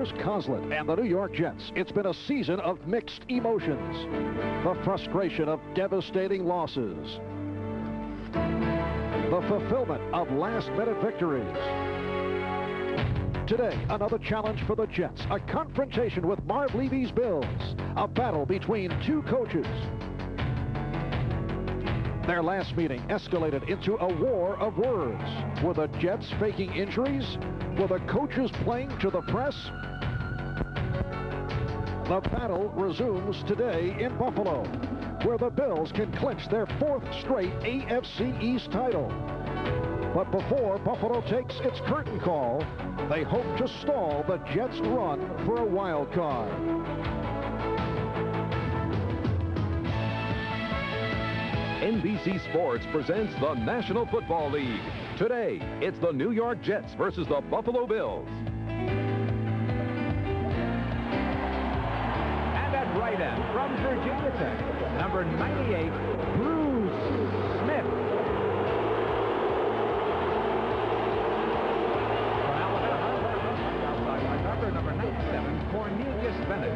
Bruce Coslett and the New York Jets, it's been a season of mixed emotions. The frustration of devastating losses. The fulfillment of last-minute victories. Today, another challenge for the Jets, a confrontation with Marv Levy's Bills, a battle between two coaches. Their last meeting escalated into a war of words. Were the Jets faking injuries? Were the coaches playing to the press? The battle resumes today in Buffalo, where the Bills can clinch their fourth straight AFC East title. But before Buffalo takes its curtain call, they hope to stall the Jets' run for a wild card. NBC Sports presents the National Football League. Today, it's the New York Jets versus the Buffalo Bills. And at right end, from Virginia Tech, number 98, Bruce Smith. From Alabama, number 97, Cornelius Bennett.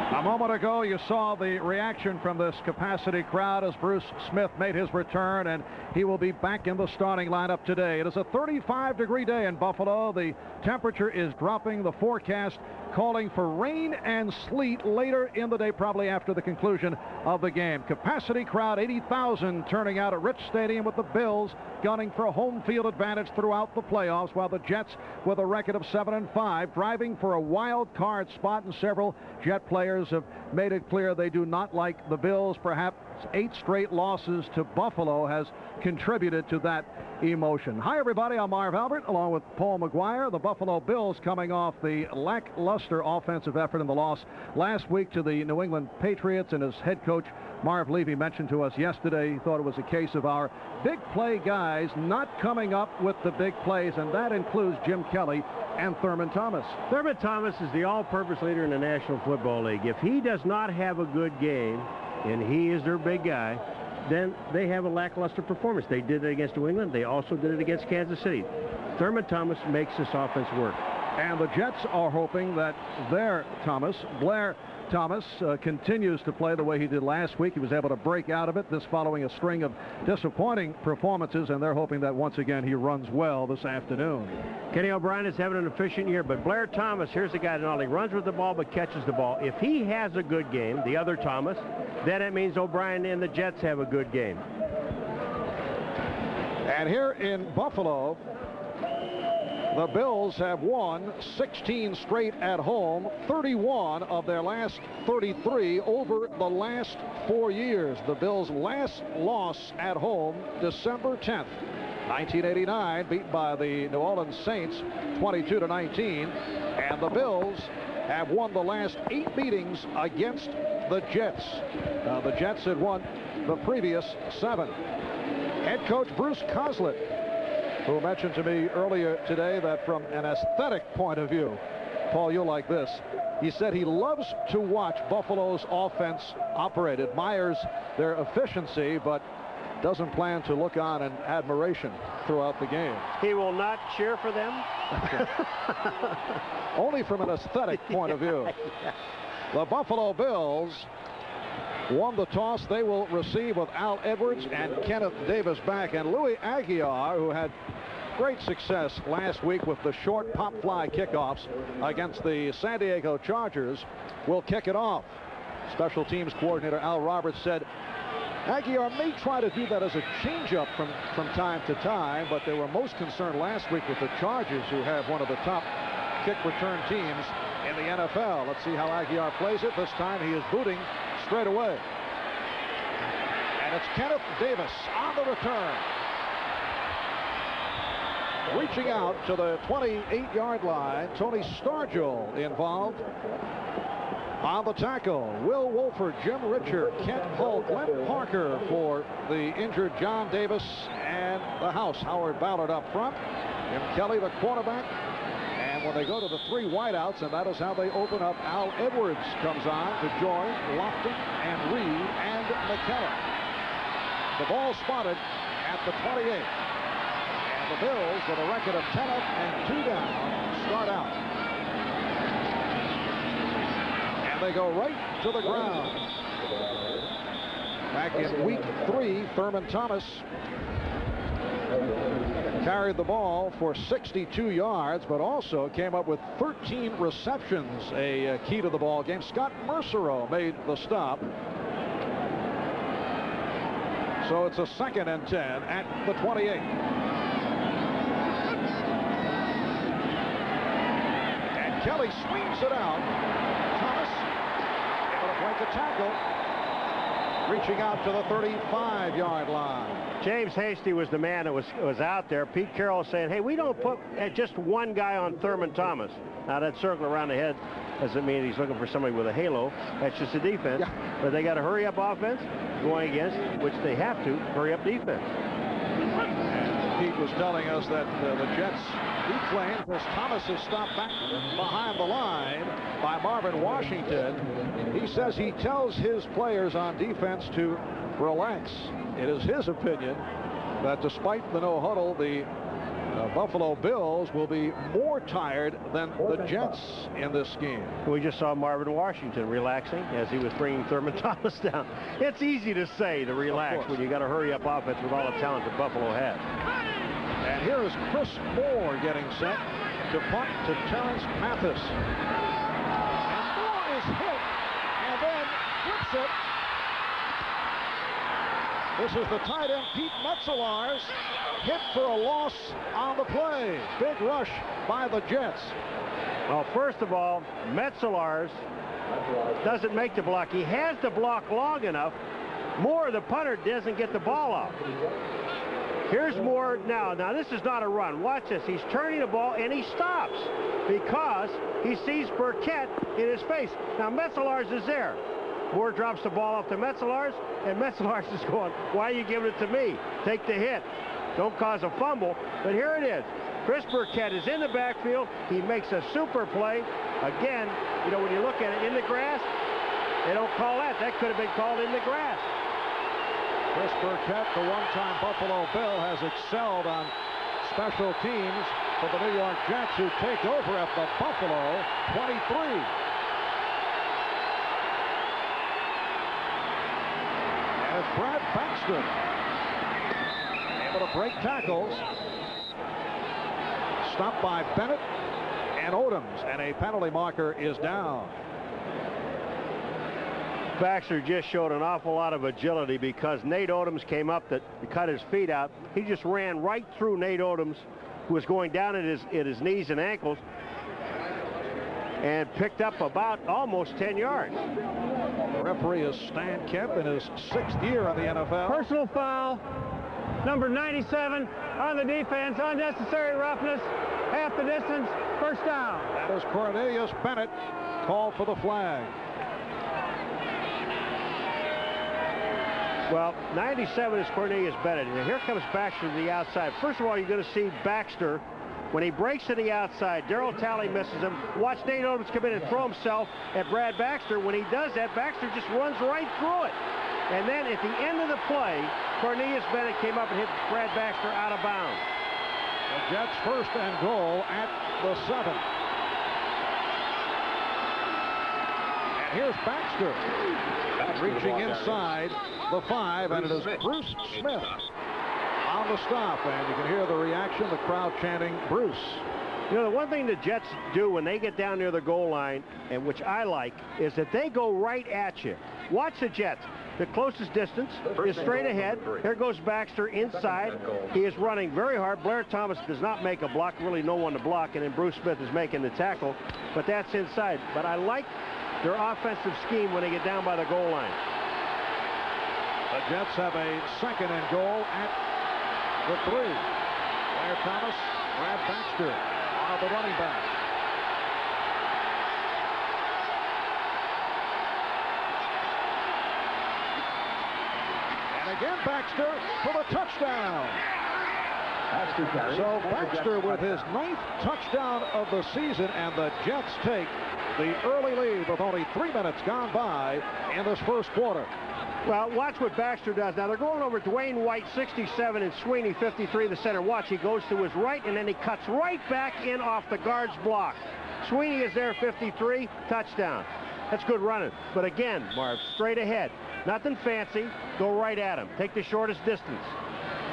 A moment ago, you saw the reaction from this capacity crowd as Bruce Smith made his return, and he will be back in the starting lineup today. It is a 35-degree day in Buffalo. The temperature is dropping. The forecast calling for rain and sleet later in the day, probably after the conclusion of the game. Capacity crowd, 80,000 turning out at Rich Stadium, with the Bills gunning for a home field advantage throughout the playoffs, while the Jets, with a record of 7-5, driving for a wild card spot, and several Jet players have made it clear they do not like the Bills. Perhaps 8 straight losses to Buffalo has contributed to that emotion. Hi, everybody. I'm Marv Albert, along with Paul McGuire. The Buffalo Bills coming off the lackluster offensive effort in the loss last week to the New England Patriots, and as head coach Marv Levy mentioned to us yesterday, he thought it was a case of our big play guys not coming up with the big plays, and that includes Jim Kelly and Thurman Thomas. Thurman Thomas is the all-purpose leader in the National Football League. If he does not have a good game, and he is their big guy, then they have a lackluster performance. They did it against New England. They also did it against Kansas City. Thurman Thomas makes this offense work. And the Jets are hoping that their Thomas, Blair Thomas, continues to play the way he did last week. He was able to break out of it, this following a string of disappointing performances, and they're hoping that once again he runs well this afternoon. Kenny O'Brien is having an efficient year, but Blair Thomas, here's a guy that not only runs with the ball but catches the ball. If he has a good game, the other Thomas, then it means O'Brien and the Jets have a good game. And here in Buffalo, the Bills have won 16 straight at home, 31 of their last 33 over the last 4 years. The Bills' last loss at home, December 10th, 1989, beat by the New Orleans Saints 22-19. And the Bills have won the last 8 meetings against the Jets. The Jets had won the previous 7. Head coach Bruce Coslett, who mentioned to me earlier today that from an aesthetic point of view, Paul, you'll like this, he said he loves to watch Buffalo's offense operate, admires their efficiency, but doesn't plan to look on in admiration throughout the game. He will not cheer for them? Only from an aesthetic point of view. The Buffalo Bills won the toss. They will receive with Al Edwards and Kenneth Davis back. And Louis Aguiar, who had great success last week with the short pop fly kickoffs against the San Diego Chargers, will kick it off. Special teams coordinator Al Roberts said Aguiar may try to do that as a changeup from time to time, but they were most concerned last week with the Chargers, who have one of the top kick return teams in the NFL. Let's see how Aguiar plays it. This time he is booting straight away. And it's Kenneth Davis on the return. Reaching out to the 28-yard line, Tony Stargell involved on the tackle. Will Wolford, Jim Richard, Kent Hull, Glenn Parker for the injured John Davis, and the house, Howard Ballard up front. Jim Kelly, the quarterback. And when they go to the three wideouts, and that is how they open up, Al Edwards comes on to join Lofton and Reed and McKellar. The ball spotted at the 28. And the Bills, with a record of 10 up and 2 down, start out. And they go right to the ground. Back in week 3, Thurman Thomas carried the ball for 62 yards, but also came up with 13 receptions, a key to the ball game. Scott Mercereau made the stop. So it's a 2nd and 10 at the 28. And Kelly swings it out. Thomas able to break a tackle, reaching out to the 35-yard line. James Hasty was the man that was out there. Pete Carroll saying, hey, we don't put just one guy on Thurman Thomas. Now, that circle around the head doesn't mean he's looking for somebody with a halo. That's just a defense. Yeah. But they got a hurry-up offense going against, which they have to, hurry-up defense. And Pete was telling us that the Jets, he claims, as Thomas is stopped back behind the line by Marvin Washington, he says he tells his players on defense to relax. It is his opinion that despite the no huddle, the Buffalo Bills will be more tired than the Jets in this game. We just saw Marvin Washington relaxing as he was bringing Thurman Thomas down. It's easy to say to relax when you got a hurry-up offense with all the talent that Buffalo has. And here is Chris Moore getting set to punt to Terrence Mathis. And Moore is hit and then flips it. This is the tight end, Pete Metzelaars, hit for a loss on the play. Big rush by the Jets. Well, first of all, Metzelaars doesn't make the block. He has the block long enough. Moore, the punter, doesn't get the ball off. Here's Moore now. Now, this is not a run. Watch this. He's turning the ball, and he stops because he sees Burkett in his face. Now, Metzelaars is there. Moore drops the ball off to Metzelaars, and Metzelaars is going, why are you giving it to me? Take the hit. Don't cause a fumble. But here it is. Chris Burkett is in the backfield. He makes a super play. Again, you know, when you look at it in the grass, they don't call that. That could have been called in the grass. Chris Burkett, the one-time Buffalo Bill, has excelled on special teams for the New York Jets, who take over at the Buffalo 23. As Brad Baxter able to break tackles, stopped by Bennett and Odoms, and a penalty marker is down. Baxter just showed an awful lot of agility because Nate Odoms came up to cut his feet out. He just ran right through Nate Odoms, who was going down at his knees and ankles, and picked up about almost 10 yards. The referee is Stan Kemp in his 6th year in the NFL. Personal foul, number 97 on the defense, unnecessary roughness, half the distance, first down. That is Cornelius Bennett, called for the flag. Well, 97 is Cornelius Bennett. And here comes Baxter to the outside. First of all, you're going to see Baxter, when he breaks to the outside, Darryl Talley misses him. Watch Nate Odoms come in and throw himself at Brad Baxter. When he does that, Baxter just runs right through it. And then at the end of the play, Cornelius Bennett came up and hit Brad Baxter out of bounds. The Jets 1st and goal at the 7. And here's Baxter reaching inside the 5, and it is Bruce Smith on the stop, and you can hear the reaction, the crowd chanting Bruce. You know, the one thing the Jets do when they get down near the goal line, and which I like, is that they go right at you. Watch the Jets. The closest distance is straight ahead. Here goes Baxter inside. He is running very hard. Blair Thomas does not make a block, really no one to block, and then Bruce Smith is making the tackle, but that's inside. But I like their offensive scheme when they get down by the goal line. The Jets have a 2nd and goal at the 3. Blair Thomas, Brad Baxter are the running back. And again Baxter for the touchdown. So Baxter with his 9th touchdown of the season, and the Jets take the early lead with only 3 minutes gone by in this first quarter. Well, watch what Baxter does. Now, they're going over Dwayne White, 67, and Sweeney, 53, the center. Watch, he goes to his right, and then he cuts right back in off the guard's block. Sweeney is there, 53, touchdown. That's good running. But again, Marv, straight ahead. Nothing fancy. Go right at him. Take the shortest distance.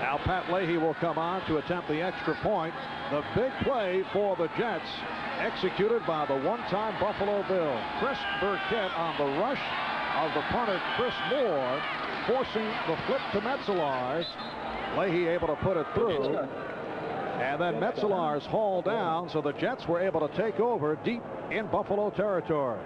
Now Pat Leahy will come on to attempt the extra point. The big play for the Jets, executed by the one-time Buffalo Bill. Chris Burkett on the rush of the punter Chris Moore, forcing the flip to Metzelaars. Leahy able to put it through. And then Metzelaars hauled down, so the Jets were able to take over deep in Buffalo territory.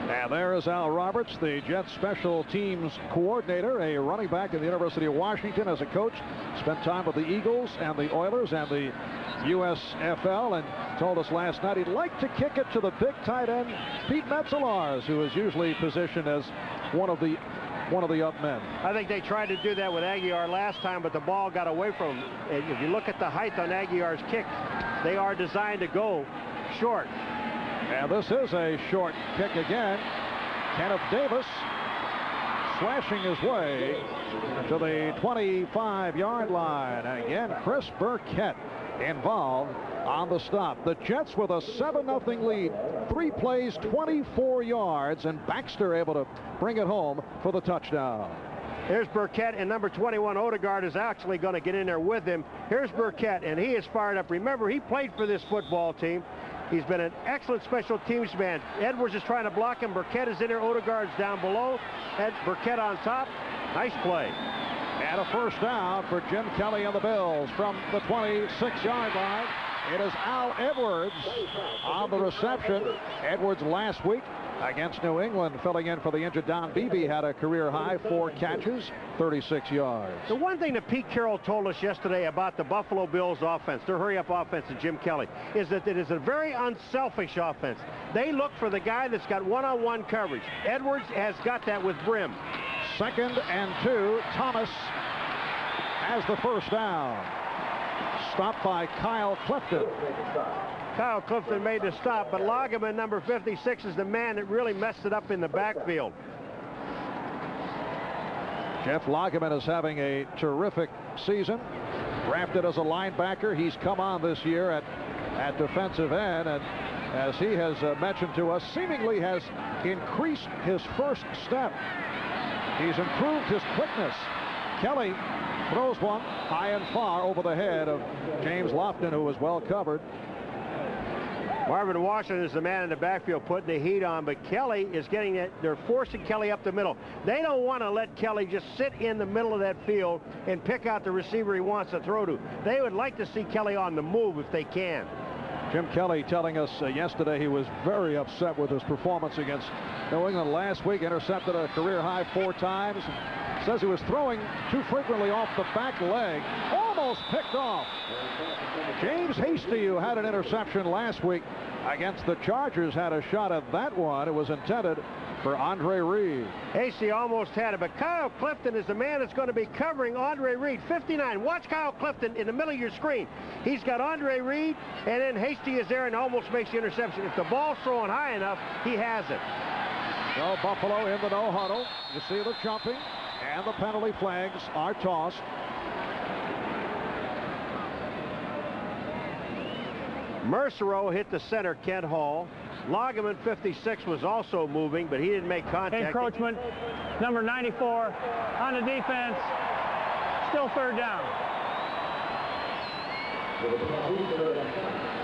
And there is Al Roberts, the Jets special teams coordinator, a running back at the University of Washington as a coach. Spent time with the Eagles and the Oilers and the USFL, and told us last night he'd like to kick it to the big tight end, Pete Metzelaars, who is usually positioned as one of the up men. I think they tried to do that with Aguiar last time, but the ball got away from him. If you look at the height on Aguiar's kick, they are designed to go short. And this is a short kick again. Kenneth Davis slashing his way to the 25-yard line. Again, Chris Burkett involved on the stop. The Jets with a 7-0 lead. 3 plays, 24 yards, and Baxter able to bring it home for the touchdown. Here's Burkett, and number 21, Odegaard, is actually going to get in there with him. Here's Burkett, and he is fired up. Remember, he played for this football team. He's been an excellent special teams man. Edwards is trying to block him. Burkett is in there. Odegaard's down below. And Burkett on top. Nice play. And a first down for Jim Kelly and the Bills from the 26-yard line. It is Al Edwards on the reception. Edwards last week against New England, filling in for the injured Don Beebe, had a career high 4 catches, 36 yards. The one thing that Pete Carroll told us yesterday about the Buffalo Bills offense, their hurry-up offense and Jim Kelly, is that it is a very unselfish offense. They look for the guy that's got one-on-one coverage. Edwards has got that with Brim. 2nd and 2. Thomas has the first down. Stopped by Kyle Clifton. Kyle Clifton made the stop, but Lageman, number 56, is the man that really messed it up in the backfield. Jeff Lageman is having a terrific season. Drafted as a linebacker, he's come on this year at defensive end, and as he has mentioned to us, seemingly has increased his first step. He's improved his quickness. Kelly throws one high and far over the head of James Lofton, who was well covered. Marvin Washington is the man in the backfield putting the heat on, but Kelly is getting it. They're forcing Kelly up the middle. They don't want to let Kelly just sit in the middle of that field and pick out the receiver he wants to throw to. They would like to see Kelly on the move if they can. Jim Kelly telling us yesterday he was very upset with his performance against New England last week. Intercepted a career high 4 times. Says he was throwing too frequently off the back leg. Almost picked off. James Hasty, who had an interception last week against the Chargers, had a shot at that one. It was intended for Andre Reed. Hasty almost had it, but Kyle Clifton is the man that's going to be covering Andre Reed. 59. Watch Kyle Clifton in the middle of your screen. He's got Andre Reed, and then Hasty is there and almost makes the interception. If the ball's thrown high enough, he has it. So Buffalo in the no huddle. You see the jumping, and the penalty flags are tossed. Mercereau hit the center, Kent Hall. Lageman, 56, was also moving, but he didn't make contact. Encroachment, number 94 on the defense. Still 3rd down.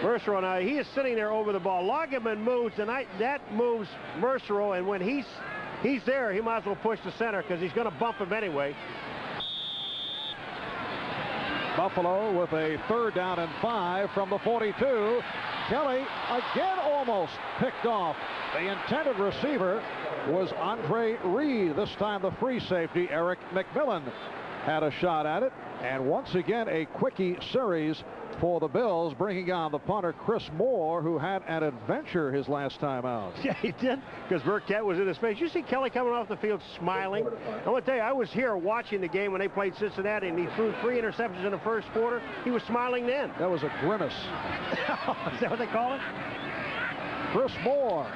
Mercereau, now he is sitting there over the ball. Lageman moves, and that moves Mercereau, and when he's there, he might as well push the center because he's going to bump him anyway. Buffalo with a 3rd down and 5 from the 42. Kelly again almost picked off the intended receiver was Andre Reed. This time the free safety, Eric McMillan, had a shot at it. And once again, a quickie series for the Bills, bringing on the punter, Chris Moore, who had an adventure his last time out. Yeah, he did, because Burkett was in his face. You see Kelly coming off the field smiling. I want to tell you, I was here watching the game when they played Cincinnati, and he threw 3 interceptions in the first quarter. He was smiling then. That was a grimace. Is that what they call it? Chris Moore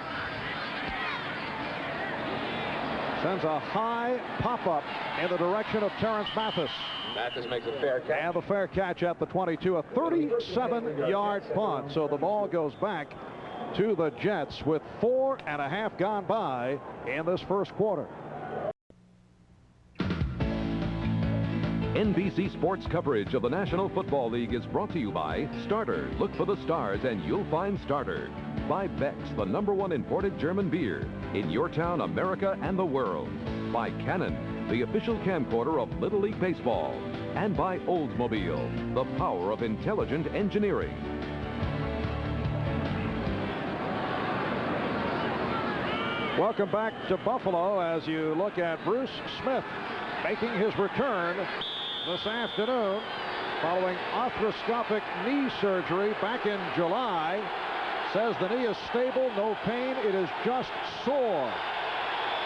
sends a high pop-up in the direction of Terrence Mathis. Mathis makes a fair catch. And the fair catch at the 22, a 37-yard punt. So the ball goes back to the Jets with 4.5 gone by in this first quarter. NBC Sports coverage of the National Football League is brought to you by Starter. Look for the stars and you'll find Starter. By Beck's, the #1 imported German beer. In your town, America, and the world. By Canon, the official camcorder of Little League Baseball. And by Oldsmobile, the power of intelligent engineering. Welcome back to Buffalo as you look at Bruce Smith making his return this afternoon following arthroscopic knee surgery back in July. Says the knee is stable, no pain, it is just sore.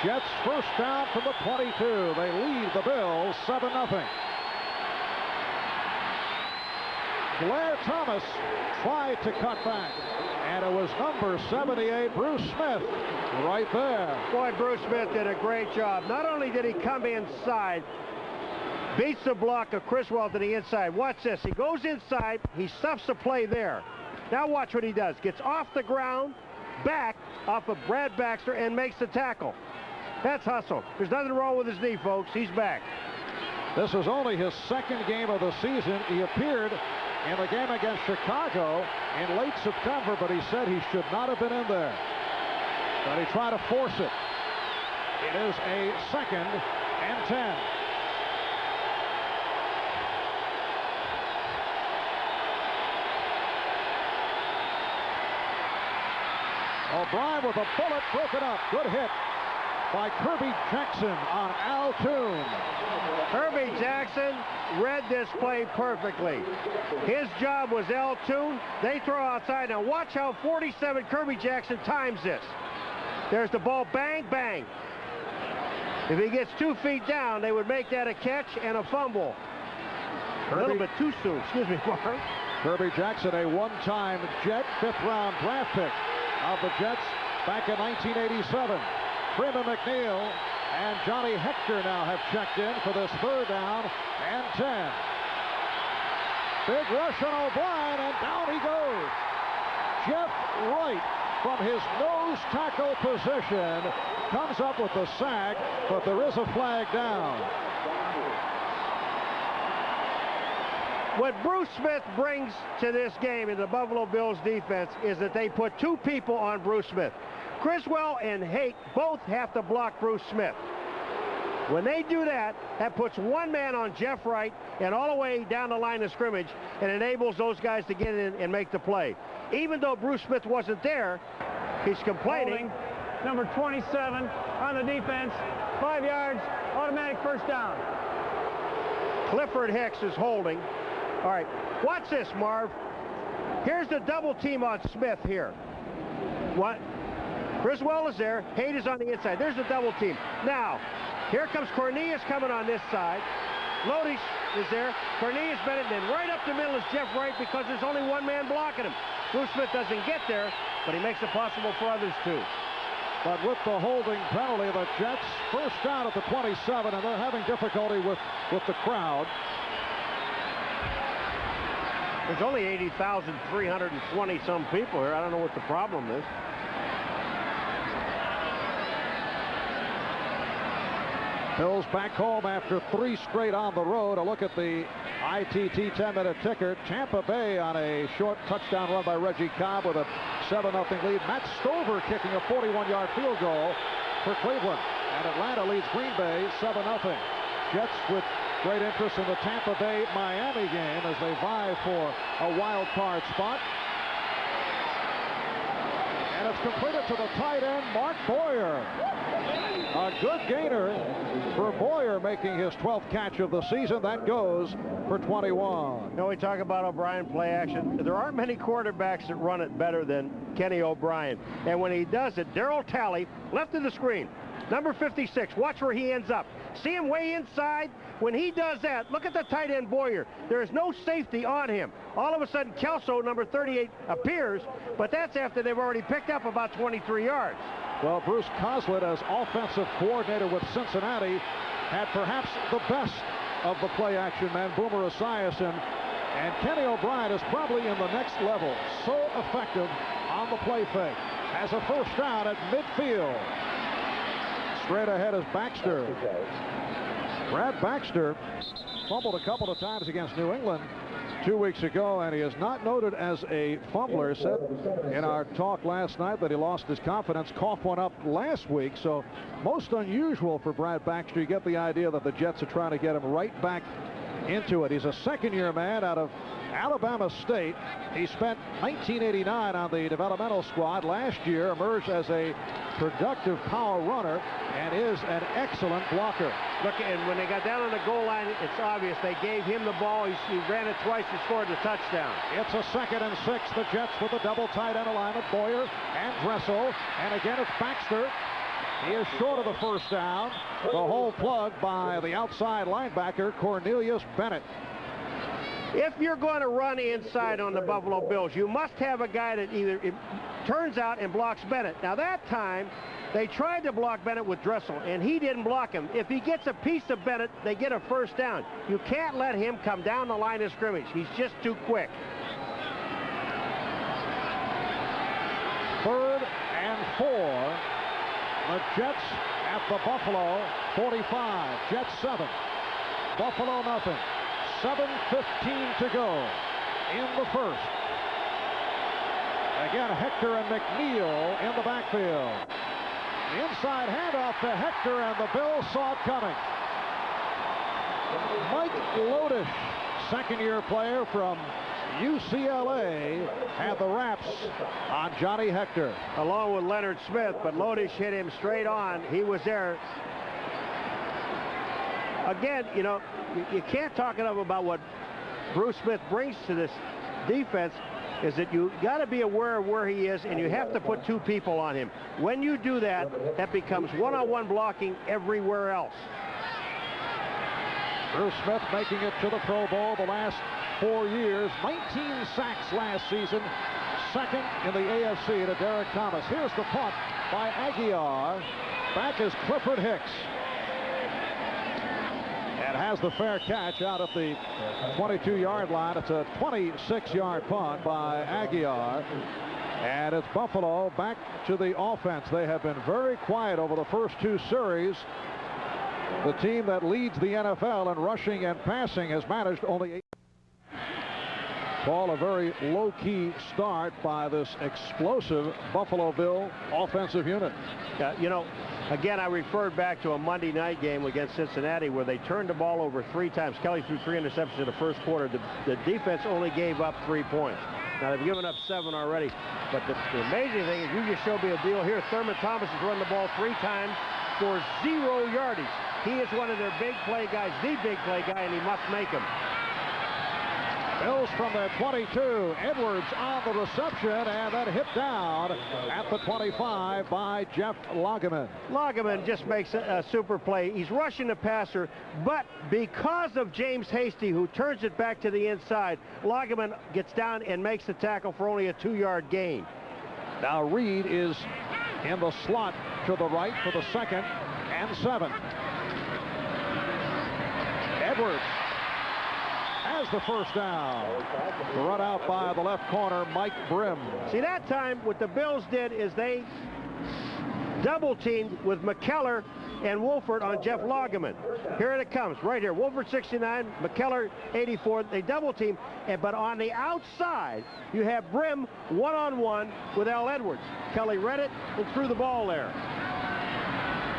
Jets first down from the 22. They lead the Bills 7-0. Blair Thomas tried to cut back, and it was number 78, Bruce Smith, right there. Boy, Bruce Smith did a great job. Not only did he come inside, beats the block of Criswell to the inside. Watch this. He goes inside. He stuffs the play there. Now watch what he does. Gets off the ground, back off of Brad Baxter, and makes the tackle. That's hustle. There's nothing wrong with his knee, folks. He's back. This is only his second game of the season. He appeared in the game against Chicago in late September, but he said he should not have been in there. But he tried to force it. It is a 2nd and 10. O'Brien with a bullet broken up. Good hit by Kirby Jackson on Al Toon. Kirby Jackson read this play perfectly. His job was Al Toon. They throw outside. Now watch how 47 Kirby Jackson times this. There's the ball, bang, bang. If he gets 2 feet down, they would make that a catch and a fumble. A little bit too soon. Excuse me, Mark. Kirby Jackson, a one-time Jet 5th-round draft pick of the Jets back in 1987. Freeman McNeil and Johnny Hector now have checked in for this 3rd down and 10. Big rush on O'Brien, and down he goes. Jeff Wright from his nose tackle position comes up with the sack, but there is a flag down. What Bruce Smith brings to this game in the Buffalo Bills defense is that they put 2 people on Bruce Smith. Criswell and Haight both have to block Bruce Smith. When they do that, that puts 1 man on Jeff Wright and all the way down the line of scrimmage and enables those guys to get in and make the play. Even though Bruce Smith wasn't there, he's complaining. Holding, number 27 on the defense, 5 yards, automatic first down. Clifford Hicks is holding. All right, watch this, Marv. Here's the double team on Smith here. What? Criswell is there. Haight is on the inside. There's the double team. Now, here comes Cornelius coming on this side. Lodi is there. Cornelius Bennett, and then right up the middle is Jeff Wright because there's only 1 man blocking him. Bruce Smith doesn't get there, but he makes it possible for others too. But with the holding penalty, the Jets first down at the 27, and they're having difficulty with the crowd. There's only 80,320 some people here. I don't know what the problem is. Bills back home after 3 straight on the road. A look at the ITT 10-minute ticker. Tampa Bay on a short touchdown run by Reggie Cobb with a 7-0 lead. Matt Stover kicking a 41-yard field goal for Cleveland. And Atlanta leads Green Bay 7-0. Jets with great interest in the Tampa Bay-Miami game as they vie for a wild card spot. And it's completed to the tight end, Mark Boyer. A good gainer for Boyer, making his 12th catch of the season. That goes for 21. You know, we talk about O'Brien play action. There aren't many quarterbacks that run it better than Kenny O'Brien. And when he does it, Darryl Talley, left of the screen, number 56. Watch where he ends up. See him way inside? When he does that, look at the tight end Boyer. There is no safety on him. All of a sudden, Kelso, number 38, appears, but that's after they've already picked up about 23 yards. Well, Bruce Coslett, as offensive coordinator with Cincinnati, had perhaps the best of the play-action man, Boomer Esiason. And Kenny O'Brien is probably in the next level. So effective on the play fake. Has a first down at midfield. Straight ahead is Baxter. Brad Baxter fumbled a couple of times against New England 2 weeks ago, and he is not noted as a fumbler. Said in our talk last night that he lost his confidence, coughed one up last week. So most unusual for Brad Baxter. You get the idea that the Jets are trying to get him right back into it. He's a second-year man out of Alabama State. He spent 1989 on the developmental squad. Last year emerged as a productive power runner and is an excellent blocker. Look, and when they got down on the goal line, it's obvious they gave him the ball. He ran it twice and scored the touchdown. It's a 2nd and 6. The Jets with a double tight end alignment, Boyer and Dressel. And again, it's Baxter. He is short of the first down. The hole plugged by the outside linebacker, Cornelius Bennett. If you're going to run inside on the Buffalo Bills, you must have a guy that either turns out and blocks Bennett. Now, that time, they tried to block Bennett with Dressel, and he didn't block him. If he gets a piece of Bennett, they get a first down. You can't let him come down the line of scrimmage. He's just too quick. 3rd and 4. The Jets at the Buffalo 45. Jets 7. Buffalo nothing. 7:15 to go in the first. Again, Hector and McNeil in the backfield. The inside handoff to Hector, and the Bills saw it coming. Mike Lodish, second-year player from UCLA, had the wraps on Johnny Hector. Along with Leonard Smith, but Lodish hit him straight on. He was there. Again, you know, you can't talk enough about what Bruce Smith brings to this defense, is that you got to be aware of where he is, and you have to put 2 people on him. When you do that, that becomes one-on-one blocking everywhere else. Bruce Smith making it to the Pro Bowl the last 4 years. 19 sacks last season. 2nd in the AFC to Derek Thomas. Here's the punt by Aguiar. Back is Clifford Hicks. And has the fair catch out at the 22-yard line. It's a 26-yard punt by Aguiar. And it's Buffalo back to the offense. They have been very quiet over the first 2 series. The team that leads the NFL in rushing and passing has managed only 8. Paul, a very low-key start by this explosive Buffalo Bill offensive unit. You know, again, I referred back to a Monday night game against Cincinnati where they turned the ball over 3 times. Kelly threw 3 interceptions in the first quarter. The defense only gave up 3 points. Now, they've given up 7 already. But the amazing thing is you just showed me a deal here. Thurman Thomas has run the ball 3 times for 0 yardage. He is one of their big play guys, the big play guy, and he must make them. Bills from their 22. Edwards on the reception, and then hit down at the 25 by Jeff Lageman. Lageman just makes a super play. He's rushing the passer, but because of James Hasty, who turns it back to the inside, Lageman gets down and makes the tackle for only a 2-yard gain. Now Reed is in the slot to the right for the 2nd and 7. Edwards has the first down. Run out by the left corner, Mike Brim. See, that time what the Bills did is they double teamed with McKellar and Wolford on Jeff Lageman. Here it comes, right here. Wolford 69, McKellar 84. They double team, but on the outside, you have Brim one-on-one with Al Edwards. Kelly read it and threw the ball there.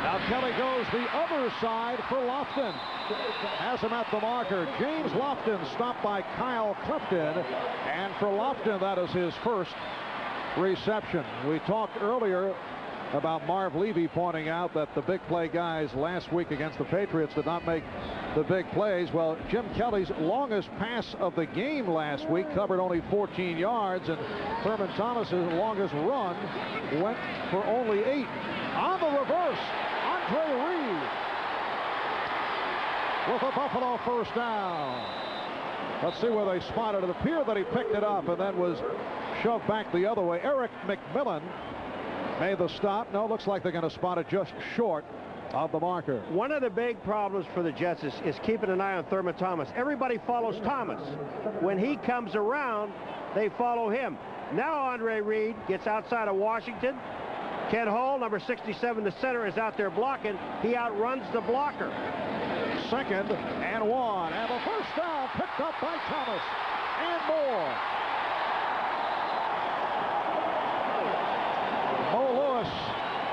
Now Kelly goes the other side for Lofton. Has him at the marker. James Lofton stopped by Kyle Clifton. And for Lofton, that is his first reception. We talked earlier about Marv Levy pointing out that the big play guys last week against the Patriots did not make the big plays. Well, Jim Kelly's longest pass of the game last week covered only 14 yards, and Thurman Thomas's longest run went for only 8. On the reverse, Andre Reed with a Buffalo first down. Let's see where they spotted it. It appeared that he picked it up and then was shoved back the other way. Eric McMillan made the stop. No, looks like they're going to spot it just short of the marker. One of the big problems for the Jets is keeping an eye on Thurman Thomas. Everybody follows Thomas. When he comes around, they follow him. Now Andre Reed gets outside of Washington. Ken Hall, number 67, the center, is out there blocking. He outruns the blocker. 2nd and 1, and the first down picked up by Thomas and more. Mo Lewis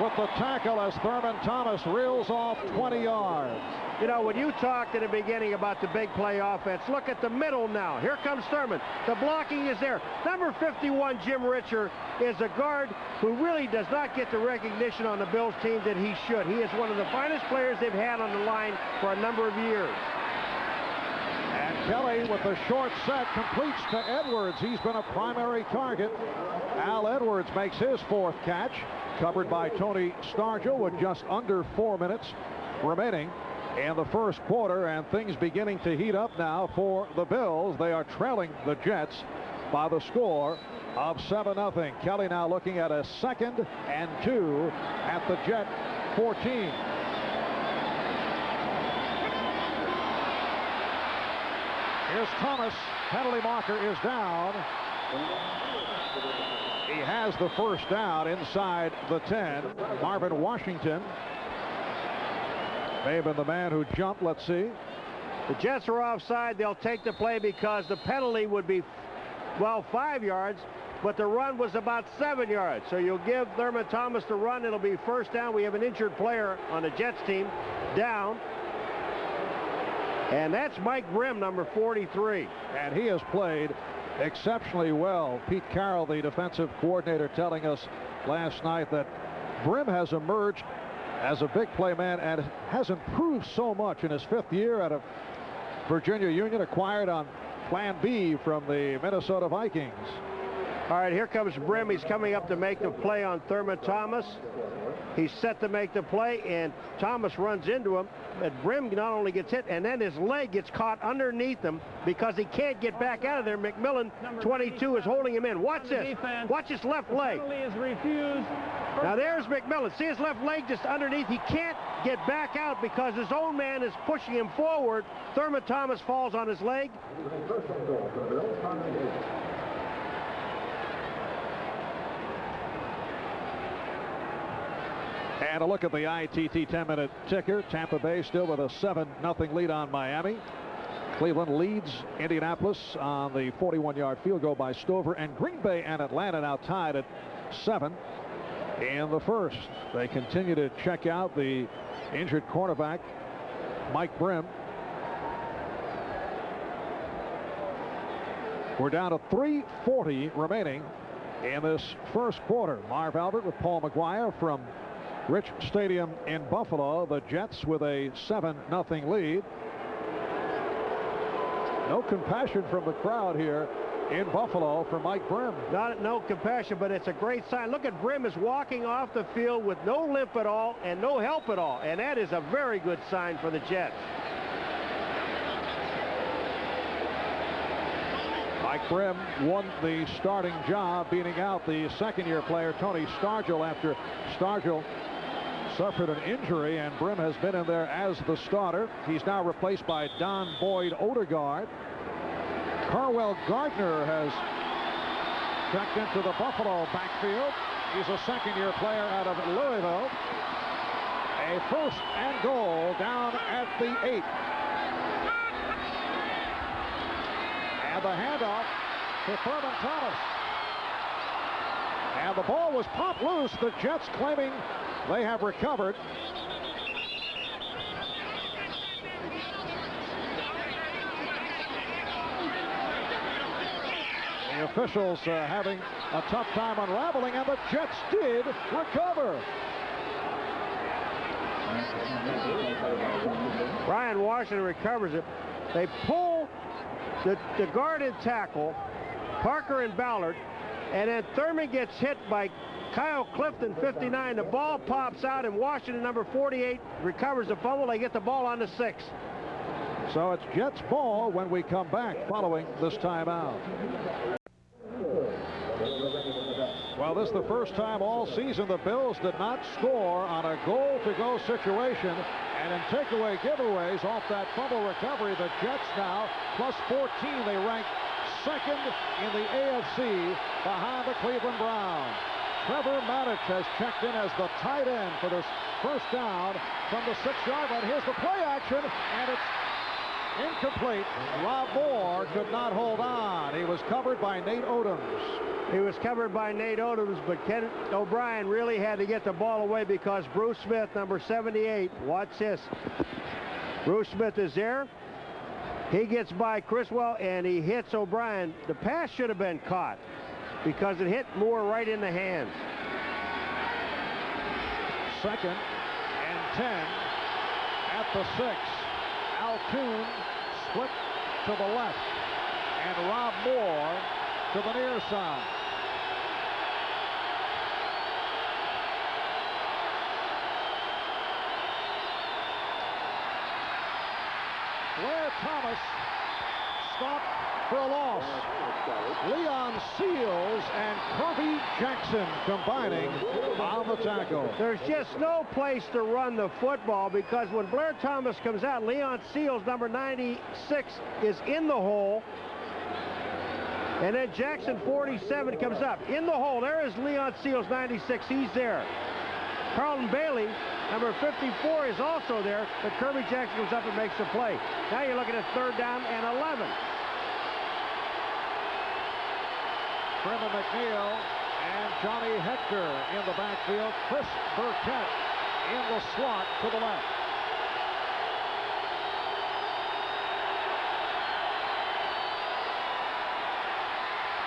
with the tackle as Thurman Thomas reels off 20 yards. You know, when you talked in the beginning about the big play offense, look at the middle now. Here comes Thurman. The blocking is there. Number 51, Jim Richer, is a guard who really does not get the recognition on the Bills team that he should. He is one of the finest players they've had on the line for a number of years. And Kelly with the short set completes to Edwards. He's been a primary target. Al Edwards makes his 4th catch, covered by Tony Stargell with just under 4 minutes remaining in the first quarter, and things beginning to heat up now for the Bills. They are trailing the Jets by the score of 7-0. Kelly now looking at a 2nd and 2 at the Jet 14. Here's Thomas. Penalty marker is down. He has the first down inside the 10. Marvin Washington may have been the man who jumped. Let's see. The Jets are offside. They'll take the play because the penalty would be, well, 5 yards, but the run was about 7 yards. So you'll give Thurman Thomas the run. It'll be first down. We have an injured player on the Jets team down. And that's Mike Brim, number 43. And he has played exceptionally well. Pete Carroll, the defensive coordinator, telling us last night that Brim has emerged as a big play man and has improved so much in his 5th year out of Virginia Union, acquired on Plan B from the Minnesota Vikings. All right, here comes Brim. He's coming up to make the play on Thurman Thomas. He's set to make the play, and Thomas runs into him. But Brim not only gets hit, and then his leg gets caught underneath him because he can't get back out of there. McMillan, 22, is holding him in. Watch this. Watch his left leg. Is refused. Now there's McMillan. See his left leg just underneath. He can't get back out because his own man is pushing him forward. Thurman Thomas falls on his leg. And a look at the ITT 10-minute ticker. Tampa Bay still with a 7-0 lead on Miami. Cleveland leads Indianapolis on the 41-yard field goal by Stover. And Green Bay and Atlanta now tied at 7 in the first. They continue to check out the injured cornerback, Mike Brim. We're down to 3:40 remaining in this first quarter. Marv Albert with Paul McGuire from Rich Stadium in Buffalo. The Jets with a 7-0 lead. No compassion from the crowd here in Buffalo for Mike Brim. No compassion, but it's a great sign. Look at Brim is walking off the field with no limp at all and no help at all, and that is a very good sign for the Jets. Mike Brim won the starting job, beating out the second-year player Tony Stargell after Stargell suffered an injury, and Brim has been in there as the starter. He's now replaced by Don Boyd Odegaard. Carwell Gardner has checked into the Buffalo backfield. He's a second-year player out of Louisville. A 1st and goal down at the 8. And the handoff to Thurman Thomas. And the ball was popped loose. The Jets claiming they have recovered. The officials having a tough time unraveling, and the Jets did recover. Brian Washington recovers it. They pull the guard and tackle, Parker and Ballard, and then Thurman gets hit by Kyle Clifton, 59. The ball pops out, and Washington, number 48, recovers the fumble. They get the ball on the 6. So it's Jets ball when we come back following this timeout. Well, this is the first time all season the Bills did not score on a goal-to-go situation. And in takeaway giveaways off that fumble recovery, the Jets now plus 14. They rank second in the AFC behind the Cleveland Browns. Trevor Maddich has checked in as the tight end for this first down from the 6-yard line. Here's the play action, and it's incomplete. Rob Moore could not hold on. He was covered by Nate Odoms. He was covered by Nate Odoms, but Ken O'Brien really had to get the ball away because Bruce Smith, number 78, watch this. Bruce Smith is there. He gets by Criswell, and he hits O'Brien. The pass should have been caught because it hit Moore right in the hands. 2nd and 10 at the 6. Altoon split to the left, and Rob Moore to the near side. Blair Thomas stopped for a loss. Leon Seals and Kirby Jackson combining on the tackle. There's just no place to run the football because when Blair Thomas comes out, Leon Seals, number 96, is in the hole. And then Jackson, 47, comes up. In the hole, there is Leon Seals, 96. He's there. Carlton Bailey, number 54, is also there, but Kirby Jackson comes up and makes the play. Now you're looking at 3rd down and 11. Brendan McNeil and Johnny Hector in the backfield. Chris Burkett in the slot to the left.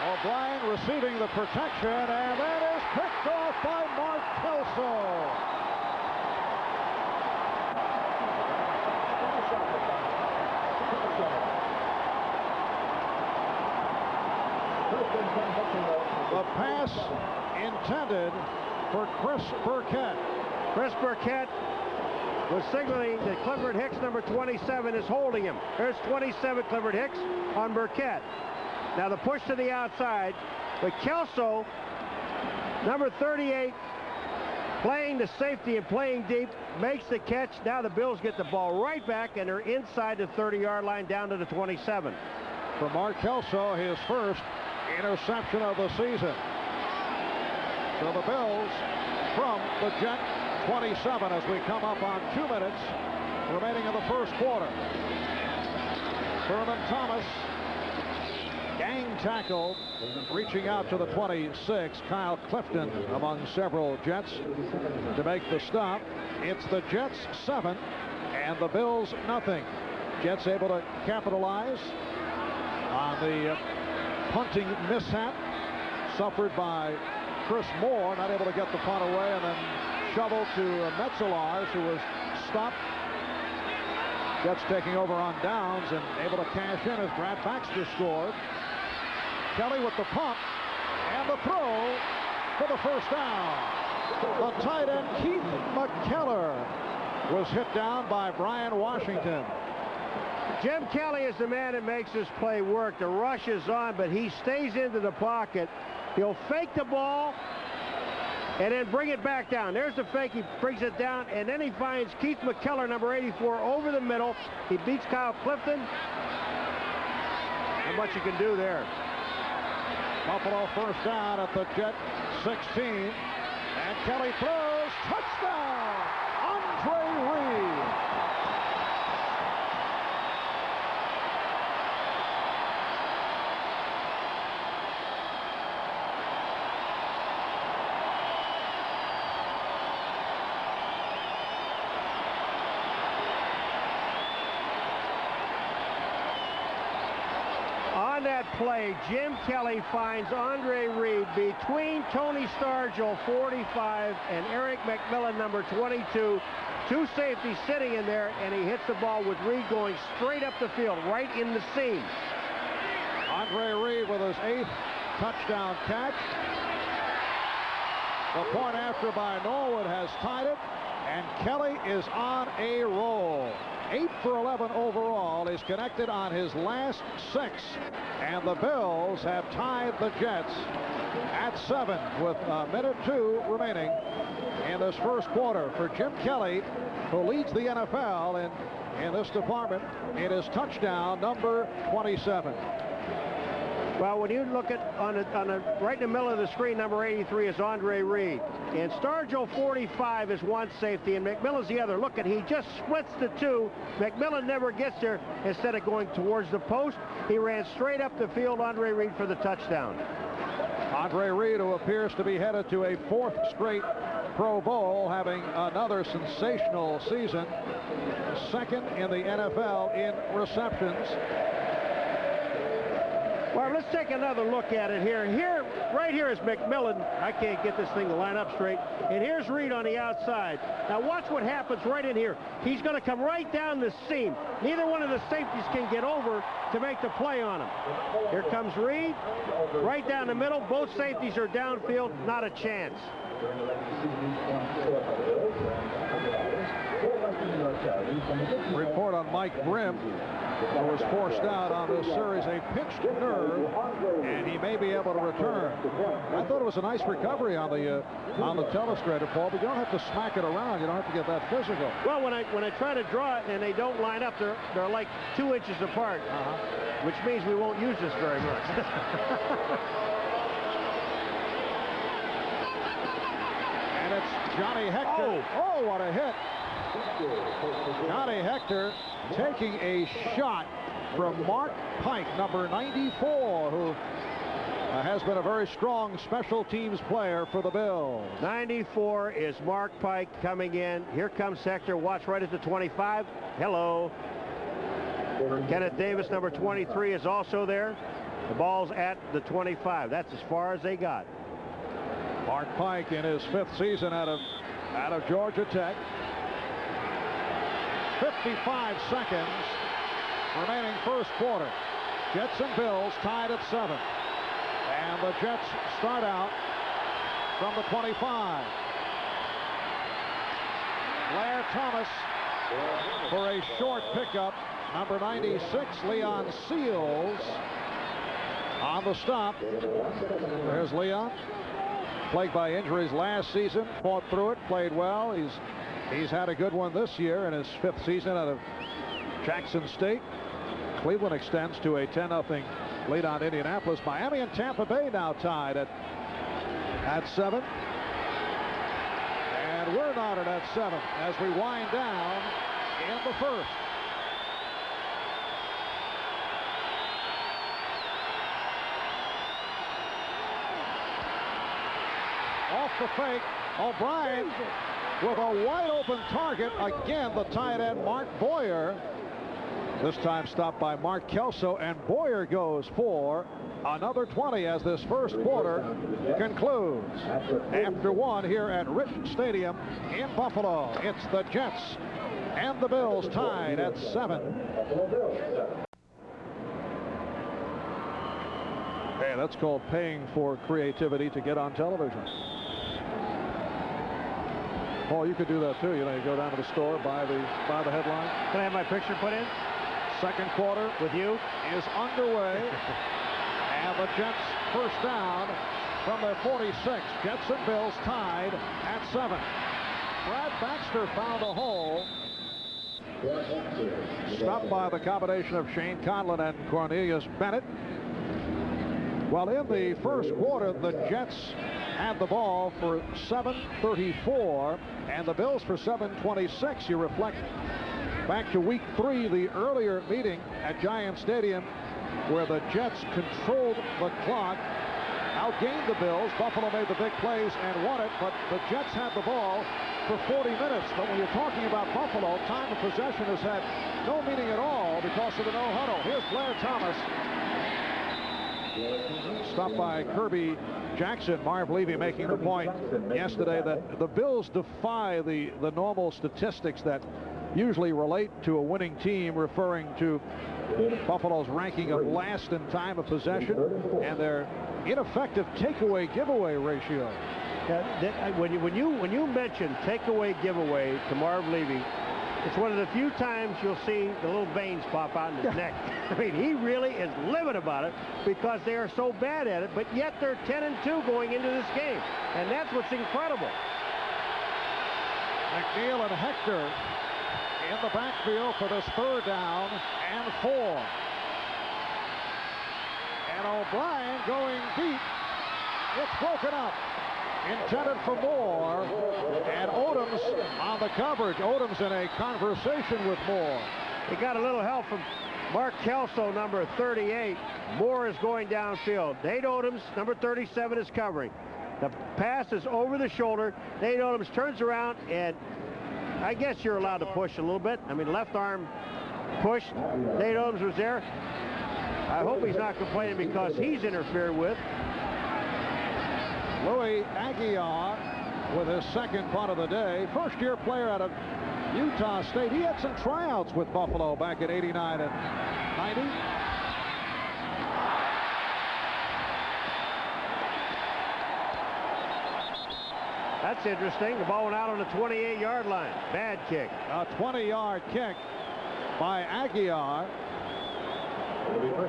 O'Brien receiving the protection, and that is picked off by Mark Kelso. The pass intended for Chris Burkett. Chris Burkett was signaling that Clifford Hicks, number 27, is holding him. There's 27, Clifford Hicks on Burkett. Now the push to the outside, but Kelso, number 38, playing the safety and playing deep, makes the catch. Now the Bills get the ball right back, and they're inside the 30-yard line down to the 27. For Mark Kelso, his first interception of the season. So the Bills from the Jet 27 as we come up on 2 minutes remaining in the first quarter. Thurman Thomas, gang tackle, reaching out to the 26. Kyle Clifton among several Jets to make the stop. It's the Jets 7 and the Bills nothing. Jets able to capitalize on the punting mishap suffered by Chris Moore, not able to get the punt away, and then shoveled to Metzelars, who was stopped. Jets taking over on downs and able to cash in as Brad Baxter scored. Kelly with the punt and the throw for the first down. The tight end Keith McKellar was hit down by Brian Washington. Jim Kelly is the man that makes this play work. The rush is on, but he stays into the pocket. He'll fake the ball and then bring it back down. There's the fake. He brings it down, and then he finds Keith McKellar, number 84, over the middle. He beats Kyle Clifton. Not much you can do there. Buffalo first down at the Jet 16. And Kelly throws. Touchdown! Andre Reed. That play, Jim Kelly finds Andre Reed between Tony Stargell, 45, and Eric McMillan, number 22. Two safeties sitting in there, and he hits the ball with Reed going straight up the field, right in the seam. Andre Reed with his 8th touchdown catch. The point after by Norwood has tied it, and Kelly is on a roll. 8 for 11 overall. He's connected on his last 6, and the Bills have tied the Jets at 7 with a minute 2 remaining in this first quarter. For Jim Kelly, who leads the NFL in this department, it is touchdown number 27. Well, when you look at right in the middle of the screen, number 83 is Andre Reed, and Stargell 45 is one safety, and McMillan's the other. Look at, he just splits the two. McMillan never gets there. Instead of going towards the post, he ran straight up the field. Andre Reed for the touchdown. Andre Reed, who appears to be headed to a 4th straight Pro Bowl, having another sensational season, 2nd in the NFL in receptions. Well, let's take another look at it here. Right here is McMillan. I can't get this thing to line up straight. And here's Reed on the outside. Now watch what happens right in here. He's going to come right down the seam. Neither one of the safeties can get over to make the play on him. Here comes Reed, right down the middle. Both safeties are downfield. Not a chance. Report on Mike Grimm, who was forced out on this series, a pinched nerve, and he may be able to return. I thought it was a nice recovery on the telestrator, Paul, but you don't have to smack it around. You don't have to get that physical. Well, when I try to draw it and they don't line up, they're like 2 inches apart, which means we won't use this very much. And it's Johnny Hector. Oh, what a hit. Johnny Hector taking a shot from Mark Pike, number 94, who has been a very strong special teams player for the Bills. 94 is Mark Pike coming in. Here comes Hector. Watch right at the 25. Hello. Kenneth Davis, number 23, is also there. The ball's at the 25. That's as far as they got. Mark Pike in his 5th season out of Georgia Tech. 55 seconds remaining first quarter. Jets and Bills tied at 7. And the Jets start out from the 25. Blair Thomas for a short pickup. Number 96, Leon Seals on the stop. There's Leon. Plagued by injuries last season, fought through it, played well. He's had a good one this year in his 5th season out of Jackson State. Cleveland extends to a 10-0 lead on Indianapolis. Miami and Tampa Bay now tied at 7. And we're knotted at 7 as we wind down in the first. Off the fake, O'Brien with a wide open target. Again, the tight end, Mark Boyer. This time stopped by Mark Kelso, and Boyer goes for another 20 as this first quarter concludes. After 1 here at Rich Stadium in Buffalo, it's the Jets and the Bills tied at 7. Hey, that's called paying for creativity to get on television. Paul, you could do that too. You know, you go down to the store, buy the headline. Can I have my picture put in? Second quarter with you is underway. And the Jets first down from their 46. Jets and Bills tied at 7. Brad Baxter found a hole. Stopped by the combination of Shane Conlon and Cornelius Bennett. Well, in the first quarter, the Jets had the ball for 7:34 and the Bills for 7:26. You reflect back to week 3, the earlier meeting at Giant Stadium, where the Jets controlled the clock, outgained the Bills. Buffalo made the big plays and won it, but the Jets had the ball for 40 minutes. But when you're talking about Buffalo, time of possession has had no meaning at all because of the no huddle. Here's Blair Thomas. Stopped by Kirby Jackson. Marv Levy making the point yesterday that the Bills defy the normal statistics that usually relate to a winning team, referring to Buffalo's ranking of last in time of possession and their ineffective takeaway giveaway ratio. When you mention takeaway giveaway to Marv Levy, it's one of the few times you'll see the little veins pop out in his neck. I mean, he really is livid about it because they are so bad at it, but yet they're 10-2 going into this game, and that's what's incredible. McNeil and Hector in the backfield for this 3rd down and 4. And O'Brien going deep. It's broken up. Intended for Moore, and Odoms on the coverage. Odoms in a conversation with Moore. He got a little help from Mark Kelso, number 38. Moore is going downfield. Nate Odoms, number 37, is covering. The pass is over the shoulder. Nate Odoms turns around, and I guess you're allowed to push a little bit. I mean, left arm push. Nate Odoms was there. I hope he's not complaining because he's interfered with. Louis Aguiar with his 2nd punt of the day. First-year player out of Utah State. He had some tryouts with Buffalo back in '89 and '90. That's interesting. The ball went out on the 28-yard line. Bad kick. A 20-yard kick by Aguiar,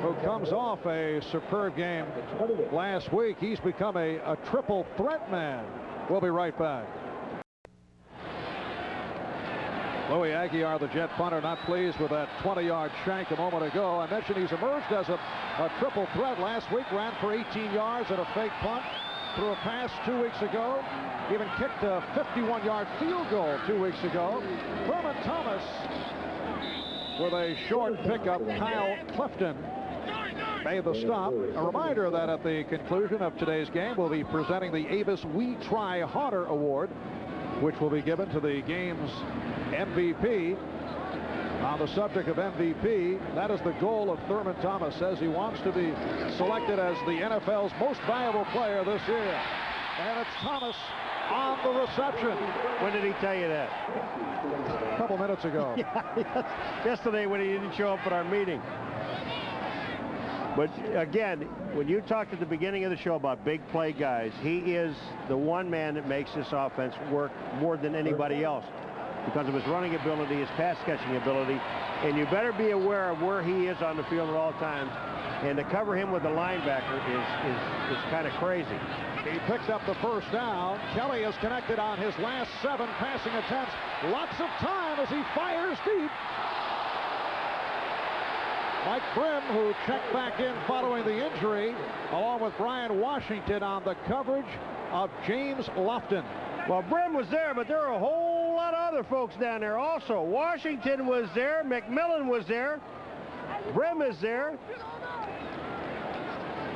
who comes off a superb game last week. He's become a triple threat man. We'll be right back. Louis Aguiar, the Jet punter, not pleased with that 20-yard shank a moment ago. I mentioned he's emerged as a triple threat. Last week ran for 18 yards at a fake punt, threw a pass 2 weeks ago, even kicked a 51-yard field goal 2 weeks ago. Thurman Thomas with a short pickup. Kyle Clifton made the stop. A reminder that at the conclusion of today's game, we'll be presenting the Avis We Try Harder Award, which will be given to the game's MVP. On the subject of MVP, that is the goal of Thurman Thomas. Says he wants to be selected as the NFL's most valuable player this year. And it's Thomas on the reception. When did he tell you that? A couple minutes ago. Yesterday when he didn't show up at our meeting. But again, when you talked at the beginning of the show about big play guys, he is the one man that makes this offense work more than anybody else because of his running ability, his pass catching ability, and you better be aware of where he is on the field at all times. And to cover him with the linebacker is kind of crazy. He picks up the 1st down. Kelly is connected on his last 7 passing attempts. Lots of time as he fires deep. Mike Brim, who checked back in following the injury, along with Brian Washington on the coverage of James Lofton. Well, Brim was there, but there are a whole lot of other folks down there also. Washington was there. McMillan was there. Brim is there.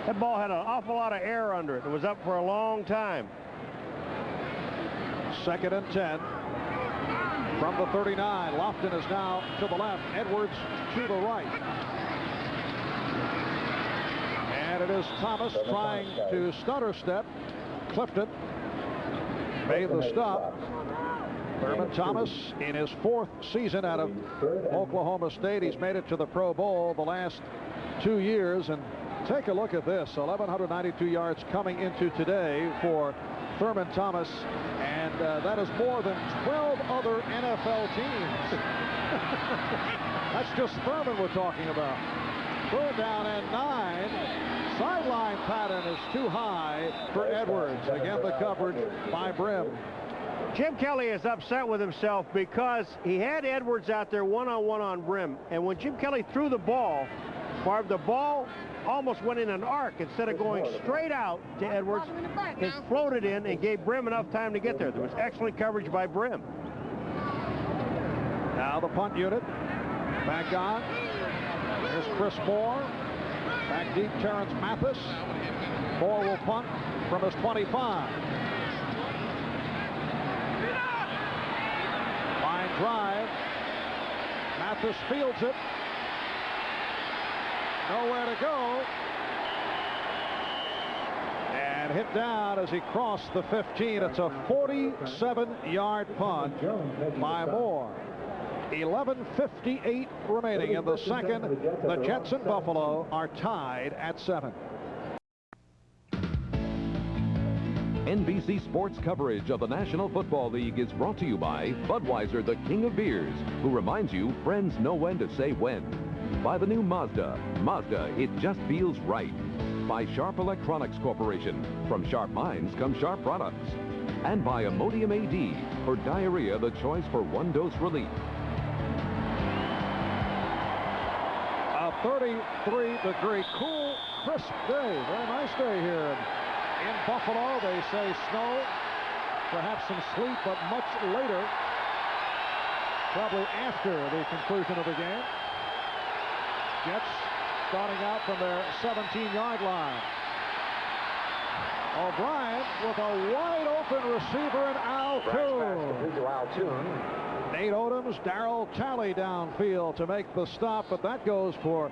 That ball had an awful lot of air under it. It was up for a long time. 2nd and 10 from the 39. Lofton is now to the left. Edwards to the right. And it is Thomas trying to stutter step. Clifton made the stop. Thurman Thomas in his 4th season out of Oklahoma State. He's made it to the Pro Bowl the last 2 years. And take a look at this. 1,192 yards coming into today for Thurman Thomas. And that is more than 12 other NFL teams. That's just Thurman we're talking about. 3rd down and 9. Sideline pattern is too high for Edwards. Again, the coverage by Brim. Jim Kelly is upset with himself because he had Edwards out there one-on-one on Brim. And when Jim Kelly threw the ball, Marv, the ball almost went in an arc. Instead of going straight out to Edwards, it floated in and gave Brim enough time to get there. There was excellent coverage by Brim. Now the punt unit back on. Here's Chris Moore. Back deep, Terrence Mathis. Moore will punt from his 25. Line drive. Mathis fields it. Nowhere to go. and hit down as he crossed the 15. It's a 47-yard punt by Moore. 11:58 remaining in the second. The Jets and Buffalo are tied at 7. NBC Sports coverage of the National Football League is brought to you by Budweiser, the king of beers, who reminds you friends know when to say when. By the new Mazda. Mazda, it just feels right. By Sharp Electronics Corporation. From sharp minds come sharp products. And by Imodium AD. For diarrhea, the choice for one-dose relief. A 33-degree, cool, crisp day. Very nice day here in Buffalo. They say snow, perhaps some sleet, but much later, probably after the conclusion of the game. Jets starting out from their 17-yard line. O'Brien with a wide-open receiver in Al Toon. Nate Odoms, Darryl Talley downfield to make the stop, but that goes for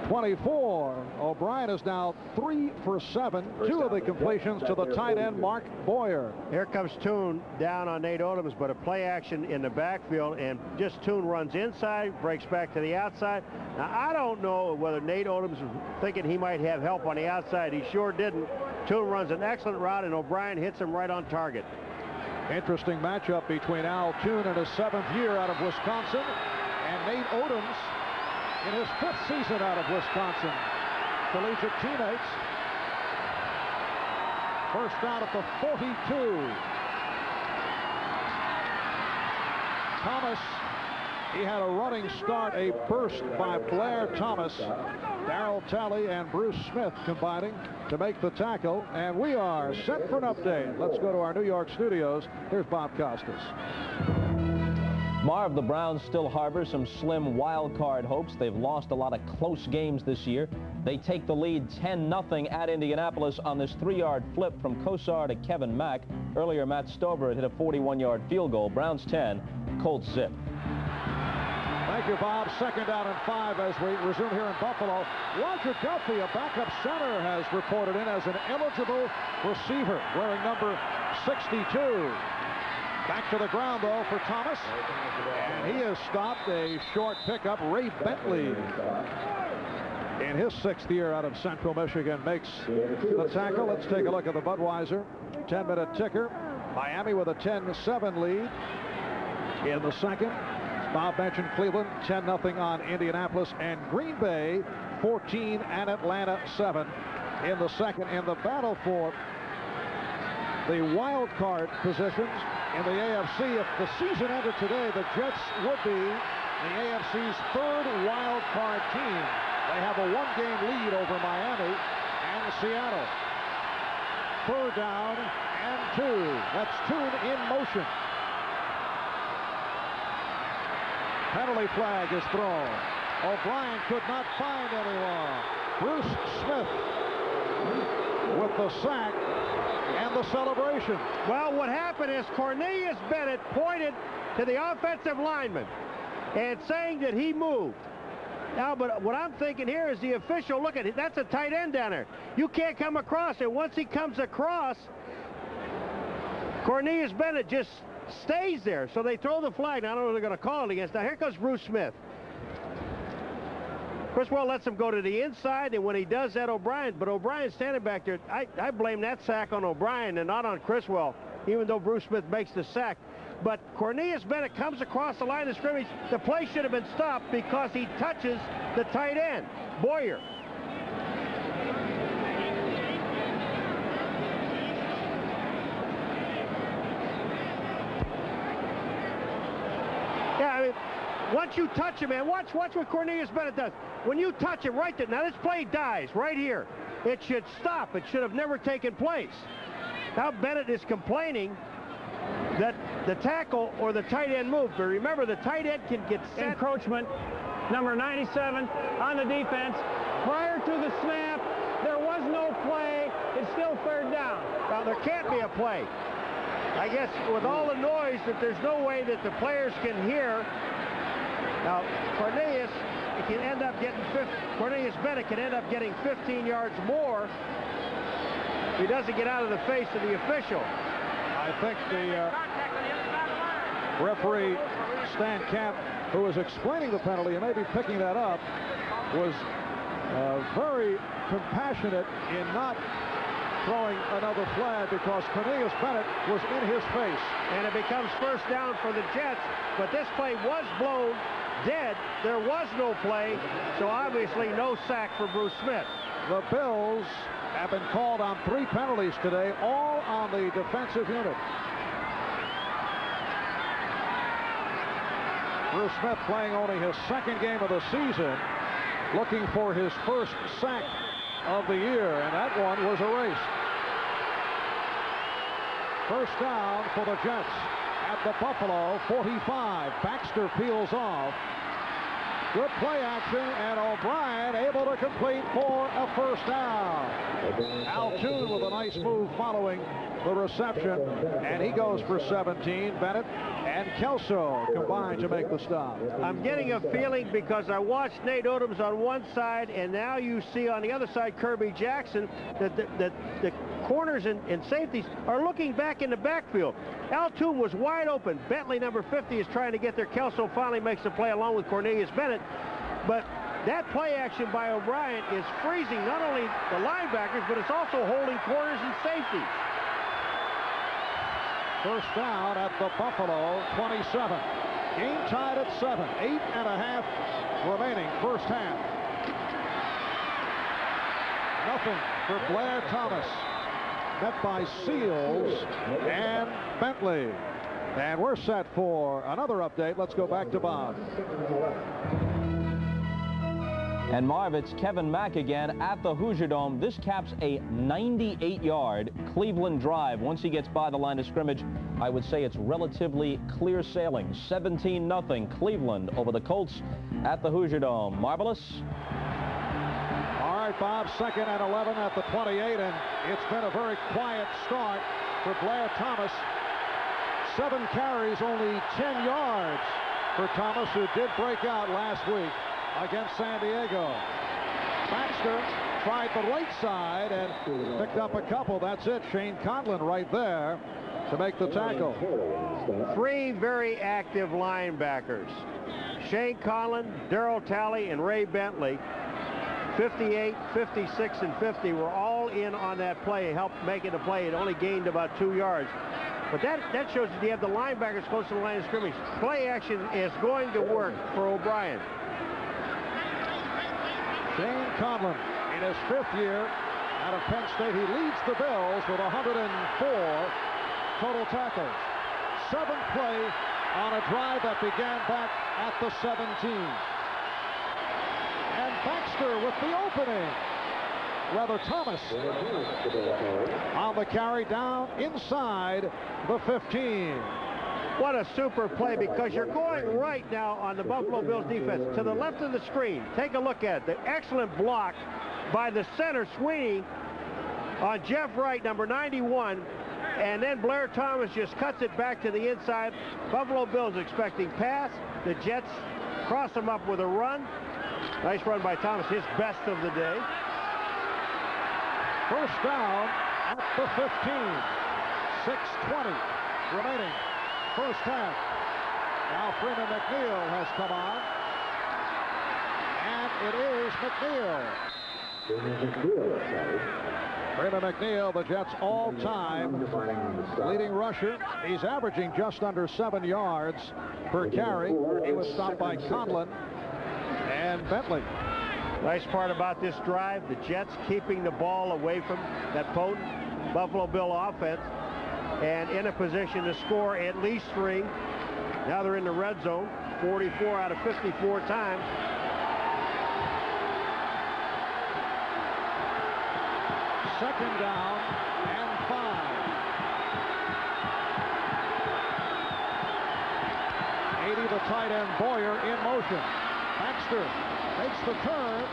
24. O'Brien is now 3 for 7. 2 of the completions to the tight end, Mark Boyer. Here comes Toon down on Nate Odoms, but a play action in the backfield, and just Toon runs inside, breaks back to the outside. Now, I don't know whether Nate Odoms was thinking he might have help on the outside. He sure didn't. Toon runs an excellent route, and O'Brien hits him right on target. Interesting matchup between Al Toon in his 7th year out of Wisconsin and Nate Odoms in his 5th season out of Wisconsin. Collegiate teammates. First down at the 42. Thomas, he had a running start, a burst by Blair Thomas. Darryl Talley and Bruce Smith combining to make the tackle, and we are set for an update. Let's go to our New York studios. Here's Bob Costas. Marv, the Browns still harbor some slim wild card hopes. They've lost a lot of close games this year. They take the lead 10-0 at Indianapolis on this 3-yard flip from Kosar to Kevin Mack. Earlier, Matt Stover had hit a 41-yard field goal. Browns 10, Colts zip. Thank you, Bob. 2nd down and 5 as we resume here in Buffalo. Roger Duffy, a backup center, has reported in as an eligible receiver, wearing number 62. Back to the ground, though, for Thomas. And he has stopped a short pickup. Ray Bentley, in his 6th year out of Central Michigan, makes the tackle. Let's take a look at the Budweiser 10-minute ticker. Miami with a 10-7 lead in the second. Bob mentioned Cleveland 10-0 on Indianapolis, and Green Bay 14 and Atlanta 7 in the second. In the battle for the wild card positions in the AFC, if the season ended today, the Jets would be the AFC's 3rd wild card team. They have a 1-game lead over Miami and Seattle. 3rd down and 2. That's Toon in motion. Penalty flag is thrown. O'Brien could not find anyone. Bruce Smith with the sack and the celebration. Well, what happened is Cornelius Bennett pointed to the offensive lineman and saying that he moved. Now, but what I'm thinking here is the official, look at it, that's a tight end down there. You can't come across it. Once he comes across, Cornelius Bennett just stays there, so they throw the flag. Now, I don't know what they're going to call it against. Now, here comes Bruce Smith. Criswell lets him go to the inside, and when he does that, O'Brien's standing back there. I blame that sack on O'Brien and not on Criswell, even though Bruce Smith makes the sack. But Cornelius Bennett comes across the line of scrimmage. The play should have been stopped because he touches the tight end, Boyer. Once you touch him, man, watch what Cornelius Bennett does. When you touch him right there, now this play dies right here. It should stop. It should have never taken place. Now Bennett is complaining that the tackle or the tight end moved. But remember, the tight end can get set. Encroachment, number 97 on the defense. Prior to the snap, there was no play. It's still 3rd down. Now, there can't be a play. I guess with all the noise that there's no way that the players can hear. Now, Cornelius Bennett can end up getting 15 yards more. He doesn't get out of the face of the official. I think the referee, Stan Camp, who was explaining the penalty, and maybe picking that up, was very compassionate in not throwing another flag because Cornelius Bennett was in his face. And it becomes first down for the Jets, but this play was blown dead. There was no play, so obviously no sack for Bruce Smith. The Bills have been called on 3 penalties today, all on the defensive unit. Bruce Smith playing only his 2nd game of the season, looking for his first sack of the year, and that one was erased. First down for the Jets at the Buffalo 45. Baxter peels off. Good play action, and O'Brien able to complete for a first down. Al Toon with a nice move following the reception, and he goes for 17. Bennett and Kelso combine to make the stop. I'm getting a feeling, because I watched Nate Odoms on one side, and now you see on the other side Kirby Jackson, that the corners and safeties are looking back in the backfield. Al Toon was wide open. Bentley, number 50, is trying to get there. Kelso finally makes the play along with Cornelius Bennett. But that play action by O'Brien is freezing not only the linebackers, but it's also holding corners and safeties. First down at the Buffalo 27. Game tied at 7. 8.5 remaining first half. Nothing for Blair Thomas. Met by Seals and Bentley. And we're set for another update. Let's go back to Bob. And Marv, it's Kevin Mack again at the Hoosier Dome. This caps a 98-yard Cleveland drive. Once he gets by the line of scrimmage, I would say it's relatively clear sailing. 17-0 Cleveland over the Colts at the Hoosier Dome. Marvelous. All right, Bob, 2nd and 11 at the 28, and it's been a very quiet start for Blair Thomas. 7 carries, only 10 yards for Thomas, who did break out last week against San Diego. Baxter tried the right side and picked up a couple. That's it. Shane Conlon right there to make the tackle. 3 very active linebackers. Shane Conlon, Darryl Talley, and Ray Bentley. 58, 56, and 50 were all in on that play, helped make it a play. It only gained about 2 yards. But that shows that you have the linebackers close to the line of scrimmage. Play action is going to work for O'Brien. Shane Conlon in his 5th year out of Penn State. He leads the Bills with 104 total tackles. 7th play on a drive that began back at the 17. And Baxter with the opening. Rather, Thomas on the carry down inside the 15. What a super play, because you're going right now on the Buffalo Bills defense to the left of the screen. Take a look at it. The excellent block by the center, Sweeney, on Jeff Wright, number 91. And then Blair Thomas just cuts it back to the inside. Buffalo Bills expecting pass. The Jets cross them up with a run. Nice run by Thomas, his best of the day. First down at the 15. 6:20 remaining first half. Now Freeman McNeil has come on. And it is McNeil. Freeman McNeil, the Jets' all-time leading rusher. He's averaging just under 7 yards per carry. He was stopped by Conlon and Bentley. Nice part about this drive, the Jets keeping the ball away from that potent Buffalo Bill offense and in a position to score at least 3. Now they're in the red zone 44 out of 54 times. Second down and 5. 80, the tight end Boyer in motion. Baxter makes the turn,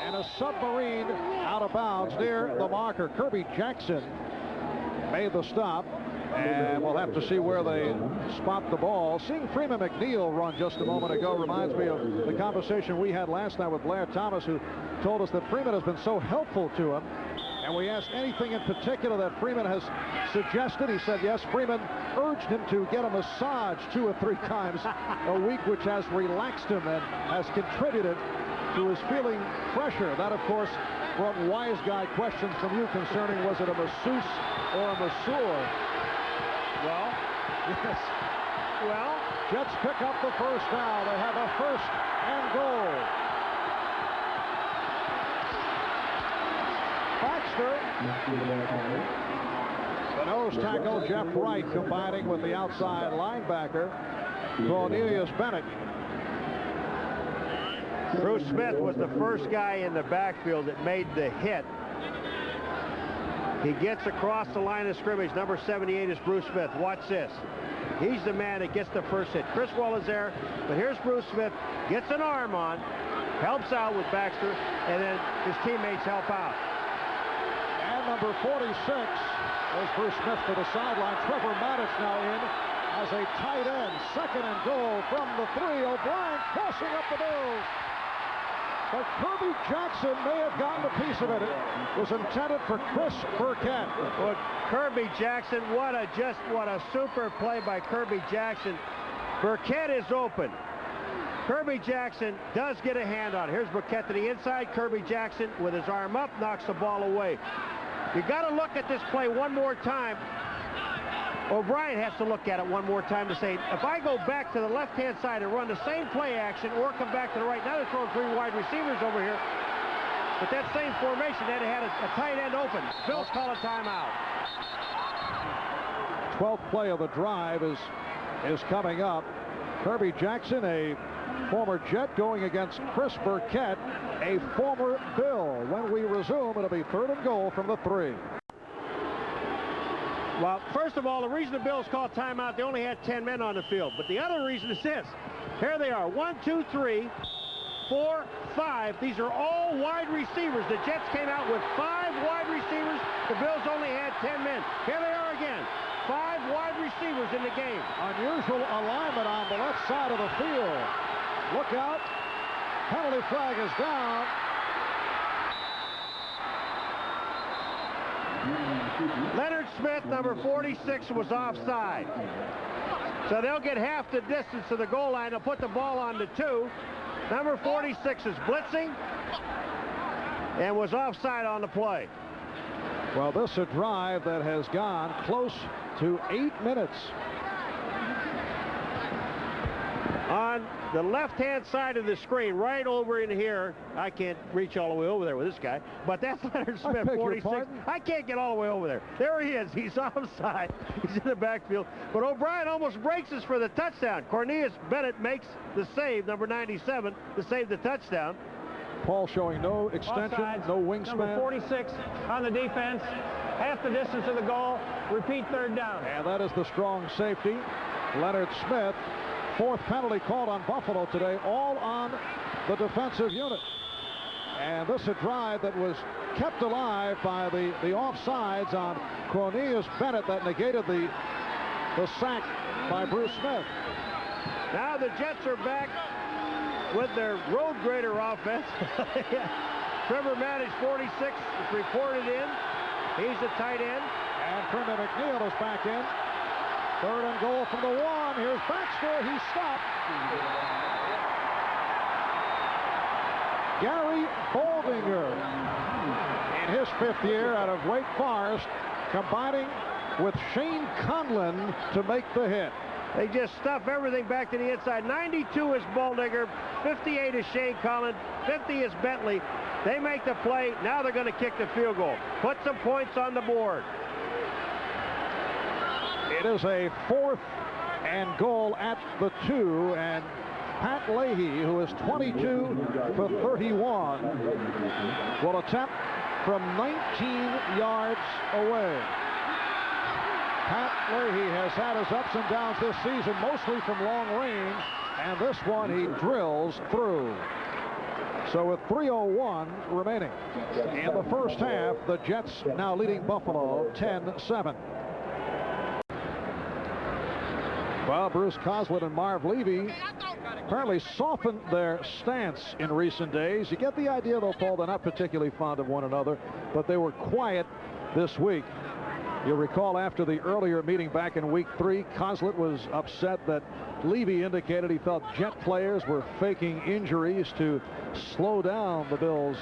and a submarine out of bounds near the marker. Kirby Jackson made the stop, and we'll have to see where they spot the ball. Seeing Freeman McNeil run just a moment ago reminds me of the conversation we had last night with Blair Thomas, who told us that Freeman has been so helpful to him And we asked anything in particular that Freeman has suggested. He said yes. Freeman urged him to get a massage 2 or 3 times a week, which has relaxed him and has contributed to his feeling fresher. That, of course, brought wise guy questions from you concerning was it a masseuse or a masseur? Well, yes. Well, Jets pick up the first down. They have a 1st and goal. Baxter. The nose tackle, Jeff Wright, combining with the outside linebacker, Cornelius Bennett. Bruce Smith was the first guy in the backfield that made the hit. He gets across the line of scrimmage. Number 78 is Bruce Smith. Watch this. He's the man that gets the first hit. Chris Wall is there, but here's Bruce Smith. Gets an arm on, helps out with Baxter, and then his teammates help out. And number 46 is Bruce Smith to the sideline. Trevor Maddux now in as a tight end. 2nd and goal from the 3. O'Brien crossing up the Bills. But Kirby Jackson may have gotten a piece of it. It was intended for Chris Burkett. Well, Kirby Jackson, what a super play by Kirby Jackson. Burkett is open. Kirby Jackson does get a hand on it. Here's Burkett to the inside. Kirby Jackson with his arm up knocks the ball away. You got to look at this play one more time. O'Brien has to look at it one more time to say, if I go back to the left-hand side and run the same play action or come back to the right, now they're throwing 3 wide receivers over here. But that same formation, that had a tight end open. Bills call a timeout. 12th play of the drive is coming up. Kirby Jackson, a former Jet, going against Chris Burkett, a former Bill. When we resume, it'll be 3rd and goal from the 3. Well, first of all, the reason the Bills called timeout, they only had 10 men on the field. But the other reason is this. Here they are. 1, 2, 3, 4, 5. These are all wide receivers. The Jets came out with 5 wide receivers. The Bills only had 10 men. Here they are again. 5 wide receivers in the game. Unusual alignment on the left side of the field. Look out. Penalty flag is down. Leonard Smith, number 46, was offside. So they'll get half the distance to the goal line. They'll put the ball on the 2. Number 46 is blitzing and was offside on the play. Well, this is a drive that has gone close to 8 minutes. On the left-hand side of the screen, right over in here, I can't reach all the way over there with this guy, but that's Leonard Smith, 46. I can't get all the way over there. There he is. He's offside. He's in the backfield. But O'Brien almost breaks us for the touchdown. Cornelius Bennett makes the save, number 97, to save the touchdown. Paul showing no extension, Offsides, no wingspan. Number 46 on the defense. Half the distance to the goal. Repeat 3rd down. And that is the strong safety, Leonard Smith. 4th penalty called on Buffalo today, all on the defensive unit. And this is a drive that was kept alive by the offsides on Cornelius Bennett that negated the sack by Bruce Smith. Now the Jets are back with their road grader offense. Trevor Maddux, 46, is reported in. He's the tight end. And Kermit McNeil is back in. 3rd and goal from the 1. Here's Baxter. He stopped. Gary Boldinger, in his 5th year out of Wake Forest, combining with Shane Conlon to make the hit. They just stuff everything back to the inside. 92 is Boldinger, 58 is Shane Conlon, 50 is Bentley. They make the play. Now they're going to kick the field goal. Put some points on the board. It is a 4th and goal at the 2, and Pat Leahy, who is 22 for 31, will attempt from 19 yards away. Pat Leahy has had his ups and downs this season, mostly from long range, and this one he drills through. So with 3:01 remaining in the first half, the Jets now leading Buffalo 10-7. Well, Bruce Coslett and Marv Levy apparently softened their stance in recent days. You get the idea, though, Paul, they're not particularly fond of one another, but they were quiet this week. You'll recall after the earlier meeting back in week 3, Coslett was upset that Levy indicated he felt Jet players were faking injuries to slow down the Bills'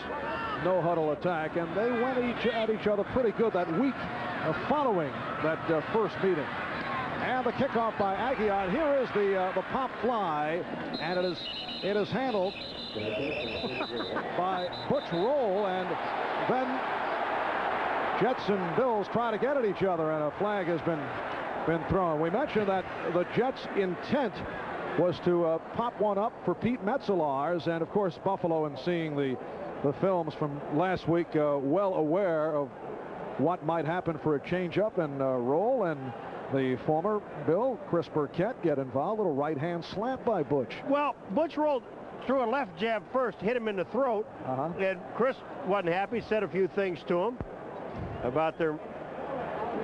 no-huddle attack, and they went at each other pretty good that week following that first meeting. And the kickoff by Aguilar. Here is the pop fly, and it is handled by Butch Roll, and then Jets and Bills try to get at each other, and a flag has been thrown. We mentioned that the Jets' intent was to pop one up for Pete Metzelaars, and of course Buffalo, in seeing the films from last week, well aware of what might happen for a changeup, and Roll and the former Bill, Chris Burkett, get involved. A little right-hand slant by Butch. Well, Butch Roll threw a left jab first, hit him in the throat, and Chris wasn't happy, said a few things to him about their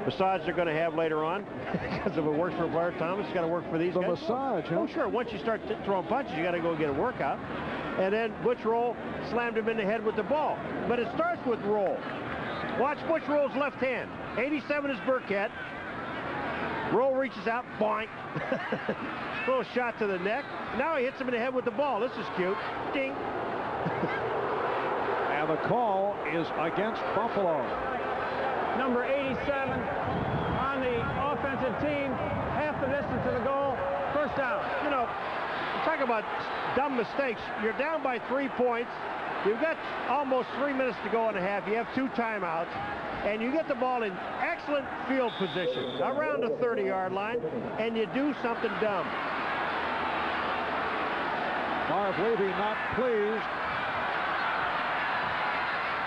massage they're going to have later on. Because if it works for Blair Thomas, it's got to work for these guys. The massage, huh? Oh, sure. Once you start throwing punches, you got to go get a workout. And then Butch Roll slammed him in the head with the ball. But it starts with Roll. Watch Butch Roll's left hand. 87 is Burkett. Roll reaches out, boink. Little shot to the neck. Now he hits him in the head with the ball. This is cute. Ding. And the call is against Buffalo. Number 87 on the offensive team, half the distance to the goal, first down. You know, talk about dumb mistakes. You're down by 3 points. You've got almost 3 minutes to go in the half. You have 2 timeouts, and you get the ball in excellent field position around the 30-yard line, and you do something dumb. Marv Levy not pleased.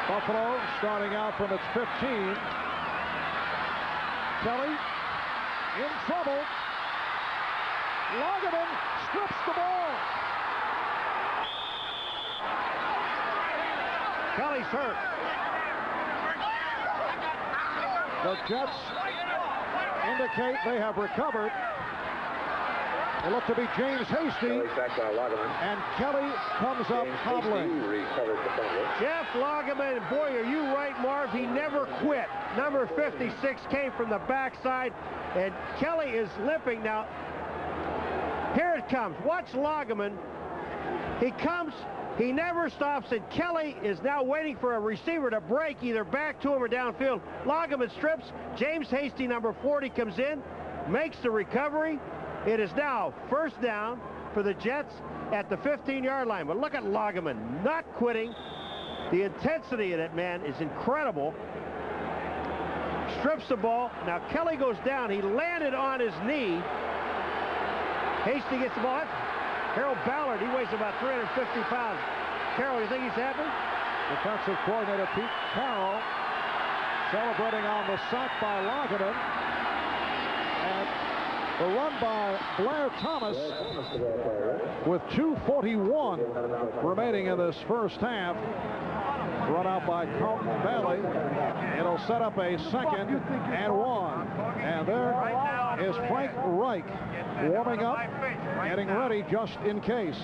Buffalo starting out from its 15. Kelly in trouble. Lageman strips the ball. Kelly's hurt. The Jets indicate they have recovered. It looked to be James Hasty, and Kelly comes up hobbling. Jeff Lageman, boy, are you right, Marv? He never quit. Number 56 came from the backside, and Kelly is limping now. Here it comes. Watch Lageman. He comes. He never stops, and Kelly is now waiting for a receiver to break either back to him or downfield. Lageman strips. James Hasty, number 40, comes in, makes the recovery. It is now first down for the Jets at the 15-yard line. But look at Lageman not quitting. The intensity of that man is incredible. Strips the ball. Now Kelly goes down. He landed on his knee. Hasty gets the ball. Harold Ballard, he weighs about 350 pounds. Carroll, you think he's happy? Defensive coordinator Pete Carroll celebrating on the sack by Lageman. And the run by Blair Thomas with 2:41 remaining in this first half. Run out by Carlton Bailey. It'll set up a 2nd and 1. And there is Frank Reich warming up, getting ready just in case.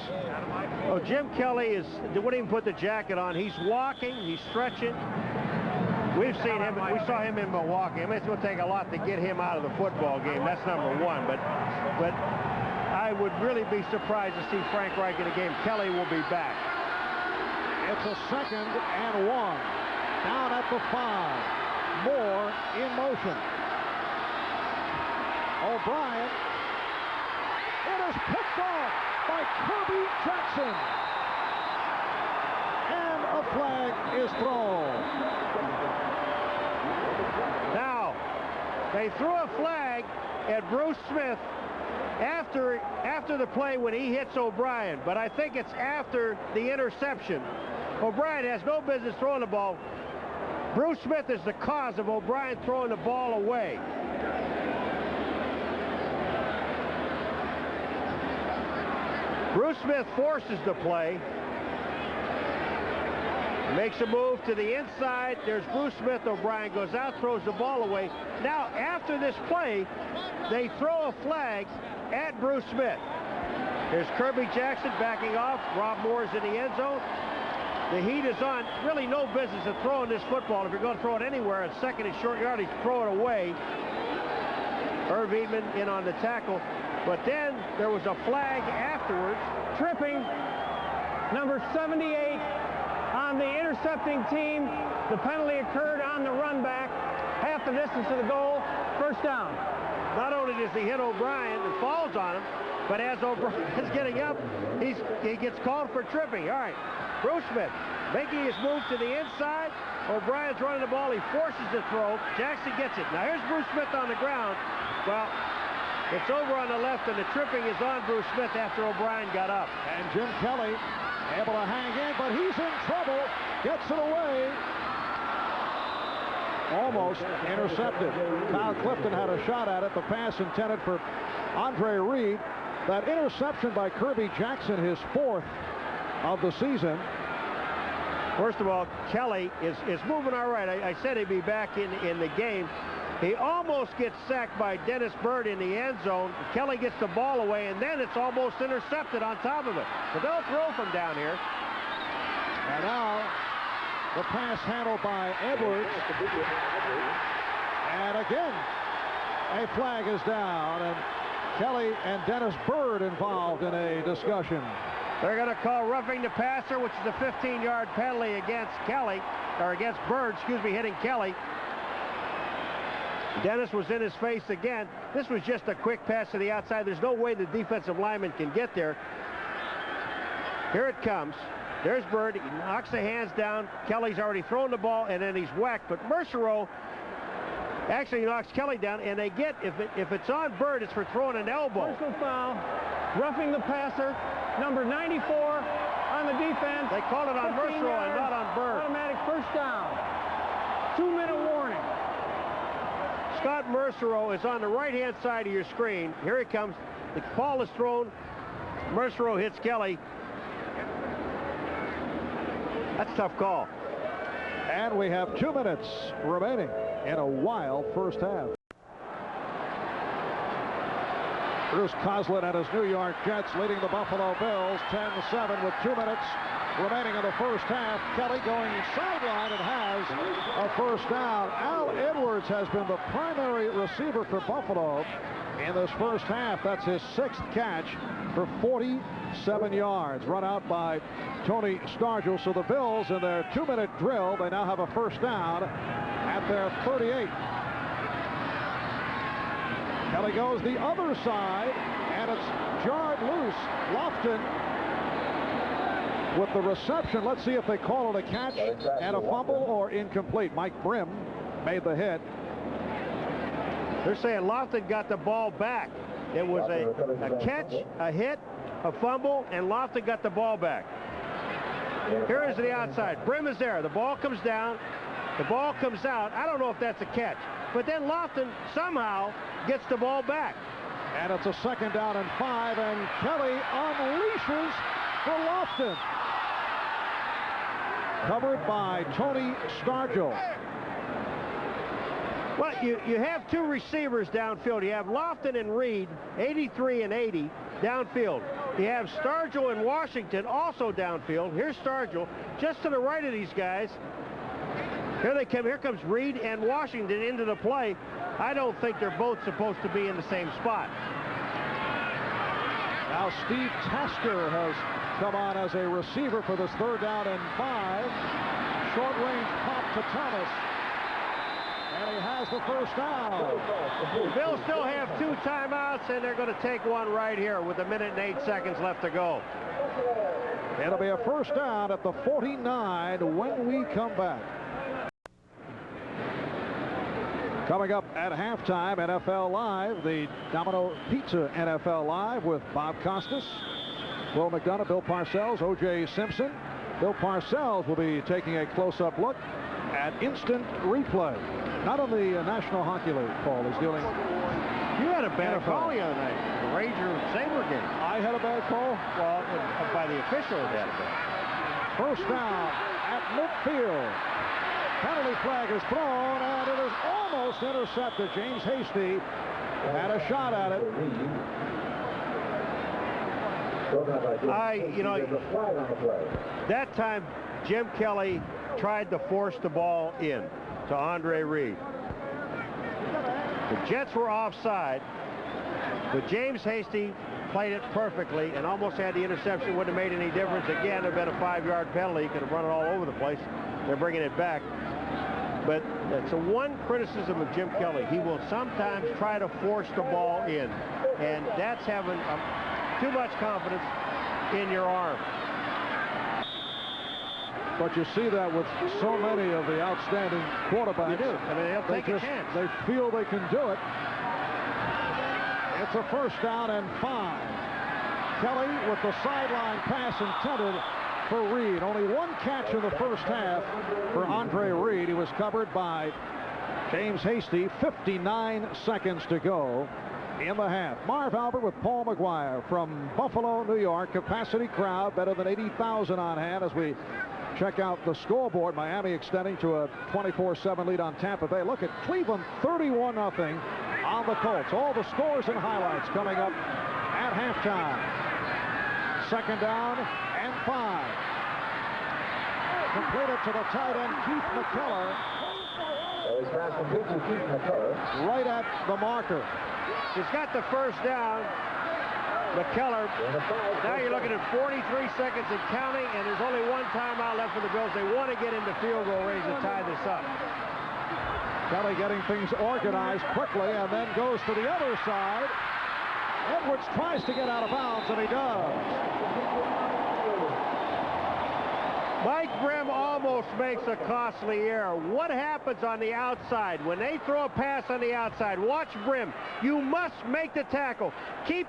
Oh, Jim Kelly wouldn't even put the jacket on. He's walking, he's stretching. We've seen him, we saw him in Milwaukee. I mean, it's going to take a lot to get him out of the football game. That's number 1. But I would really be surprised to see Frank Reich in a game. Kelly will be back. It's a 2nd and 1. Down at the 5. Moore in motion. O'Brien. It is picked off by Kirby Jackson. And a flag is thrown. Now, they threw a flag at Bruce Smith after the play when he hits O'Brien, but I think it's after the interception. O'Brien has no business throwing the ball. Bruce Smith is the cause of O'Brien throwing the ball away. Bruce Smith forces the play. Makes a move to the inside. There's Bruce Smith. O'Brien goes out, throws the ball away. Now, after this play, they throw a flag at Bruce Smith. Here's Kirby Jackson backing off. Rob Moore's in the end zone. The heat is on. Really no business of throwing this football. If you're going to throw it anywhere at second and short yardage, throw it away. Irv Eatman in on the tackle. But then there was a flag afterwards. Tripping, number 78 on the intercepting team. The penalty occurred on the run back, half the distance to the goal, first down. Not only does he hit O'Brien and falls on him, but as O'Brien's getting up, he gets called for tripping. All right, Bruce Smith making his move to the inside. O'Brien's running the ball. He forces the throw. Jackson gets it. Now here's Bruce Smith on the ground. Well, it's over on the left, and the tripping is on Bruce Smith after O'Brien got up. And Jim Kelly able to hang in, but he's in trouble. Gets it away. Almost intercepted. Kyle Clifton had a shot at it. The pass intended for Andre Reed. That interception by Kirby Jackson, his 4th of the season. First of all, Kelly is moving all right. I said he'd be back in the game. He almost gets sacked by Dennis Byrd in the end zone. Kelly gets the ball away, and then it's almost intercepted on top of it. But they'll throw from down here. And now the pass handled by Edwards. And again, a flag is down, and Kelly and Dennis Byrd involved in a discussion. They're going to call roughing the passer, which is a 15-yard penalty against Kelly, or against Byrd, hitting Kelly. Dennis was in his face again. This was just a quick pass to the outside. There's no way the defensive lineman can get there. Here it comes. There's Byrd. He knocks the hands down. Kelly's already thrown the ball, and then he's whacked. But Mercereau actually knocks Kelly down, and they get, if it's on Byrd, it's for throwing an elbow. Personal foul, roughing the passer, number 94 on the defense. They call it on Mercereau and not on Byrd. Automatic first down. 2-minute warning. Scott Mercereau is on the right-hand side of your screen. Here he comes. The ball is thrown. Mercereau hits Kelly. That's a tough call. And we have 2 minutes remaining in a wild first half. Bruce Coslin and his New York Jets leading the Buffalo Bills 10-7 with 2 minutes remaining in the first half. Kelly going sideline and has a first down. Al Edwards has been the primary receiver for Buffalo in this first half. That's his 6th catch for 47 yards. Run out by Tony Stargell. So the Bills in their 2-minute drill, they now have a first down at their 38. Kelly goes the other side, and it's jarred loose. Lofton with the reception. Let's see if they call it a catch and a fumble or incomplete. Mike Brim made the hit. They're saying Lofton got the ball back. It was a catch, a hit, a fumble, and Lofton got the ball back. Here is the outside. Brim is there. The ball comes down. The ball comes out. I don't know if that's a catch. But then Lofton somehow gets the ball back. And it's a 2nd down and 5, and Kelly unleashes for Lofton. Covered by Tony Stargell. Well, you have 2 receivers downfield. You have Lofton and Reed, 83 and 80, downfield. You have Stargell and Washington also downfield. Here's Stargell just to the right of these guys. Here they come. Here comes Reed and Washington into the play. I don't think they're both supposed to be in the same spot. Now Steve Tasker has come on as a receiver for this 3rd down and 5. Short range pop to Thomas. And he has the first down. The Bills still have 2 timeouts, and they're going to take one right here with 1 minute and 8 seconds left to go. It'll be a first down at the 49 when we come back. Coming up at halftime, NFL Live, the Domino Pizza NFL Live with Bob Costas, Will McDonough, Bill Parcells, O.J. Simpson. Bill Parcells will be taking a close-up look at instant replay. Not on the National Hockey League, Paul. He's dealing. You had a bad call the other night, the Ranger-Sabre game. I had a bad call? Well, by the official, it had a bad. First down at midfield. Penalty flag is thrown, and it Steelers almost intercepted. James Hasty had a shot at it. That time Jim Kelly tried to force the ball in to Andre Reed. The Jets were offside, but James Hasty played it perfectly and almost had the interception. Wouldn't have made any difference. Again, there would have been a 5-yard penalty. He could have run it all over the place. They're bringing it back. But that's the one criticism of Jim Kelly. He will sometimes try to force the ball in, and that's having too much confidence in your arm. But you see that with so many of the outstanding quarterbacks. You do. I mean, they'll take a chance. They feel they can do it. It's a first down and 5. Kelly with the sideline pass intended for Reed. Only one catch in the first half for Andre Reed. He was covered by James Hasty. 59 seconds to go in the half. Marv Albert with Paul McGuire from Buffalo, New York. Capacity crowd, better than 80,000 on hand as we check out the scoreboard. Miami extending to a 24-7 lead on Tampa Bay. Look at Cleveland, 31-0 on the Colts. All the scores and highlights coming up at halftime. Second down and 5. Completed to the tight end, Keith McKellar. Right at the marker. He's got the first down. McKellar. Now you're looking at 43 seconds and counting, and there's only one timeout left for the Bills. They want to get into field goal range to tie this up. Kelly getting things organized quickly and then goes to the other side. Edwards tries to get out of bounds, and he does. Mike Brim almost makes a costly error. What happens on the outside? When they throw a pass on the outside, watch Brim. You must make the tackle. Keep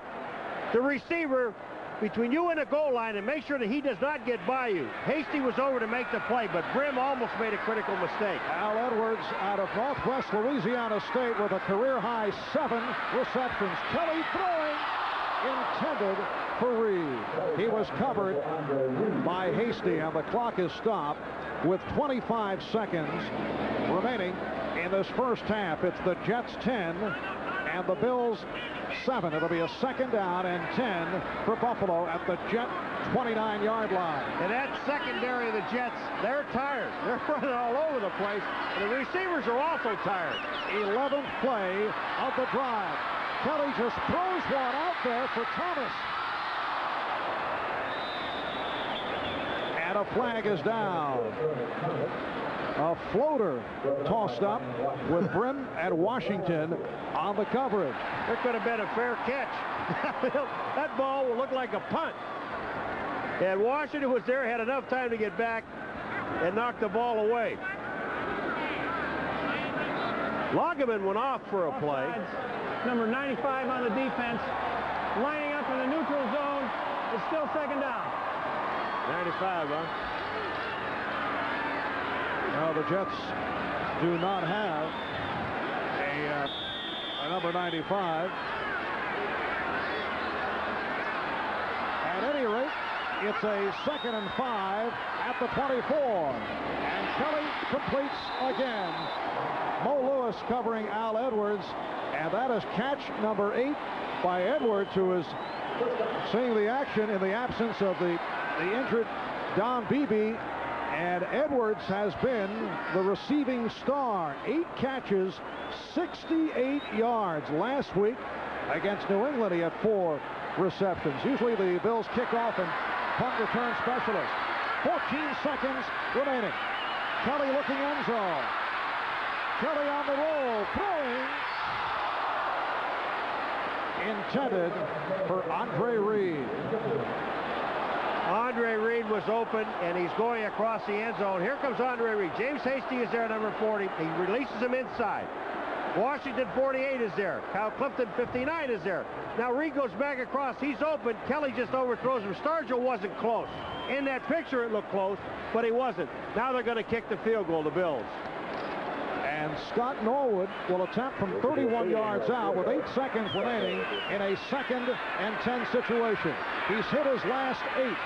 the receiver between you and the goal line and make sure that he does not get by you. Hasty was over to make the play, but Brim almost made a critical mistake. Al Edwards out of Northwest Louisiana State with a career-high 7 receptions. Kelly throwing intended for Reed. He was covered by Hasty, and the clock is stopped with 25 seconds remaining in this first half. It's the Jets 10 and the Bills 7. It'll be a second down and 10 for Buffalo at the Jet 29-yard line. And that secondary of the Jets, they're tired. They're running all over the place. And the receivers are also tired. 11th play of the drive. Kelly just throws one out there for Thomas. And a flag is down. A floater tossed up with Brim at Washington on the coverage. There could have been a fair catch. That ball will look like a punt. And Washington was there, had enough time to get back and knock the ball away. Lageman went off for a play. Number 95 on the defense, lining up in the neutral zone. It's still second down. 95, huh? Well, the Jets do not have a number 95. At any rate, it's a second and 5 at the 24. And Kelly completes again. Mo Lewis covering Al Edwards. And that is catch number 8 by Edwards, who is seeing the action in the absence of the injured Don Beebe. And Edwards has been the receiving star. 8 catches, 68 yards. Last week against New England, he had 4 receptions. Usually the Bills kick off and punt return specialist. 14 seconds remaining. Kelly looking end zone. Kelly on the roll, throwing. Intended for Andre Reed. Andre Reed was open, and he's going across the end zone. Here comes Andre Reed. James Hasty is there, number 40. He releases him inside. Washington 48 is there. Kyle Clifton 59 is there. Now Reed goes back across. He's open. Kelly just overthrows him. Stargell wasn't close. In that picture it looked close, but he wasn't. Now they're going to kick the field goal, the Bills. And Scott Norwood will attempt from 31 yards out with 8 seconds remaining in a second and 10 situation. He's hit his last 8.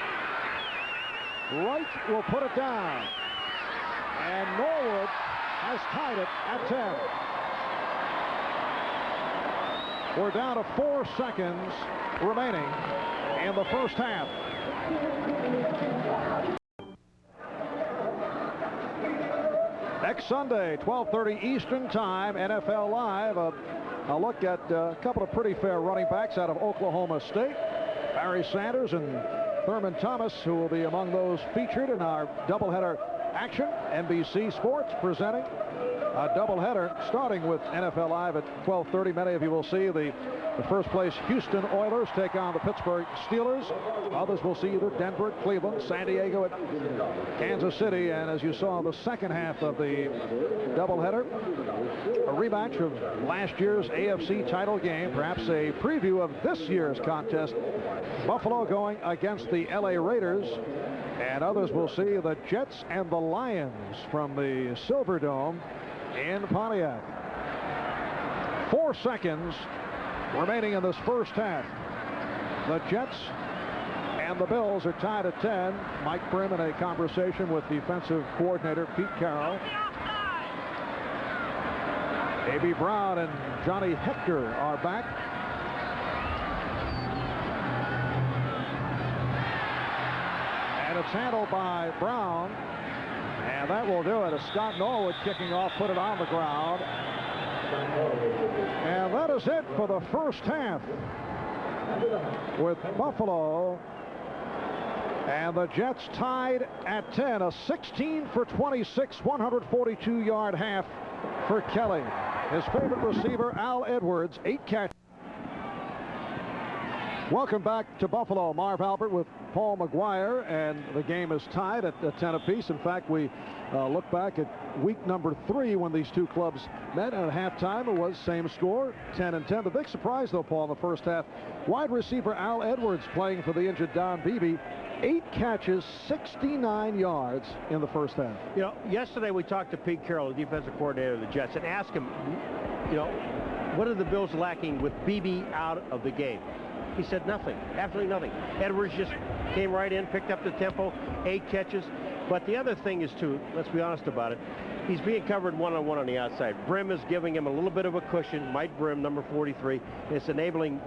Wright will put it down. And Norwood has tied it at 10. We're down to 4 seconds remaining in the first half. Next Sunday, 12:30 Eastern Time, NFL Live. A look at a couple of pretty fair running backs out of Oklahoma State. Barry Sanders and Thurman Thomas, who will be among those featured in our doubleheader action. NBC Sports presenting a doubleheader starting with NFL Live at 12:30. Many of you will see the first place Houston Oilers take on the Pittsburgh Steelers. Others will see either Denver, Cleveland, San Diego at Kansas City. And as you saw in the second half of the doubleheader, a rematch of last year's AFC title game, perhaps a preview of this year's contest. Buffalo going against the LA Raiders. And others will see the Jets and the Lions from the Silverdome in Pontiac. 4 seconds remaining in this first half. The Jets and the Bills are tied at 10. Mike Brim in a conversation with defensive coordinator Pete Carroll. A.B. Brown and Johnny Hector are back. And it's handled by Brown. And that will do it. As Scott Norwood kicking off, put it on the ground. And that is it for the first half, with Buffalo and the Jets tied at 10. A 16 for 26, 142-yard half for Kelly. His favorite receiver, Al Edwards, 8 catches. Welcome back to Buffalo. Marv Albert with Paul McGuire, and the game is tied at 10 apiece. In fact, we look back at week number 3 when these two clubs met, and at halftime it was same score, 10-10. The big surprise, though, Paul, in the first half, wide receiver Al Edwards playing for the injured Don Beebe. 8 catches, 69 yards in the first half. You know, yesterday we talked to Pete Carroll, the defensive coordinator of the Jets, and asked him, you know, what are the Bills lacking with Beebe out of the game? He said nothing, absolutely nothing. Edwards just came right in, picked up the tempo, 8 catches. But the other thing is, too, let's be honest about it, he's being covered one-on-one on the outside. Brim is giving him a little bit of a cushion, Mike Brim, number 43. It's enabling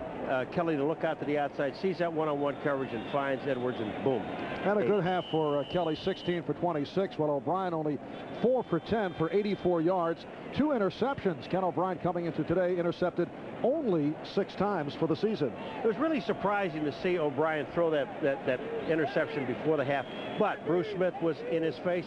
Kelly to look out to the outside, sees that one-on-one coverage, and finds Edwards, and boom. And a good half for Kelly, 16 for 26, while O'Brien only 4 for 10 for 84 yards. 2 interceptions. Ken O'Brien coming into today intercepted only 6 times for the season. It was really surprising to see O'Brien throw that interception before the half. But Bruce Smith was in his face,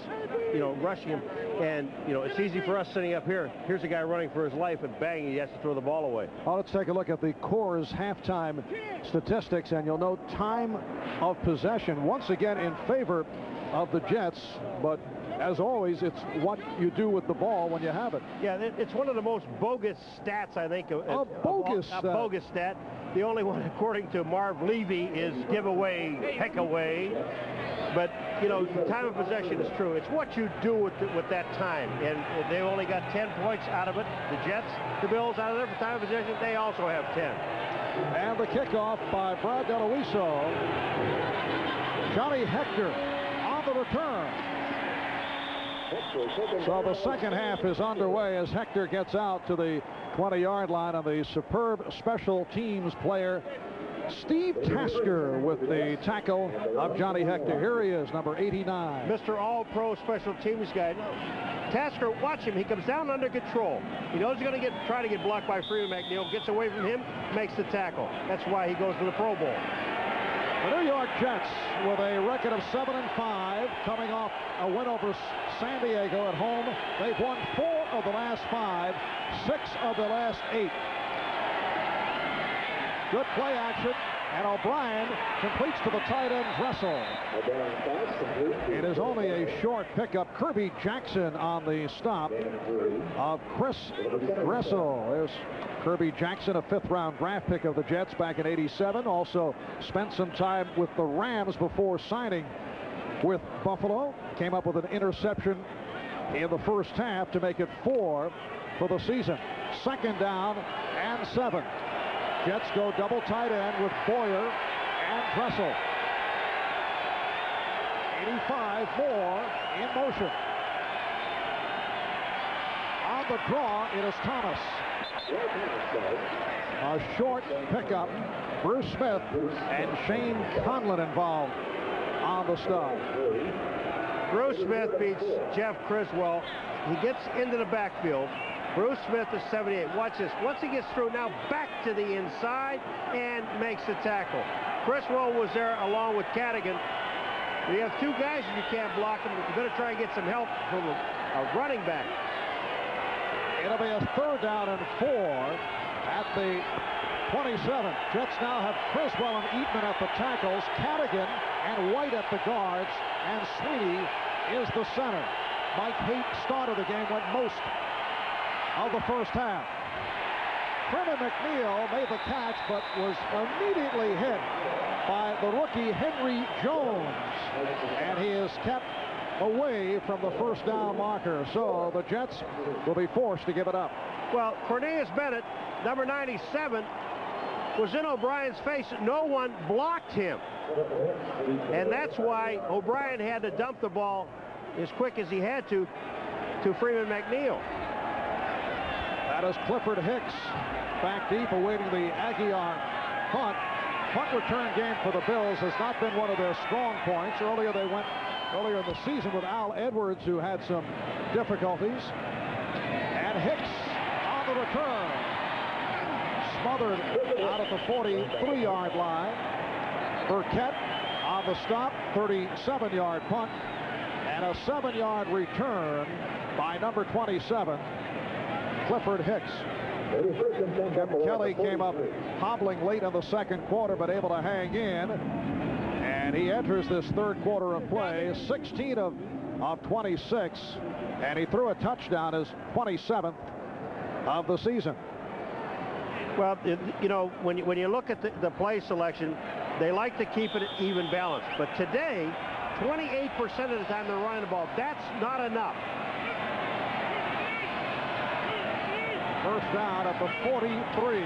you know, rushing him. And, you know, it's easy for us sitting up here. Here's a guy running for his life, and bang, he has to throw the ball away. Well, let's take a look at the Coors halftime statistics, and you'll note time of possession once again in favor of the Jets. But as always, it's what you do with the ball when you have it. Yeah, it's one of the most bogus stats, I think. A bogus stat. The only one, according to Marv Levy, is give away, heck away. But, you know, time of possession is true. It's what you do with that time. And they only got 10 points out of it. The Jets, the Bills, out of there for time of possession, they also have 10. And the kickoff by Brad DeLuiso. Johnny Hector on the return. So the second half is underway as Hector gets out to the 20-yard line on the superb special teams player Steve Tasker with the tackle of Johnny Hector. Here he is, number 89. Mr. All-Pro special teams guy. Tasker, watch him. He comes down under control. He knows he's going to try to get blocked by Freeman McNeil. Gets away from him, makes the tackle. That's why he goes to the Pro Bowl. The New York Jets with a record of 7-5, coming off a win over San Diego at home. They've won 4 of the last 5, 6 of the last 8. Good play action, and O'Brien completes to the tight end, Dressel. It is only a short pickup. Kirby Jackson on the stop of Chris Dressel. There's Kirby Jackson, a 5th-round draft pick of the Jets back in '87. Also spent some time with the Rams before signing with Buffalo. Came up with an interception in the first half to make it 4 for the season. 2nd down and 7. Jets go double tight end with Boyer and Dressel. 85 more in motion. the draw, it is Thomas. A short pickup. Bruce Smith and Shane Conlon involved on the stop. Bruce Smith beats Jeff Criswell. He gets into the backfield. Bruce Smith is 78. Watch this. Once he gets through, now back to the inside and makes the tackle. Criswell was there along with Cadigan. You have two guys and you can't block them. You're going to try and get some help from a running back. It'll be a 3rd down and 4 at the 27. Jets now have Criswell and Eatman at the tackles, Cadigan and White at the guards, and Sweeney is the center. Mike Haight started the game, went most of the first half. Freeman McNeil made the catch, but was immediately hit by the rookie Henry Jones, and he is kept away from the first down marker, so the Jets will be forced to give it up. Well, Cornelius Bennett, number 97, was in O'Brien's face. No one blocked him, and that's why O'Brien had to dump the ball as quick as he had to Freeman McNeil. That is Clifford Hicks back deep, awaiting the Aguiar punt. Punt return game for the Bills has not been one of their strong points. Earlier in the season with Al Edwards, who had some difficulties. And Hicks on the return. Smothered out at the 43-yard line. Burkett on the stop, 37-yard punt. And a 7-yard return by number 27, Clifford Hicks. Kevin Kelly came up hobbling late in the second quarter, but able to hang in. And he enters this third quarter of play, 16 of 26. And he threw a touchdown, his 27th of the season. Well, you know, when you look at the play selection, they like to keep it even balanced. But today, 28% of the time they're running the ball. That's not enough. First down at the 43.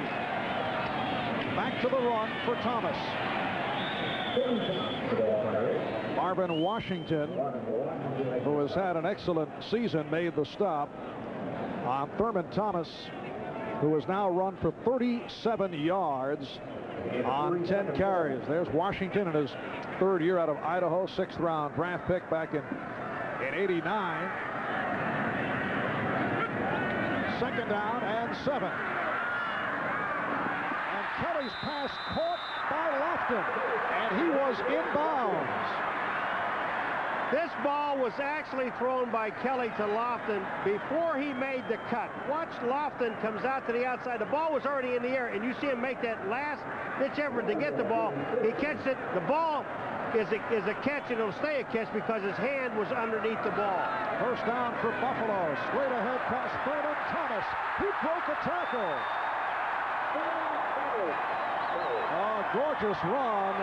Back to the run for Thomas. Marvin Washington, who has had an excellent season, made the stop on Thurman Thomas, who has now run for 37 yards on 10 carries. There's Washington in his 3rd year out of Idaho, 6th round draft pick back in '89. 2nd down and 7. And Kelly's pass caught by Lofton, and he was inbounds. This ball was actually thrown by Kelly to Lofton before he made the cut. Watch Lofton comes out to the outside. The ball was already in the air, and you see him make that last-ditch effort to get the ball. He catches it. The ball is a catch, and it'll stay a catch because his hand was underneath the ball. First down for Buffalo. Straight ahead pass, Thurman Thomas. He broke a tackle. A gorgeous run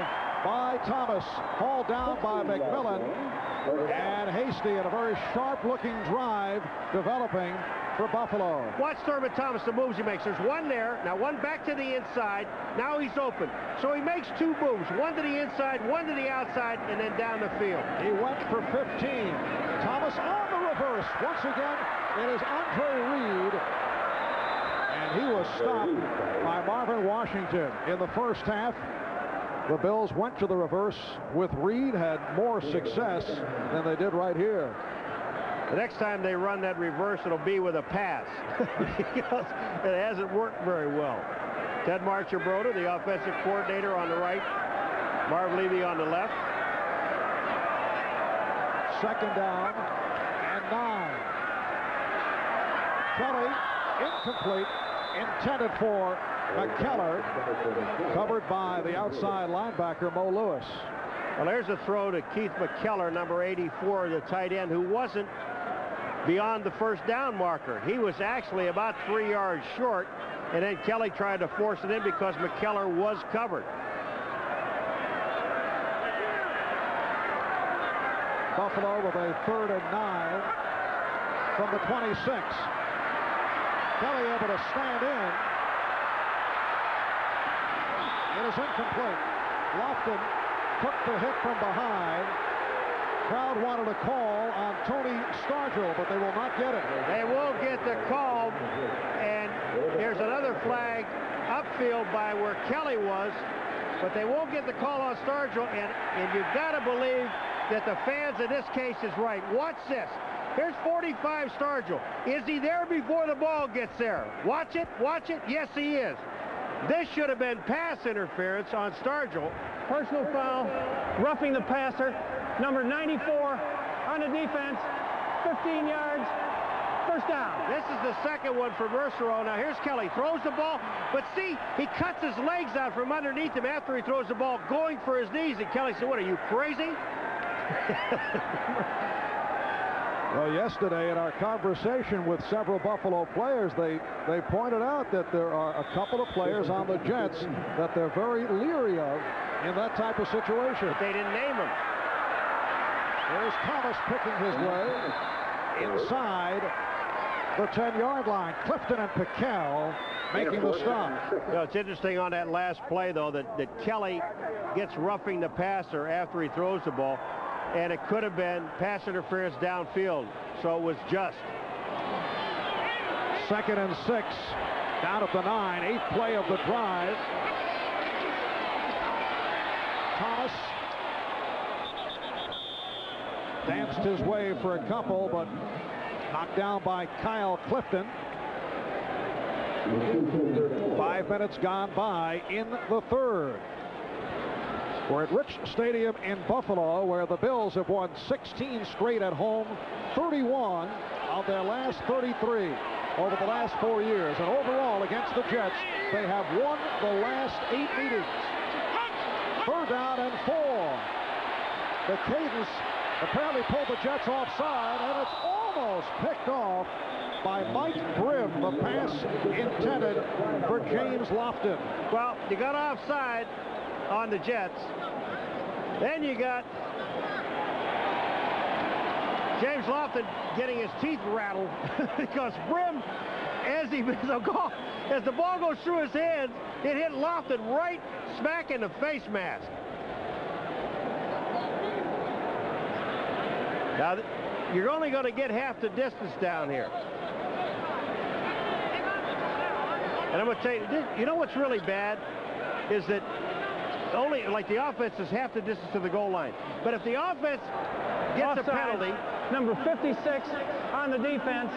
by Thomas, hauled down by McMillan, and Hasty in a very sharp-looking drive developing for Buffalo. Watch Thurman Thomas, the moves he makes. There's one there, now one back to the inside. Now he's open. So he makes 2 moves, one to the inside, one to the outside, and then down the field. He went for 15. Thomas on the reverse. Once again, it is Andre Reed, and he was stopped by Marvin Washington in the first half. The Bills went to the reverse with Reed, had more success than they did right here. The next time they run that reverse, it'll be with a pass because it hasn't worked very well. Ted Marchibroda, the offensive coordinator, on the right. Marv Levy on the left. 2nd down and 9. Kelly, incomplete, intended for McKellar, covered by the outside linebacker, Mo Lewis. Well, there's a throw to Keith McKellar, number 84, the tight end, who wasn't beyond the first down marker. He was actually about 3 yards short, and then Kelly tried to force it in because McKellar was covered. Buffalo with a 3rd and 9 from the 26. Kelly able to stand in. It is incomplete. Lofton took the hit from behind, crowd wanted a call on Tony Stargell, but they will not get it. They won't get the call, and there's another flag upfield by where Kelly was, but they won't get the call on Stargell, and you've got to believe that the fans in this case is right. Watch this. Here's 45 Stargell. Is he there before the ball gets there? Watch it, watch it. Yes, he is. This should have been pass interference on Stargell. Personal foul, roughing the passer, number 94 on the defense, 15 yards, first down. This is the second one for Mercereau. Now here's Kelly, throws the ball, but see, he cuts his legs out from underneath him after he throws the ball, going for his knees, and Kelly said, what, are you crazy? Well, yesterday in our conversation with several Buffalo players, they pointed out that there are a couple of players on the Jets that they're very leery of in that type of situation. They didn't name him. There's Thomas picking his way inside the 10-yard line. Clifton and Piquel making the stop. You know, it's interesting on that last play, though, that Kelly gets roughing the passer after he throws the ball, and it could have been pass interference downfield, so it was just. 2nd and 6, down at the 9, 8th play of the drive. Thomas danced his way for a couple, but knocked down by Kyle Clifton. 5 minutes gone by in the third. We're at Rich Stadium in Buffalo, where the Bills have won 16 straight at home, 31 of their last 33 over the last 4 years. And overall, against the Jets, they have won the last 8 meetings. 3rd down and 4. The cadence apparently pulled the Jets offside, and it's almost picked off by Mike Grimm, the pass intended for James Lofton. Well, you got offside on the Jets. Then you got James Lofton getting his teeth rattled because Grimm, as the ball goes through his hands, it hit Lofton right smack in the face mask. Now, you're only going to get half the distance down here. And I'm going to tell you, you know what's really bad is that only, like, the offense is half the distance to the goal line. But if the offense gets Offside, a penalty, number 56 on the defense,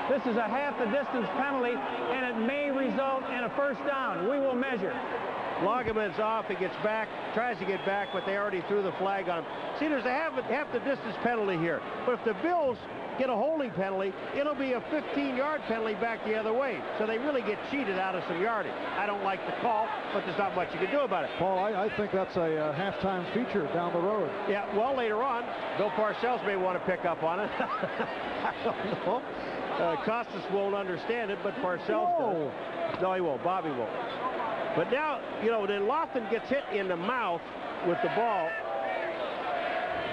this is a half the distance penalty, and it may result in a first down. We will measure. Lagerman's off, he gets back, tries to get back, but they already threw the flag on him. See, there's a half the distance penalty here. But if the Bills get a holding penalty, it'll be a 15-yard penalty back the other way. So they really get cheated out of some yardage. I don't like the call, but there's not much you can do about it. Paul, I think that's a halftime feature down the road. Yeah, well, later on, Bill Parcells may want to pick up on it. I don't know. Costas won't understand it, but Parcells does. No, he won't. Bobby won't. But now, you know, then Lofton gets hit in the mouth with the ball.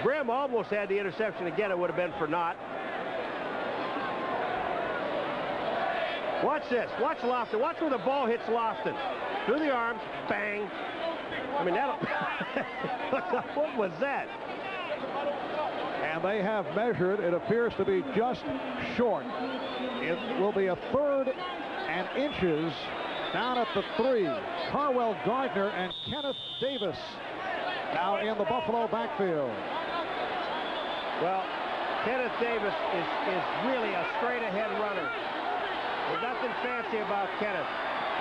Grimm almost had the interception again. It would have been for naught. Watch this. Watch Lofton. Watch where the ball hits Lofton. Through the arms. Bang. I mean, that'll... What was that? And they have measured. It appears to be just short. It will be a 3rd and inches down at the 3. Carwell Gardner and Kenneth Davis now in the Buffalo backfield. Well, Kenneth Davis is really a straight-ahead runner. There's nothing fancy about Kenneth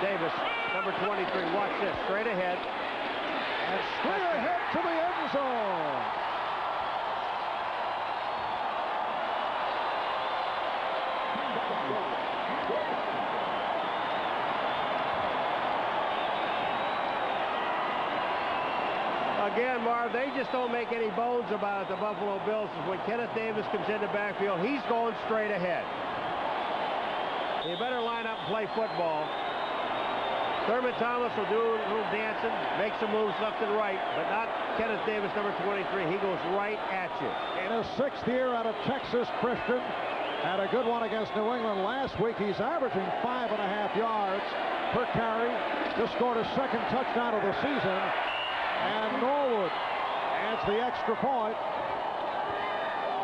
Davis, number 23. Watch this, straight ahead. And straight ahead to the end zone. Again, Marv, they just don't make any bones about it, the Buffalo Bills. When Kenneth Davis comes in the backfield, he's going straight ahead. You better line up and play football. Thurman Thomas will do a little dancing, make some moves left and right, but not Kenneth Davis, number 23. He goes right at you. In his 6th year out of Texas, Christian had a good one against New England last week. He's averaging 5.5 yards per carry. Just scored his 2nd touchdown of the season. And Norwood adds the extra point.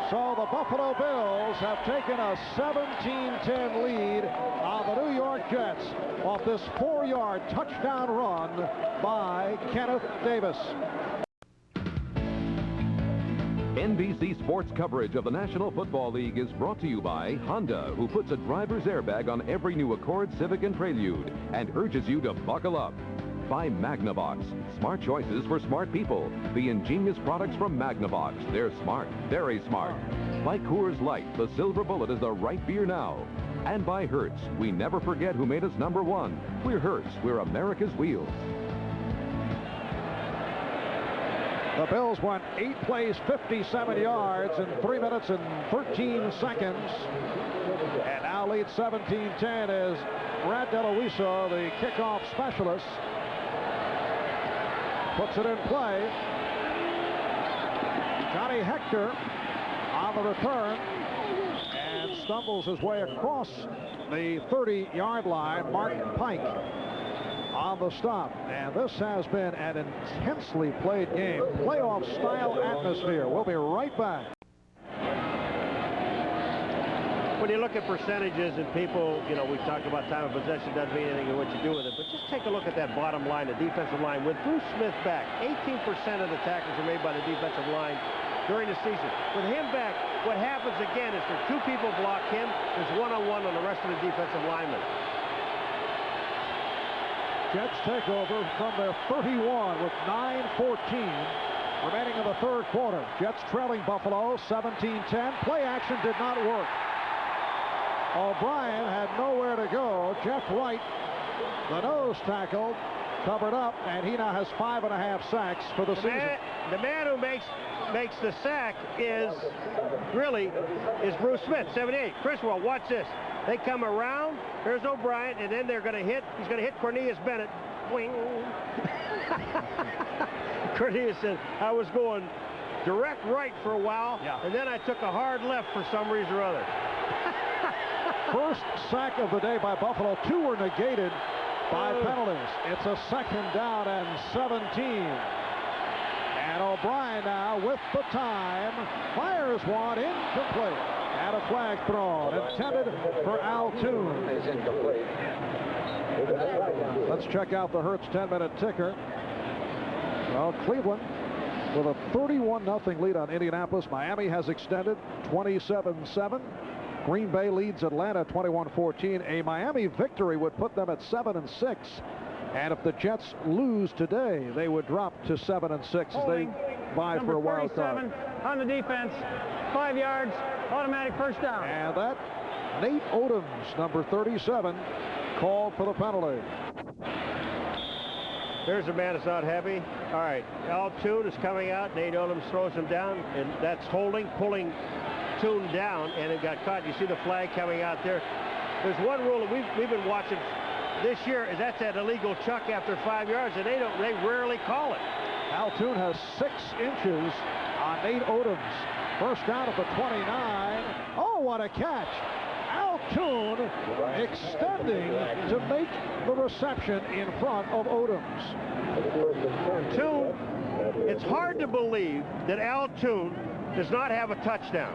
So the Buffalo Bills have taken a 17-10 lead on the New York Jets off this 4-yard touchdown run by Kenneth Davis. NBC Sports coverage of the National Football League is brought to you by Honda, who puts a driver's airbag on every new Accord, Civic, and Prelude and urges you to buckle up. By Magnavox, smart choices for smart people. The ingenious products from Magnavox. They're smart, very smart. By Coors Light, the Silver Bullet is the right beer now. And by Hertz, we never forget who made us #1. We're Hertz, we're America's wheels. The Bills won 8 plays, 57 yards in 3 minutes and 13 seconds. And now lead 17-10 is Brad DeLuisa, the kickoff specialist. Puts it in play. Johnny Hector on the return and stumbles his way across the 30-yard line. Mark Pike on the stop. And this has been an intensely played game. Playoff style atmosphere. We'll be right back. When you look at percentages and people, you know, we talk about time of possession doesn't mean anything to what you do with it, but just take a look at that bottom line, the defensive line. With Bruce Smith back, 18% of the tackles are made by the defensive line during the season. With him back, what happens again is that 2 people block him, there's one-on-one on the rest of the defensive linemen. Jets take over from their 31 with 9:14 remaining in the third quarter. Jets trailing Buffalo 17-10. Play action did not work. O'Brien had nowhere to go. Jeff Wright, the nose tackle, covered up, and he now has 5.5 sacks for the season. The man who makes the sack is Bruce Smith, 78. Criswell, watch this. They come around. Here's O'Brien, and then they're going to hit. He's going to hit Cornelius Bennett. Wing. Cornelius said, I was going direct right for a while, and then I took a hard left for some reason or other. First sack of the day by Buffalo. 2 were negated by penalties. It's a 2nd down and 17. And O'Brien now with the time fires one incomplete. And a flag thrown, intended for Al Toon. Let's check out the Hertz 10-minute ticker. Well, Cleveland with a 31-0 lead on Indianapolis. Miami has extended 27-7. Green Bay leads Atlanta 21-14. A Miami victory would put them at 7-6. And if the Jets lose today, they would drop to 7-6 as they vie for a wild card. On the defense, 5 yards, automatic first down. And that Nate Odoms, number 37, called for the penalty. There's a man that's not happy. All right, Al Toon is coming out. Nate Odoms throws him down, and that's holding, pulling Toon down, and it got caught. You see the flag coming out there. There's one rule that we've been watching this year, is that's that illegal chuck after 5 yards, and they rarely call it. Al Toon has 6 inches on Nate Odoms. First down at the 29. Oh, what a catch. Al Toon extending to make the reception in front of Odoms. Toon, it's hard to believe that Al Toon does not have a touchdown.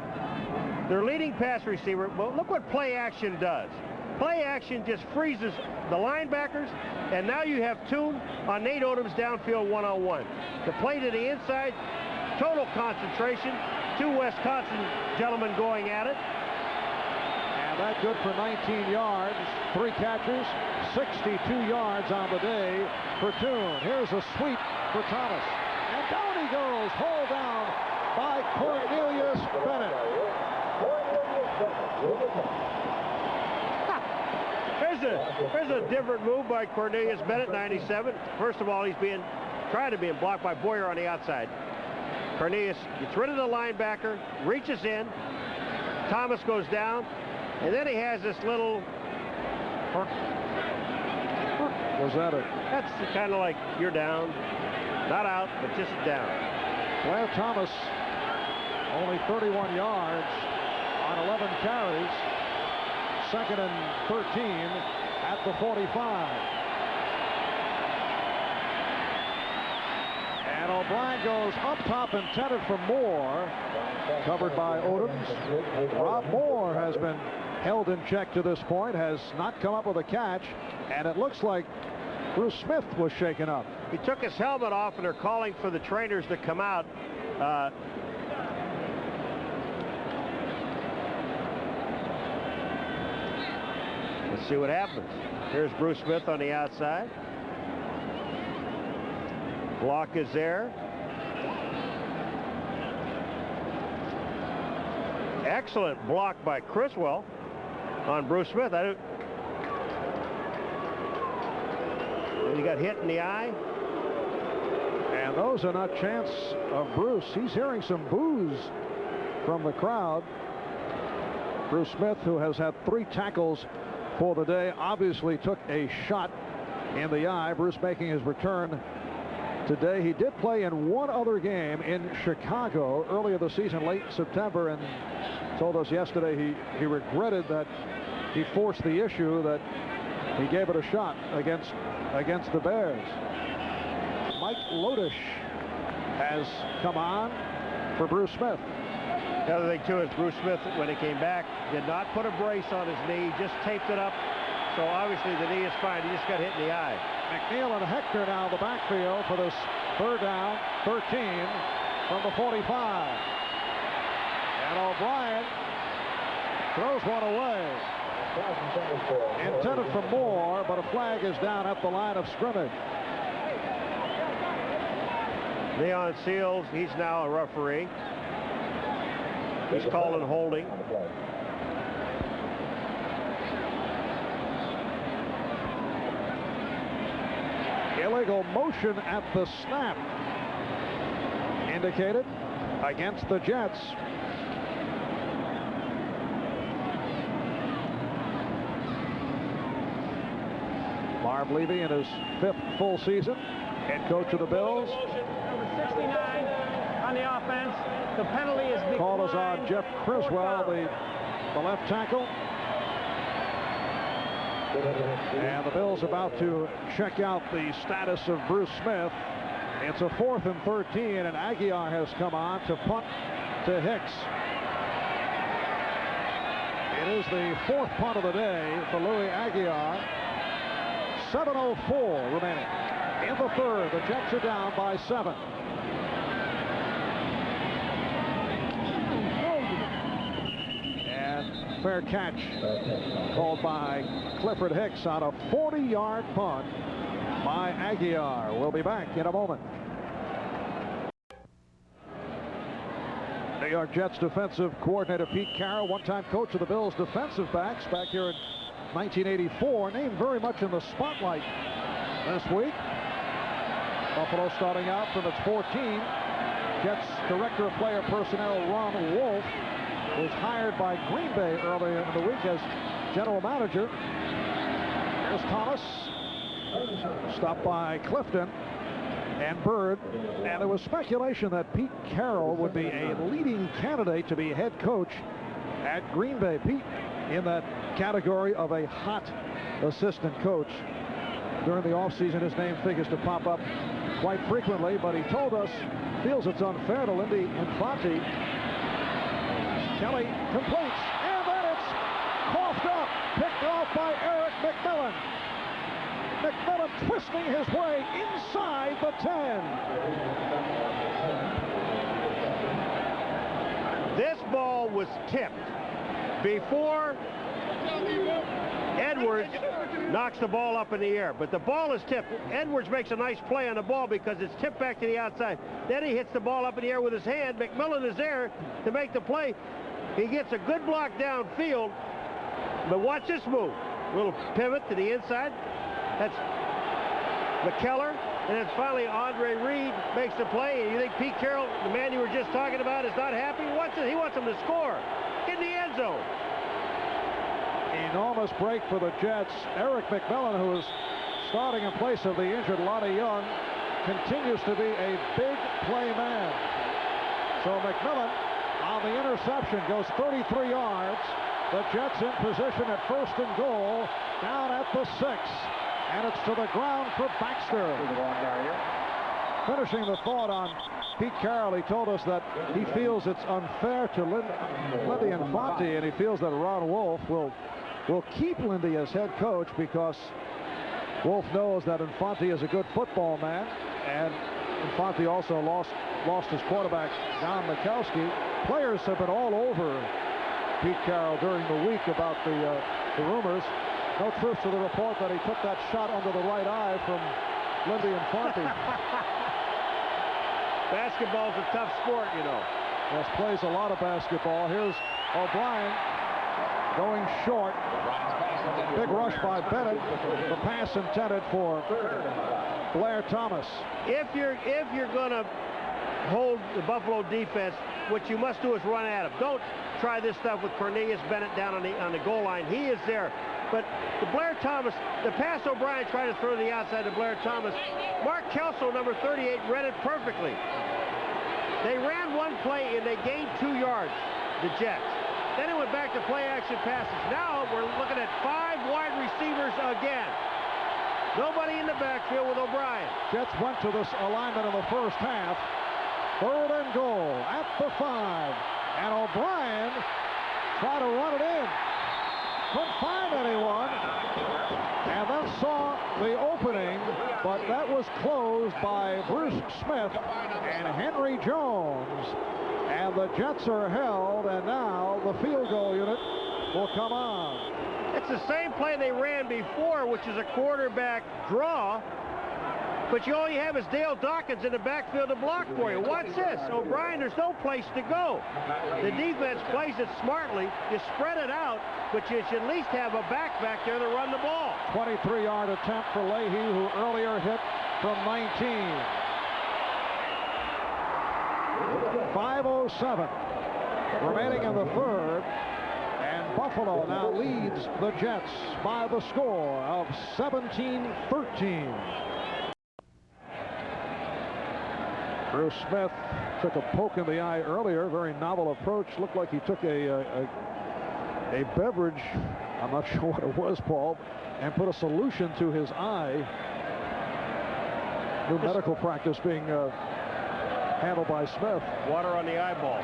Their leading pass receiver, well, look what play action does. Play action just freezes the linebackers, and now you have Toon on Nate Odoms downfield one-on-one. The play to the inside, total concentration. 2 Wisconsin gentlemen going at it. And that good for 19 yards, 3 catches, 62 yards on the day for Toon. Here's a sweep for Thomas. And down he goes, hauled down by Cornelius Bennett. There's a different move by Cornelius Bennett, 97. First of all, he's trying to be blocked by Boyer on the outside. Cornelius gets rid of the linebacker, reaches in. Thomas goes down, and then he has this little. Was that it? That's kind of like you're down, not out, but just down. Blair Thomas, only 31 yards on 11 carries. 2nd and 13 at the 45. And And O'Brien goes up top, intended for Moore, covered by Odoms. Rob Moore has been held in check to this point, has not come up with a catch, and it looks like Bruce Smith was shaken up. He took his helmet off, and they're calling for the trainers to come out. Let's see what happens. Here's Bruce Smith on the outside. Block is there. Excellent block by Criswell on Bruce Smith. He got hit in the eye. And those are not chants of Bruce. He's hearing some boos from the crowd. Bruce Smith, who has had 3 tackles for the day, obviously took a shot in the eye. Bruce making his return today. He did play in one other game in Chicago earlier this season, late September, and told us yesterday he regretted that he forced the issue, that he gave it a shot against the Bears. Mike Lodish has come on for Bruce Smith. The other thing, too, is Bruce Smith, when he came back, did not put a brace on his knee, just taped it up. So obviously the knee is fine. He just got hit in the eye. McNeil and Hector now in the backfield for this 3rd down, 13 from the 45. And O'Brien throws one away. Intended for Moore, but a flag is down at the line of scrimmage. Leon Seals, he's now a referee. He's calling holding. Illegal motion at the snap indicated against the Jets. Marv Levy in his 5th full season, head coach of the Bills. Number 69 on the offense. The penalty is declined. Call is on Jeff Criswell, the left tackle. And the Bills about to check out the status of Bruce Smith. It's a 4th and 13, and Aguiar has come on to punt to Hicks. It is the 4th punt of the day for Louis Aguiar. 7:04 remaining in the 3rd. The Jets are down by 7. And fair catch called by Clifford Hicks on a 40-yard punt by Aguiar. We'll be back in a moment. New York Jets defensive coordinator Pete Carroll, one-time coach of the Bills defensive backs back here in 1984, named very much in the spotlight this week. Buffalo starting out from its 14. Jets director of player personnel Ron Wolf was hired by Green Bay earlier in the week as general manager. Here's Thomas, stopped by Clifton and Bird, and there was speculation that Pete Carroll would be a leading candidate to be head coach at Green Bay. Pete in that category of a hot assistant coach. During the offseason, his name figures to pop up quite frequently, but he told us feels it's unfair to Lindy Infante. Kelly completes, and then it's coughed up, picked off by Eric McMillan. McMillan twisting his way inside the 10. This ball was tipped before Edwards knocks the ball up in the air, but the ball is tipped. Edwards makes a nice play on the ball because it's tipped back to the outside. Then he hits the ball up in the air with his hand. McMillan is there to make the play. He gets a good block downfield, but watch this move. A little pivot to the inside. That's McKellar, and then finally Andre Reed makes the play. And you think Pete Carroll, the man you were just talking about, is not happy? He wants him to score in the end zone. Enormous break for the Jets. Eric McMillan, who is starting in place of the injured Lonnie Young, continues to be a big play man. So McMillan on the interception goes 33 yards. The Jets in position at 1st and goal, down at the 6. And it's to the ground for Baxter. Finishing the thought on Pete Carroll, he told us that he feels it's unfair to Lindy Infante, and he feels that Ron Wolf will keep Lindy as head coach because Wolf knows that Infante is a good football man, and Infante also lost his quarterback, Don Mikowski. Players have been all over Pete Carroll during the week about the rumors. No truth to the report that he took that shot under the right eye from Lindy Infante. Basketball's a tough sport, you know. Yes, plays a lot of basketball. Here's O'Brien going short. Big rush by Bennett. The pass intended for Blair Thomas. If you're going to hold the Buffalo defense, what you must do is run at him. Don't try this stuff with Cornelius Bennett down on the goal line. He is there. But the Blair Thomas, the pass O'Brien tried to throw to the outside to Blair Thomas, Mark Kelso, number 38, read it perfectly. They ran one play and they gained 2 yards, the Jets. Then it went back to play-action passes. Now we're looking at 5 wide receivers again. Nobody in the backfield with O'Brien. Jets went to this alignment in the first half. 3rd and goal at the 5. And O'Brien tried to run it in. Couldn't find anyone. And then saw the opening, but that was closed by Bruce Smith and Henry Jones. And the Jets are held, and now the field goal unit will come on. It's the same play they ran before, which is a quarterback draw, but you only have is Dale Dawkins in the backfield to block for you. Watch this. O'Brien, there's no place to go. The defense plays it smartly. You spread it out, but you should at least have a back there to run the ball. 23-yard attempt for Leahy, who earlier hit from 19. 5:07 remaining in the 3rd, and Buffalo now leads the Jets by the score of 17-13. Bruce Smith took a poke in the eye earlier. Very novel approach. Looked like he took a beverage, I'm not sure what it was, Paul, and put a solution to his eye. New medical practice being handled by Smith. Water on the eyeball.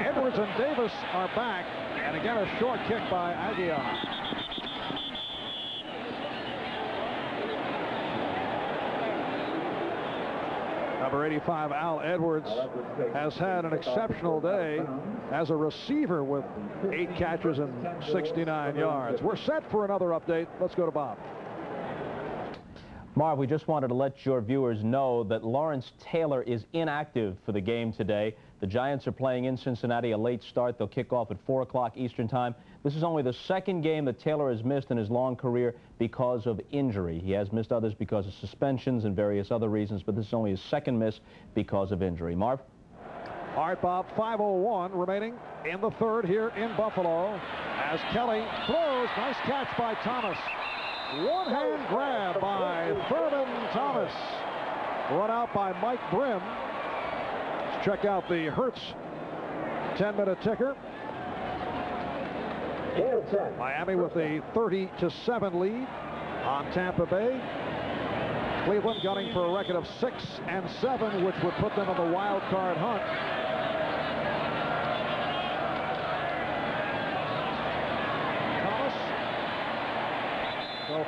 Edwards and Davis are back, and again a short kick by Aguiar. Number 85, Al Edwards, has had an exceptional day as a receiver with 8 catches and 69 yards. We're set for another update. Let's go to Bob. Marv, we just wanted to let your viewers know that Lawrence Taylor is inactive for the game today. The Giants are playing in Cincinnati, a late start. They'll kick off at 4 o'clock Eastern time. This is only the 2nd game that Taylor has missed in his long career because of injury. He has missed others because of suspensions and various other reasons, but this is only his 2nd miss because of injury. Marv? All right, Bob, 5:01 remaining in the 3rd here in Buffalo as Kelly throws. Nice catch by Thomas. One-hand grab by Thurman Thomas. Run out by Mike Brim. Let's check out the Hertz 10-minute ticker. Miami with a 30-7 lead on Tampa Bay. Cleveland gunning for a record of 6-7, which would put them in the wild card hunt.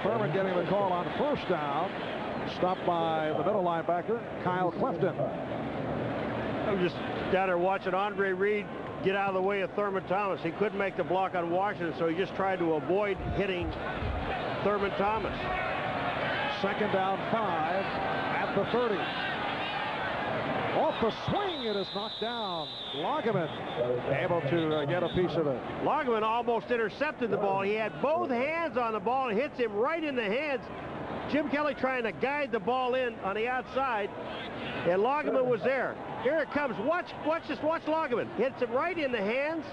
Thurman getting the call on 1st down. Stopped by the middle linebacker, Kyle Clifton. I'm just down there watching Andre Reed get out of the way of Thurman Thomas. He couldn't make the block on Washington, so he just tried to avoid hitting Thurman Thomas. 2nd down 5 at the 30. Off the swing, it is knocked down. Lageman able to get a piece of it. Lageman almost intercepted the ball. He had both hands on the ball and hits him right in the hands. Jim Kelly trying to guide the ball in on the outside, and Lageman was there. Here it comes. Watch this. Watch Lageman. Hits him right in the hands.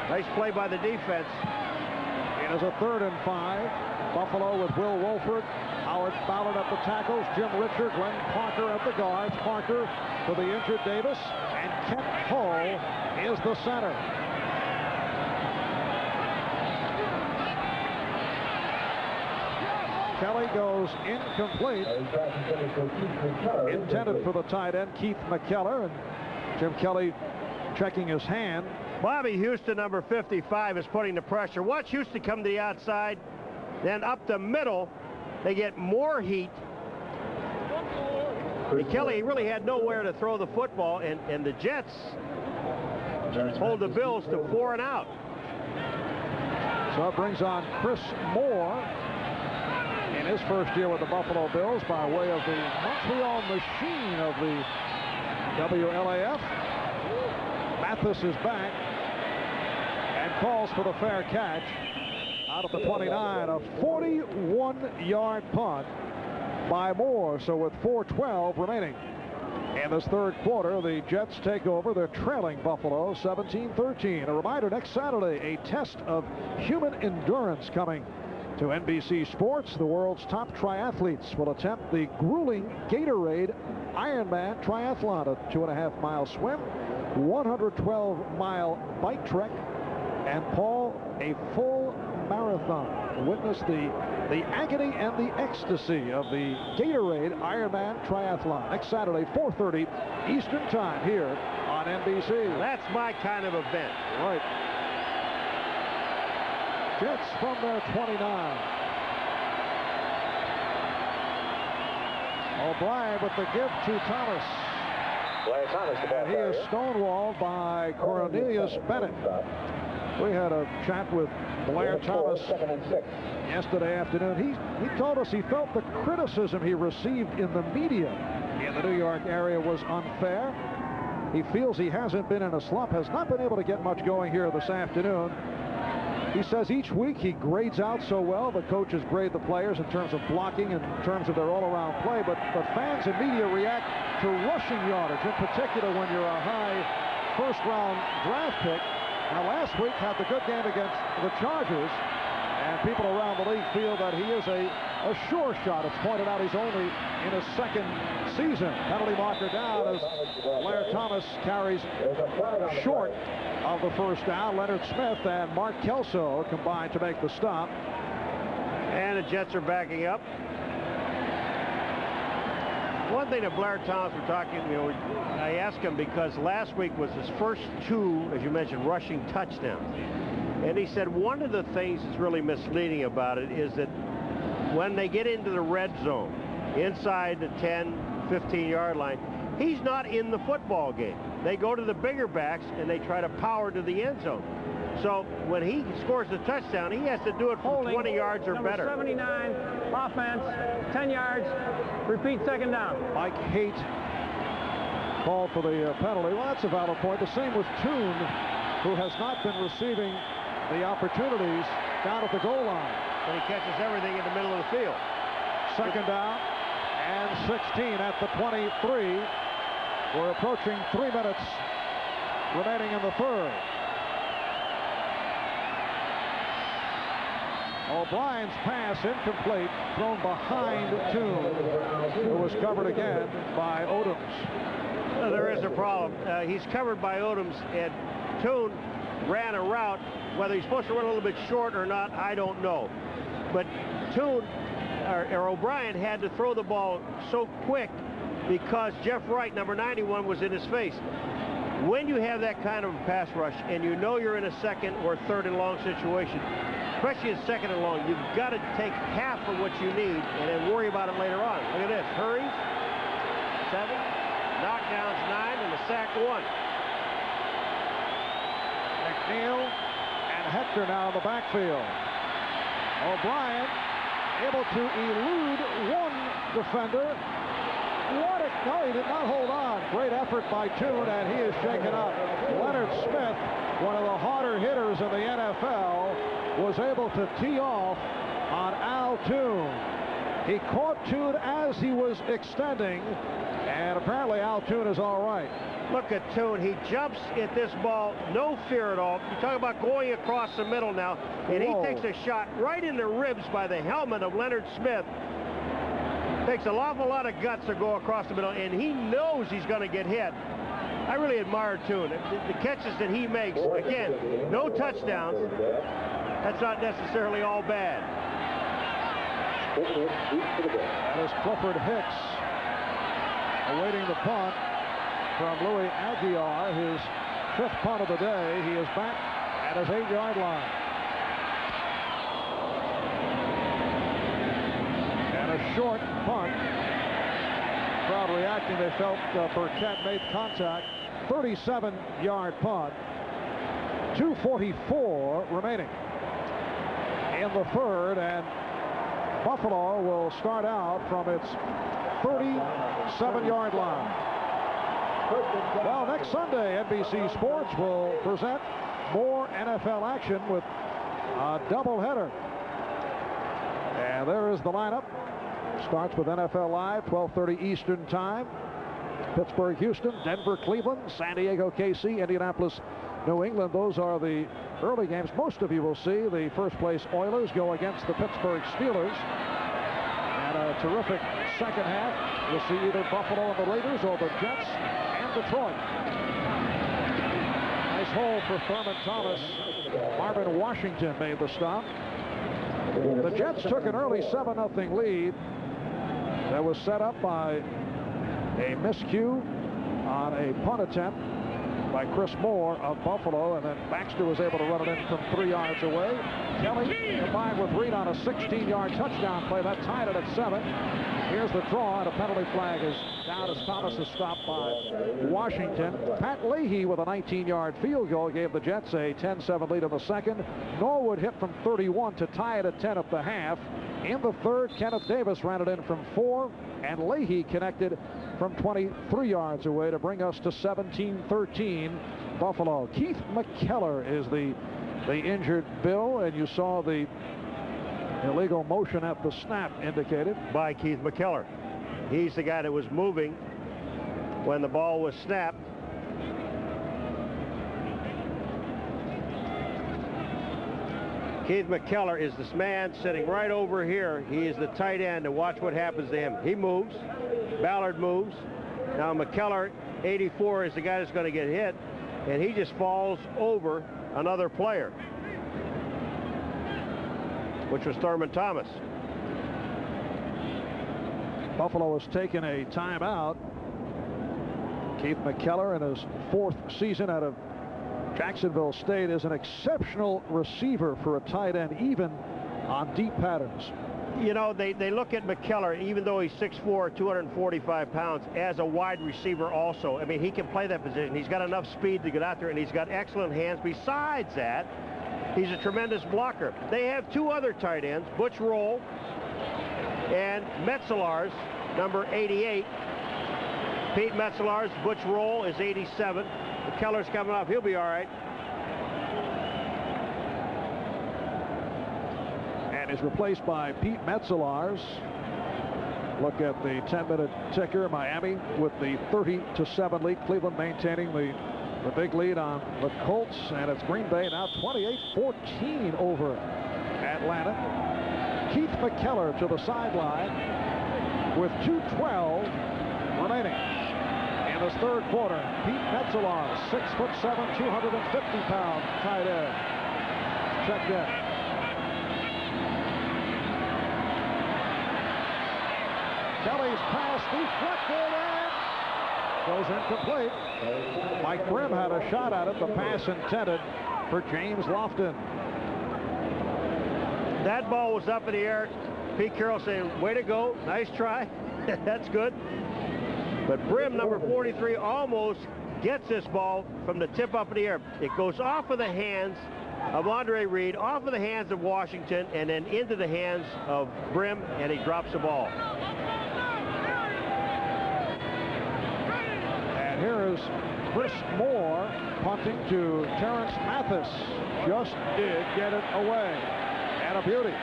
Nice play by the defense. It is a 3rd and 5. Buffalo with Will Wolford, Howard Ballard at the tackles, Jim Richard, Glenn Parker at the guards. Parker for the injured Davis, and Kent Hull is the center. Kelly goes incomplete. Intended for the tight end, Keith McKellar, and Jim Kelly checking his hand. Bobby Houston, number 55, is putting the pressure. Watch Houston come to the outside, then up the middle. They get more heat. And Kelly really had nowhere to throw the football, and the Jets hold the Bills to 4 and out. So it brings on Chris Moore in his first year with the Buffalo Bills by way of the Montreal machine of the WLAF. Mathis is back and calls for the fair catch out of the 29. A 41-yard punt by Moore. So with 4:12 remaining in this third quarter, the Jets take over. They're trailing Buffalo 17-13. A reminder, next Saturday, a test of human endurance coming to NBC Sports. The world's top triathletes will attempt the grueling Gatorade Ironman triathlon, a 2.5-mile swim, 112-mile bike trek, and Paul, a full marathon. Witness the agony and the ecstasy of the Gatorade Ironman triathlon next Saturday, 4:30 Eastern Time here on NBC. That's my kind of event. Right. Jets from their 29. O'Brien with the give to Thomas. Blair Thomas, the ball And he is stonewalled by Cornelius Bennett. We had a chat with Blair Thomas yesterday afternoon. He told us he felt the criticism he received in the media in the New York area was unfair. He feels he hasn't been in a slump, has not been able to get much going here this afternoon. He says each week he grades out so well. The coaches grade the players in terms of blocking, in terms of their all-around play, but fans and media react to rushing yardage, in particular when you're a high first-round draft pick. Now, last week had the good game against the Chargers, and people around the league feel that he is a sure shot. It's pointed out he's only in his second season. Penalty marker down as Blair Thomas carries short of the first down. Leonard Smith and Mark Kelso combined to make the stop. And the Jets are backing up. One thing that Blair Thomas were talking, I asked him because last week was his first 2, as you mentioned, rushing touchdowns. And he said one of the things that's really misleading about it is that when they get into the red zone, inside the 10, 15-yard line, he's not in the football game. They go to the bigger backs and they try to power to the end zone. So when he scores a touchdown, he has to do it from 20 yards or better. 79, offense, 10 yards, repeat second down. Mike Haight called for the penalty. Well, that's a valid point. The same with Toon, who has not been receiving the opportunities down at the goal line. But he catches everything in the middle of the field. Second down and 16 at the 23. We're approaching 3 minutes remaining in the third. O'Brien's pass incomplete, thrown behind Toon, who was covered again by Odoms. No, there is a problem. He's covered by Odoms, and Toon ran a route. Whether he's supposed to run a little bit short or not, I don't know. But Toon, or O'Brien, had to throw the ball so quick because Jeff Wright, number 91, was in his face. When you have that kind of a pass rush and you know you're in a second or third and long situation, especially in second and long, you've got to take half of what you need and then worry about it later on. Look at this. Hurries, 7, knockdowns 9, and a sack 1. McNeil and Hector now in the backfield. O'Brien able to elude one defender. No, he did not hold on. Great effort by Toon, and he is shaken up. Leonard Smith, one of the harder hitters in the NFL, was able to tee off on Al Toon. He caught Toon as he was extending, and apparently Al Toon is all right. Look at Toon. He jumps at this ball, no fear at all. You talk about going across the middle now, and Whoa. he takes a shot right in the ribs by the helmet of Leonard Smith. Takes an awful lot of guts to go across the middle, and he knows he's going to get hit. I really admire Toon. The catches that he makes, again, no touchdowns. That's not necessarily all bad. That is Clifford Hicks awaiting the punt from Louis Aguiar, his 5th punt of the day. He is back at his 8-yard line. And a short punt. Crowd reacting. They felt Burkett made contact. 37-yard punt. 2:44 remaining in the 3rd, and Buffalo will start out from its 37-yard line. Well, next Sunday, NBC Sports will present more NFL action with a doubleheader. And there is the lineup. Starts with NFL Live, 12:30 Eastern Time. Pittsburgh, Houston, Denver, Cleveland, San Diego, KC, Indianapolis, New England. Those are the early games. Most of you will see the first-place Oilers go against the Pittsburgh Steelers. And a terrific second half. You'll see either Buffalo and the Raiders or the Jets and Detroit. Nice hole for Thurman Thomas. Marvin Washington made the stop. The Jets took an early 7-0 lead that was set up by a miscue on a punt attempt by Chris Moore of Buffalo, and then Baxter was able to run it in from 3 yards away. Kelly combined with Reed on a 16-yard touchdown play. That tied it at 7. Here's the draw, and a penalty flag is down as Thomas is stopped by Washington. Pat Leahy with a 19-yard field goal gave the Jets a 10-7 lead in the second. Norwood hit from 31 to tie it at 10 at the half. In the 3rd, Kenneth Davis ran it in from 4, and Leahy connected from 23 yards away to bring us to 17-13 Buffalo. Keith McKellar is the injured Bill, and you saw the illegal motion at the snap indicated by Keith McKellar. He's the guy that was moving when the ball was snapped. Keith McKellar is this man sitting right over here. He is the tight end, and watch what happens to him. He moves. Ballard moves. Now McKellar, 84, is the guy that's going to get hit, and he just falls over another player, which was Thurman Thomas. Buffalo has taken a timeout. Keith McKellar, in his 4th season out of Jacksonville State, is an exceptional receiver for a tight end, even on deep patterns. You know, they look at McKellar, even though he's 6'4", 245 pounds, as a wide receiver also. I mean, he can play that position. He's got enough speed to get out there, and he's got excellent hands. Besides that, he's a tremendous blocker. They have 2 other tight ends, Butch Roll and Metzelaars, number 88. Pete Metzelaars, Butch Roll is 87. McKellar's coming off. He'll be all right. And is replaced by Pete Metzelaars. Look at the 10-minute ticker. Miami with the 30-7 lead. Cleveland maintaining the big lead on the Colts. And it's Green Bay now 28-14 over Atlanta. Keith McKellar to the sideline with 2:12 remaining in his 3rd quarter. Pete Metzelaars, 6'7", 250-pound tight end, checked in. Kelly's pass deflected and goes incomplete. Mike Grimm had a shot at it. The pass intended for James Lofton. That ball was up in the air. Pete Carroll saying, way to go, nice try. That's good. But Brim, number 43, almost gets this ball from the tip up in the air. It goes off of the hands of Andre Reed, off of the hands of Washington, and then into the hands of Brim, and he drops the ball. And here is Chris Moore punting to Terrence Mathis. Just did get it away. And a beauty.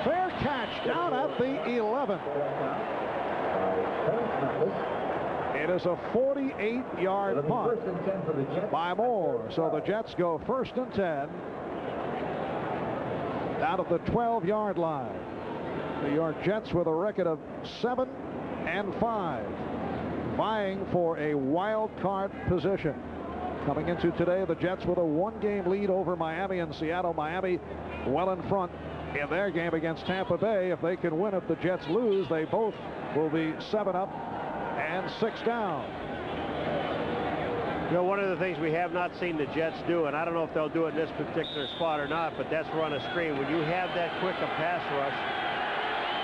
Fair catch down at the 11. It is a 48-yard punt by Moore. So the Jets go 1st and 10 out of the 12-yard line. The New York Jets with a record of 7-5, vying for a wild card position. Coming into today, the Jets with a 1-game lead over Miami and Seattle. Miami well in front in their game against Tampa Bay. If they can win, if the Jets lose, they both will be 7 up and 6 down. You know, one of the things we have not seen the Jets do, and I don't know if they'll do it in this particular spot or not, but that's run a screen. When you have that quick a pass rush,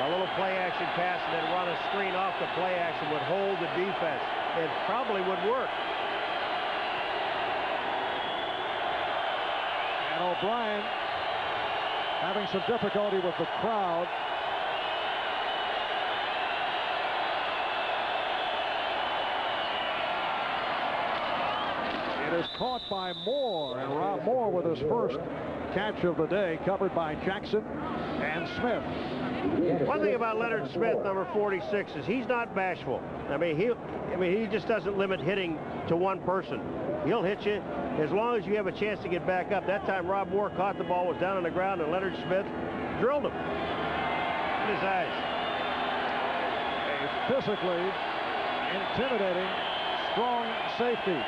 a little play action pass and then run a screen off the play action would hold the defense. It probably would work. And O'Brien having some difficulty with the crowd. It is caught by Moore, and Rob Moore with his first catch of the day, covered by Jackson and Smith. One thing about Leonard Smith, number 46, is he's not bashful. I mean, he just doesn't limit hitting to one person. He'll hit you as long as you have a chance to get back up. That time, Rob Moore caught the ball, was down on the ground, and Leonard Smith drilled him in his eyes. A physically intimidating, strong safety.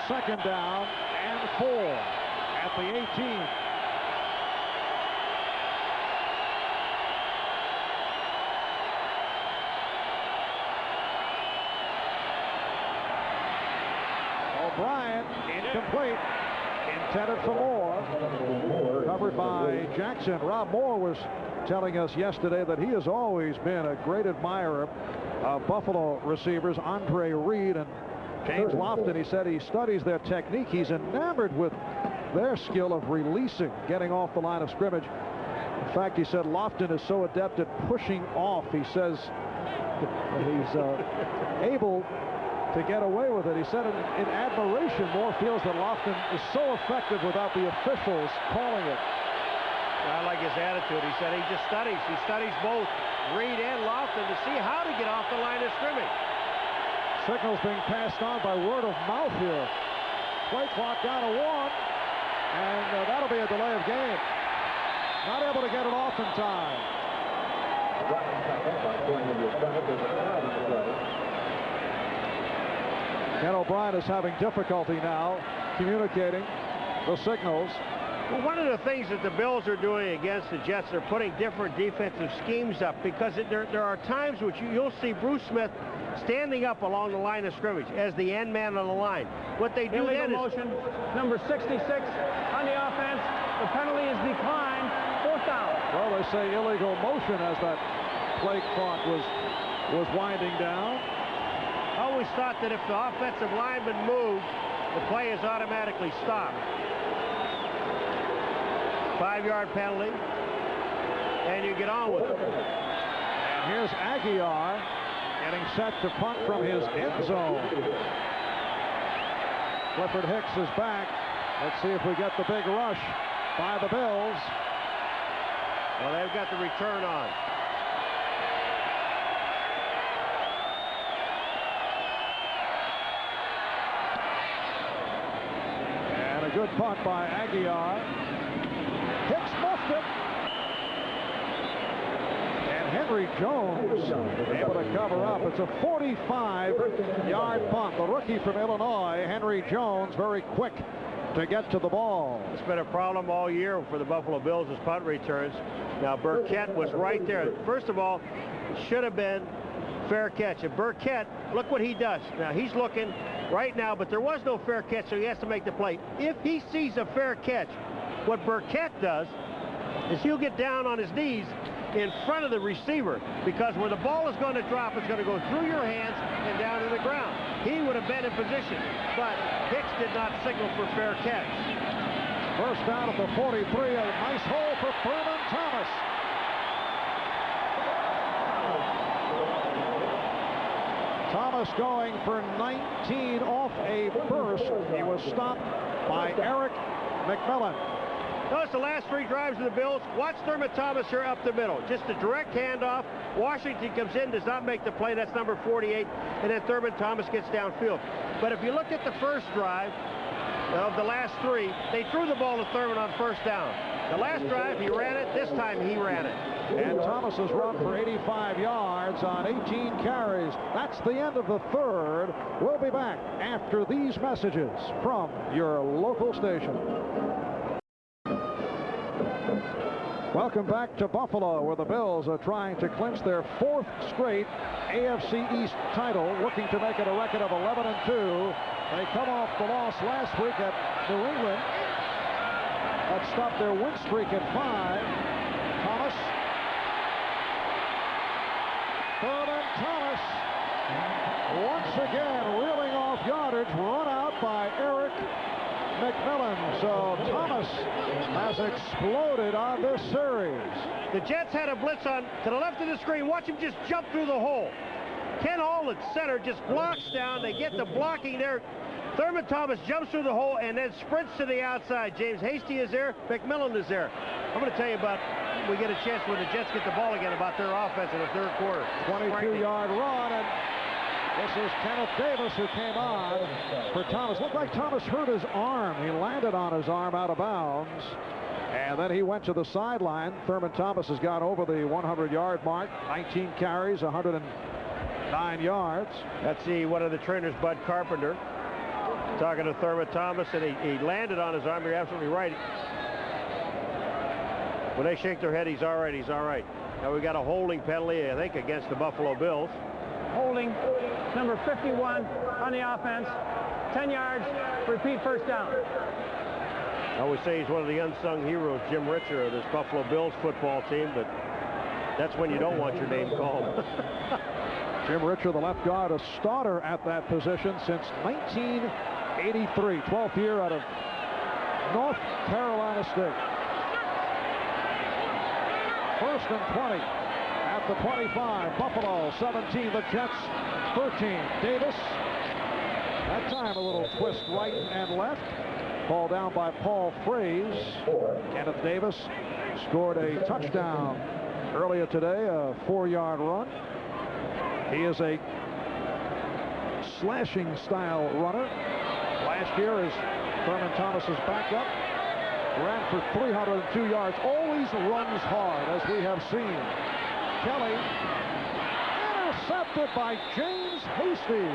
2nd down and 4 at the 18. O'Brien incomplete, intended for Moore, covered by Jackson. Rob Moore was telling us yesterday that he has always been a great admirer of Buffalo receivers, Andre Reed and James Lofton. He said he studies their technique. He's enamored with their skill of releasing, getting off the line of scrimmage. In fact, he said Lofton is so adept at pushing off. He says he's able to get away with it. He said in admiration, Moore feels that Lofton is so effective without the officials calling it. I like his attitude. He said he just studies. He studies both Reed and Lofton to see how to get off the line of scrimmage. Signals being passed on by word of mouth here. Play clock down to 1, and that'll be a delay of game. Not able to get it off in time. Ken O'Brien is having difficulty now communicating the signals. Well, one of the things that the Bills are doing against the Jets, they're putting different defensive schemes up, because there are times which you'll see Bruce Smith standing up along the line of scrimmage as the end man on the line. What they do Illegal then is motion, number 66 on the offense. The penalty is declined. 4th down. Well, they say illegal motion as that play clock was winding down. I always thought that if the offensive lineman moved, the play is automatically stopped. 5-yard penalty, and you get on with it. And here's Aguiar getting set to punt from his end zone. Clifford Hicks is back. Let's see if we get the big rush by the Bills. Well, they've got the return on. And a good punt by Aguiar. Hicks muffed it. And Henry Jones able to cover up. It's a 45-yard punt. The rookie from Illinois, Henry Jones, very quick to get to the ball. It's been a problem all year for the Buffalo Bills as punt returns. Now, Burkett was right there. First of all, it should have been fair catch. And Burkett, look what he does. Now, he's looking right now, but there was no fair catch, so he has to make the play. If he sees a fair catch, what Burkett does is he'll get down on his knees in front of the receiver, because where the ball is going to drop, it's going to go through your hands and down to the ground. He would have been in position, but Hicks did not signal for fair catch. First down at the 43, a nice hole for Thurman Thomas. Thomas going for 19 off a burst. He was stopped by Eric McMillan. Notice the last 3 drives of the Bills. Watch Thurman Thomas here up the middle. Just a direct handoff. Washington comes in, does not make the play. That's number 48. And then Thurman Thomas gets downfield. But if you look at the first drive of the last 3, they threw the ball to Thurman on first down. The last drive, he ran it. This time, he ran it. And Thomas has run for 85 yards on 18 carries. That's the end of the 3rd. We'll be back after these messages from your local station. Welcome back to Buffalo, where the Bills are trying to clinch their 4th straight AFC East title, looking to make it a record of 11-2. They come off the loss last week at New England. That stopped their win streak at 5. Thomas. Thurman Thomas once again reeling off yardage, run out by Eric McMillan. So Thomas has exploded on this series. The Jets had a blitz on to the left of the screen. Watch him just jump through the hole. Ken Hall at center just blocks down. They get the blocking there. Thurman Thomas jumps through the hole and then sprints to the outside. James Hasty is there. McMillan is there. I'm going to tell you about, we get a chance when the Jets get the ball again, about their offense in the 3rd quarter. 22-yard run, and this is Kenneth Davis who came on for Thomas. Looked like Thomas hurt his arm. He landed on his arm out of bounds, and then he went to the sideline. Thurman Thomas has got over the 100-yard mark, 19 carries, 109 yards. Let's see one of the trainers, Bud Carpenter, talking to Thurman Thomas, and he landed on his arm. You're absolutely right. When they shake their head, he's all right, he's all right. Now we got a holding penalty, I think, against the Buffalo Bills. Holding number 51 on the offense. 10 yards, repeat first down. I always say he's one of the unsung heroes, Jim Richer, of this Buffalo Bills football team, but that's when you don't want your name called. Jim Richer, the left guard, a starter at that position since 1983, 12th year out of North Carolina State. 1st and 20 at the 25. Buffalo 17, the Jets 13. Davis, that time a little twist right and left. Ball down by Paul Fraze. Kenneth Davis scored a touchdown earlier today, a 4-yard run. He is a slashing style runner. Last year, as Thurman Thomas's backup, ran for 302 yards. Always runs hard, as we have seen. Kelly intercepted by James Hasty.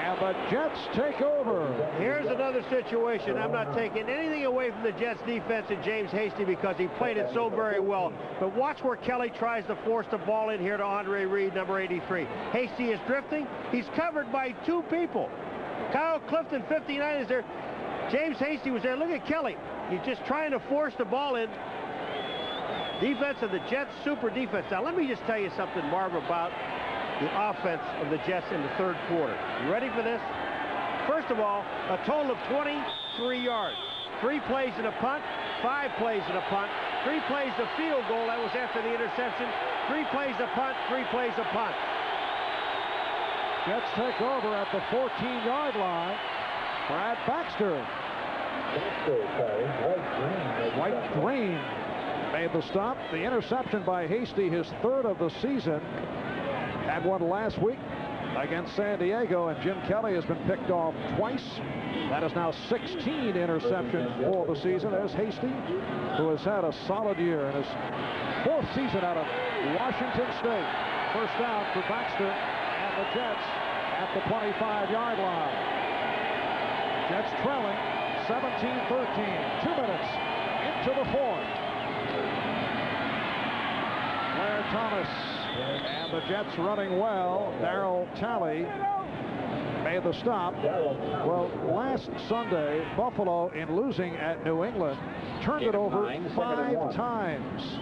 And the Jets take over. Here's another situation. I'm not taking anything away from the Jets defense and James Hasty because he played it so very well. But watch where Kelly tries to force the ball in here to Andre Reed, number 83. Hasty is drifting. He's covered by 2 people. Kyle Clifton, 59, is there. James Hasty was there. Look at Kelly. He's just trying to force the ball in. Defense of the Jets, super defense. Now, let me just tell you something, Marv, about the offense of the Jets in the 3rd quarter. You ready for this? First of all, a total of 23 yards. 3 plays and a punt, 5 plays and a punt, 3 plays a field goal. That was after the interception. 3 plays a punt, 3 plays a punt. Jets take over at the 14-yard line. Brad Baxter. White Green made the stop. The interception by Hasty, his 3rd of the season. Had one last week against San Diego, and Jim Kelly has been picked off twice. That is now 16 interceptions for the season. There's Hasty, who has had a solid year in his 4th season out of Washington State. First down for Baxter and the Jets at the 25-yard line. Jets trailing 17-13. 2 minutes into the 4th. Blair Thomas and the Jets running well. Darryl Talley made the stop. Well, last Sunday, Buffalo, in losing at New England, turned it over 5 times.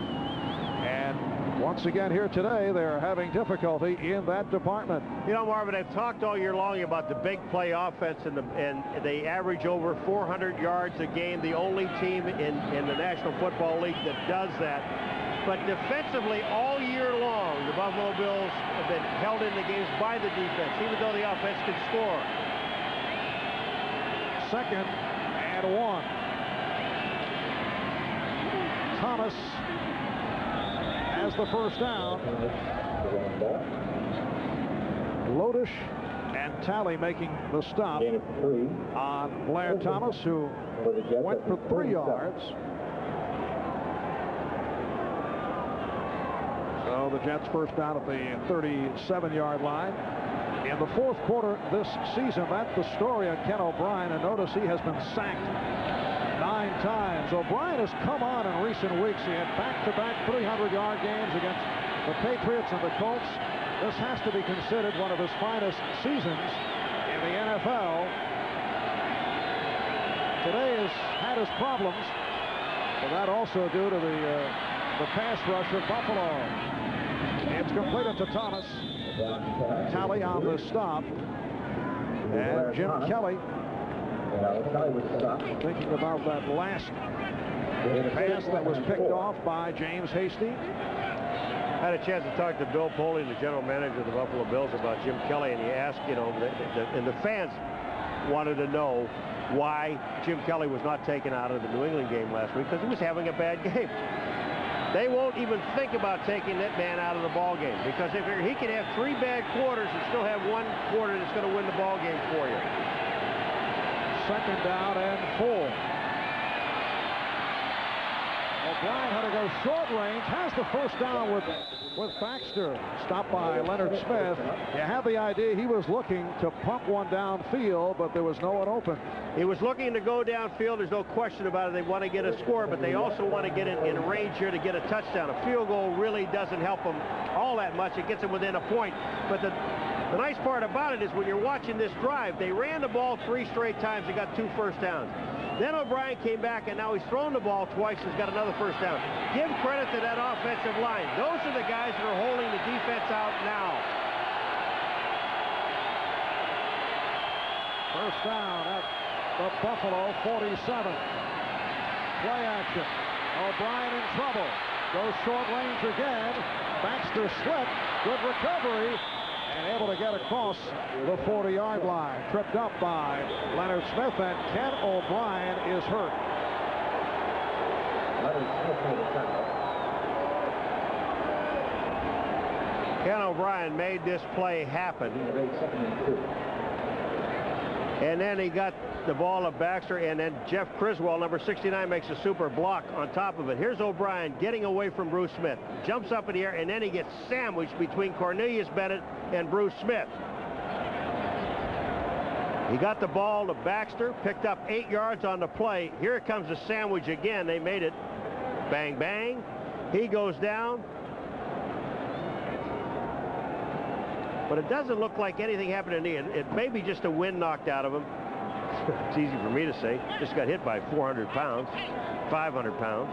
And once again here today, they're having difficulty in that department. You know, Marvin, I've talked all year long about the big play offense, and they average over 400 yards a game. The only team in the National Football League that does that. But defensively, all year long, the Buffalo Bills have been held in the games by the defense, even though the offense can score. 2nd and 1. Thomas has the first down. Lodish and Talley making the stop on Blair Thomas, who went for 3 yards. So the Jets first down at the 37-yard line. In the 4th quarter this season, that's the story of Ken O'Brien. And notice he has been sacked times. O'Brien has come on in recent weeks. He had back-to-back 300-yard games against the Patriots and the Colts. This has to be considered one of his finest seasons in the NFL. Today has had his problems, but that also due to the pass rush of Buffalo. It's completed to Thomas. Talley on the stop. And Jim Kelly thinking about that last pass that was picked off by James Hasty. I had a chance to talk to Bill Polian, the general manager of the Buffalo Bills, about Jim Kelly, and he asked, and the fans wanted to know why Jim Kelly was not taken out of the New England game last week, because he was having a bad game. They won't even think about taking that man out of the ball game, because if he can have 3 bad quarters and still have 1 quarter that's going to win the ball game for you. Second down and 4. O'Brien had to go short range, has the first down with Baxter. Stopped by Leonard Smith. You have the idea he was looking to pump one downfield, but there was no one open. He was looking to go downfield. There's no question about it. They want to get a score, but they also want to get in range here to get a touchdown. A field goal really doesn't help them all that much. It gets them within a point. But the nice part about it is when you're watching this drive, they ran the ball 3 straight times and got 2 first downs. Then O'Brien came back, and now he's thrown the ball twice and has got another first down. Give credit to that offensive line. Those are the guys that are holding the defense out now. First down at the Buffalo 47. Play action. O'Brien in trouble. Goes short range again. Baxter slipped. Good recovery. And able to get across the 40-yard line. Tripped up by Leonard Smith, and Ken O'Brien is hurt. Ken O'Brien made this play happen. And then he got the ball to Baxter, and then Jeff Criswell, number 69, makes a super block on top of it. Here's O'Brien getting away from Bruce Smith. Jumps up in the air, and then he gets sandwiched between Cornelius Bennett and Bruce Smith. He got the ball to Baxter, picked up 8 yards on the play. Here comes the sandwich again. They made it. Bang, bang. He goes down. But it doesn't look like anything happened to knee. It may be just a wind knocked out of him. It's easy for me to say. Just got hit by 400 pounds, 500 pounds.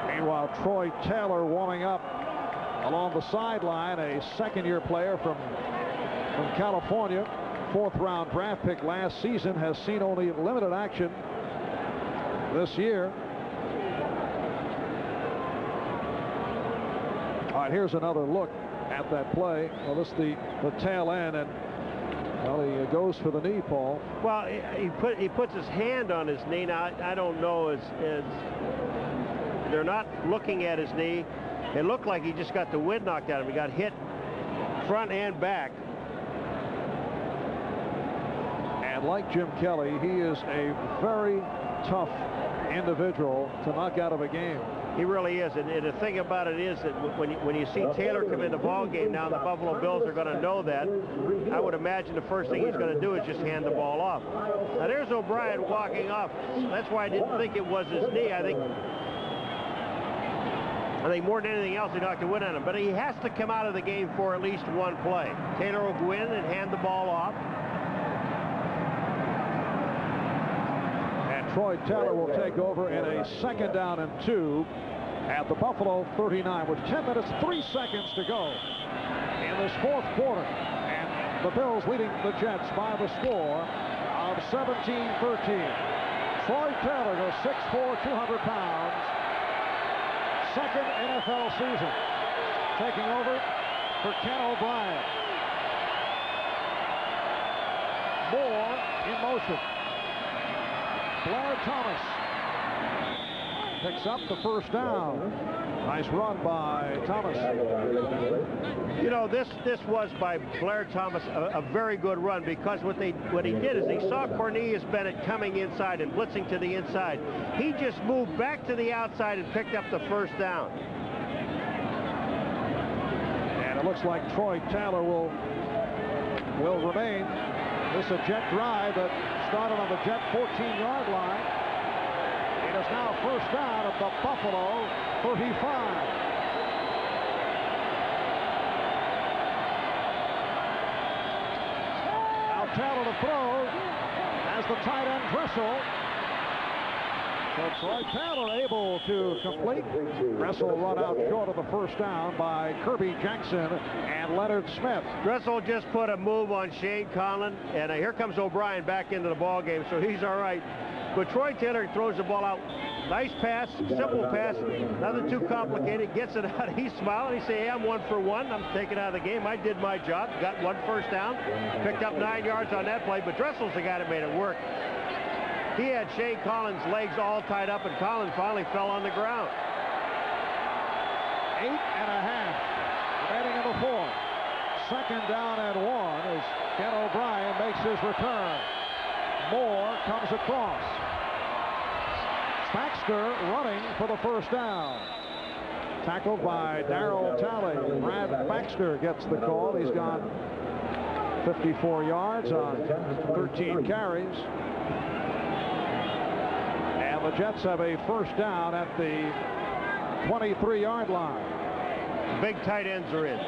Meanwhile, Troy Taylor warming up along the sideline, a second-year player from California, 4th-round draft pick last season, has seen only limited action this year. All right, here's another look at that play. Well, this is the tail end, and well, he goes for the knee, Paul. Well, he puts his hand on his knee. Now, I don't know, they're not looking at his knee. It looked like he just got the wind knocked out of him. He got hit front and back. And like Jim Kelly, he is a very tough individual to knock out of a game. He really is, and the thing about it is that when you see Taylor come in the ball game now, the Buffalo Bills are going to know that. I would imagine the first thing he's going to do is just hand the ball off. Now there's O'Brien walking off. That's why I didn't think it was his knee. I think more than anything else, he knocked the wind out of him. But he has to come out of the game for at least 1 play. Taylor will go in and hand the ball off. Troy Taylor will take over in a 2nd down and 2 at the Buffalo 39 with 10 minutes, 3 seconds to go in this 4th quarter. And the Bills leading the Jets by the score of 17-13. Troy Taylor goes 6'4", 200 pounds. 2nd NFL season. Taking over for Ken O'Brien. Moore in motion. Blair Thomas picks up the first down. Nice run by Thomas. You know, this was by Blair Thomas a very good run, because what he did is he saw Cornelius Bennett coming inside and blitzing to the inside. He just moved back to the outside and picked up the first down. And it looks like Troy Taylor will remain. This is a Jet drive that started on the Jet 14-yard line. It is now first down at the Buffalo 35. Taylor to throw as the tight end Dressel. So Troy Taylor able to complete. Dressel run out short of the first down by Kirby Jackson and Leonard Smith. Dressel just put a move on Shane Conlon, and here comes O'Brien back into the ball game, so he's all right. But Troy Taylor throws the ball out. Nice pass, simple pass, nothing too complicated, gets it out. He's smiling. He say, hey, I'm 1 for 1. I'm taken out of the game. I did my job. Got 1 first down. Picked up 9 yards on that play, but Dressel's the guy that made it work. He had Shane Collins' legs all tied up, and Collins finally fell on the ground. 8.5 remaining in the fourth. Second down and 1 as Ken O'Brien makes his return. Moore comes across. Baxter running for the first down. Tackled by Darryl Talley. Brad Baxter gets the call. He's gone 54 yards on 13 carries. And the Jets have a first down at the 23-yard line. Big tight ends are in.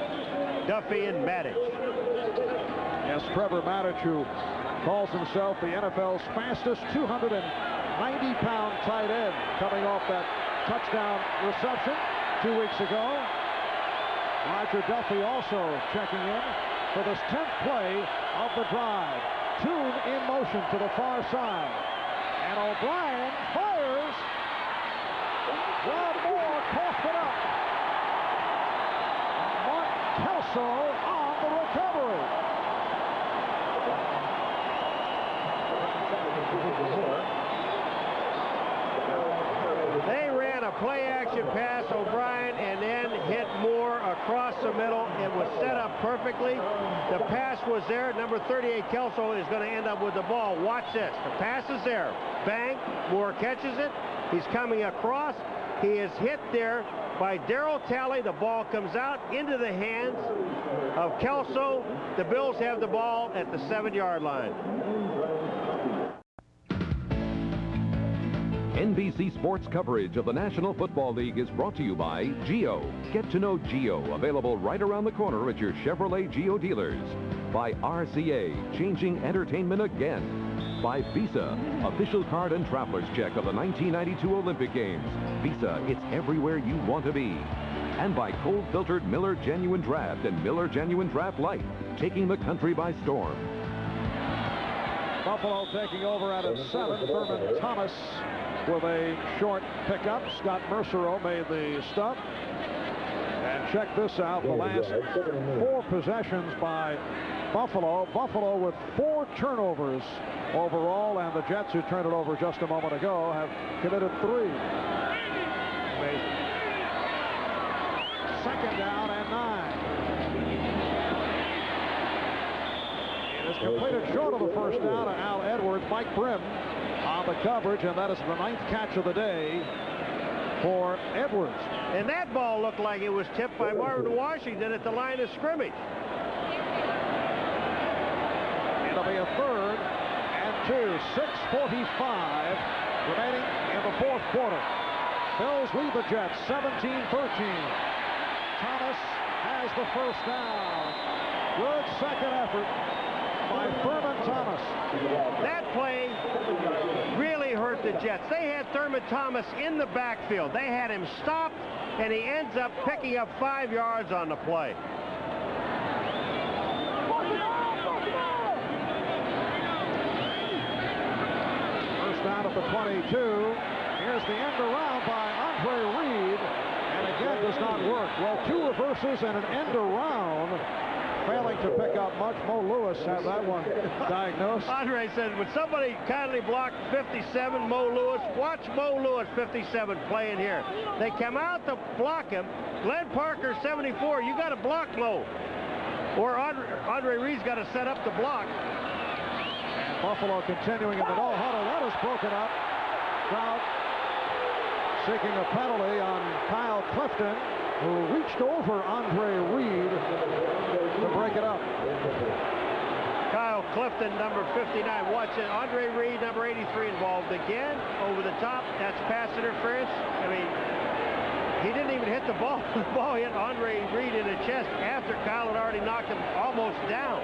Duffy and Maddich. Yes, Trevor Maddich, who calls himself the NFL's fastest 290-pound tight end, coming off that touchdown reception 2 weeks ago. Roger Duffy also checking in for this 10th play of the drive. Tune in motion to the far side. And O'Brien fires. Rod Moore coughed it up. Mark Kelso on the recovery. They ran a play-action pass, O'Brien, and then hit Moore across the middle. It was set up perfectly. The pass was there. Number 38, Kelso, is going to end up with the ball. Watch this. The pass is there. Bang. Moore catches it. He's coming across. He is hit there by Darryl Talley. The ball comes out into the hands of Kelso. The Bills have the ball at the 7-yard line. NBC Sports coverage of the National Football League is brought to you by Geo. Get to know Geo, available right around the corner at your Chevrolet Geo dealers. By RCA, changing entertainment again. By Visa, official card and traveler's check of the 1992 Olympic Games. Visa, it's everywhere you want to be. And by cold-filtered Miller Genuine Draft and Miller Genuine Draft Light, taking the country by storm. Buffalo taking over at its 7. Thurman Thomas with a short pickup. Scott Mercereau made the stop. And check this out, the last 4 possessions by Buffalo. Buffalo with 4 turnovers overall, and the Jets, who turned it over just a moment ago, have committed 3. Amazing. Second down and 9. It is completed short of the first down to Al Edwards. Mike Brim on the coverage, and that is the 9th catch of the day for Edwards. And that ball looked like it was tipped by Marvin Washington at the line of scrimmage. It'll be a 3rd and 2. 6:45 remaining in the fourth quarter. Bills lead the Jets 17-13. Thomas has the first down. Good second effort by Thurman Thomas. That play really hurt the Jets. They had Thurman Thomas in the backfield. They had him stopped, and he ends up picking up 5 yards on the play. First down at the 22. Here's the end around by Andre Reed, and again does not work. Well, 2 reverses and an end around. Failing to pick up much. Mo Lewis had that one diagnosed. Andre said, would somebody kindly block 57, Mo Lewis? Watch Mo Lewis, 57, playing here. They come out to block him. Glenn Parker, 74, you got to block Mo. Or Andre Reed's got to set up the block. And Buffalo continuing in the no huddle. That is broken up. Crowd seeking a penalty on Kyle Clifton, who reached over Andre Reed to break it up. Kyle Clifton, number 59. Watch it. Andre Reed, number 83, involved again. Over the top. That's pass interference. I mean, he didn't even hit the ball. The ball hit Andre Reed in the chest after Kyle had already knocked him almost down.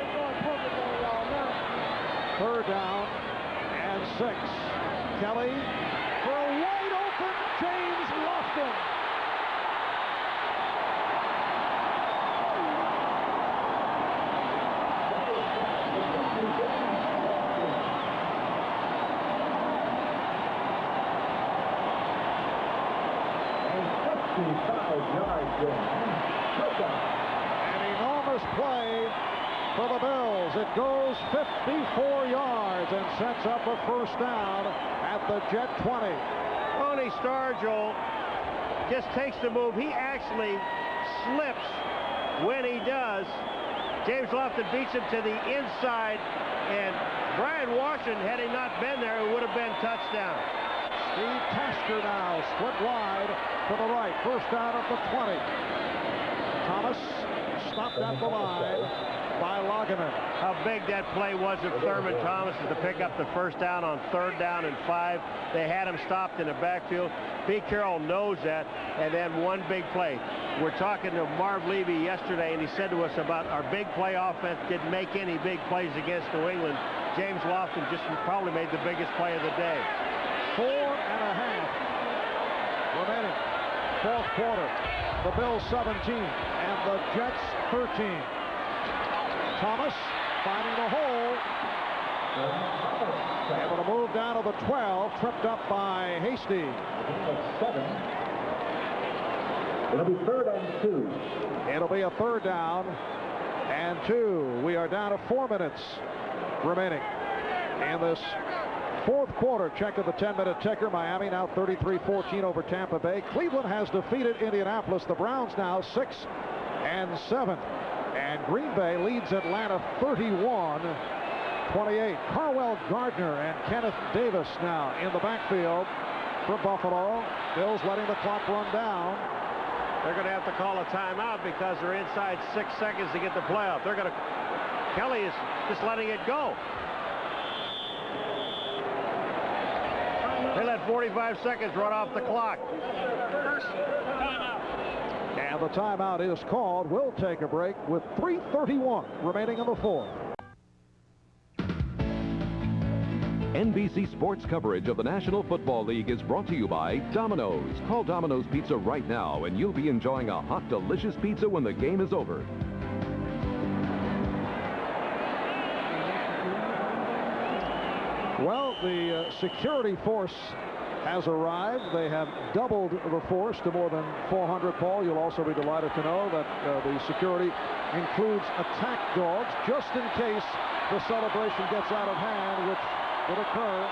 3rd down and 6. Kelly for a wide open James Lofton. An enormous play for the Bills. It goes 54 yards and sets up a 1st down at the Jet 20. Tony Stargell just takes the move. He actually slips when he does. James Lofton beats him to the inside, and Brian Washington, had he not been there, it would have been touchdown. Steve Tasker now split wide to the right. 1st down at the 20. Thomas stopped at the line by Lageman. How big that play was of Thurman Thomas to pick up the 1st down on 3rd down and 5. They had him stopped in the backfield. Pete Carroll knows that, and then one big play. We're talking to Marv Levy yesterday, and he said to us about our big play offense didn't make any big plays against New England. James Lofton just probably made the biggest play of the day. 4.5 remaining. 4th quarter. The Bills 17 and the Jets 13. Thomas finding the hole. Able to move down to the 12. Tripped up by Hasty. It'll be 3rd and 2. It'll be a 3rd down and 2. We are down to 4 minutes remaining in this 4th quarter. Check of the 10-minute ticker. Miami now 33-14 over Tampa Bay. Cleveland has defeated Indianapolis. The Browns now 6-7. And Green Bay leads Atlanta 31-28. Carwell Gardner and Kenneth Davis now in the backfield for Buffalo. Bills letting the clock run down. They're going to have to call a timeout because they're inside 6 seconds to get the play up. They're going to. Kelly is just letting it go. They let 45 seconds run off the clock. First timeout. And the timeout is called. We'll take a break with 3:31 remaining in the 4th. NBC Sports coverage of the National Football League is brought to you by Domino's. Call Domino's Pizza right now and you'll be enjoying a hot, delicious pizza when the game is over. Well, the security force has arrived. They have doubled the force to more than 400, Paul. You'll also be delighted to know that the security includes attack dogs just in case the celebration gets out of hand, which would occur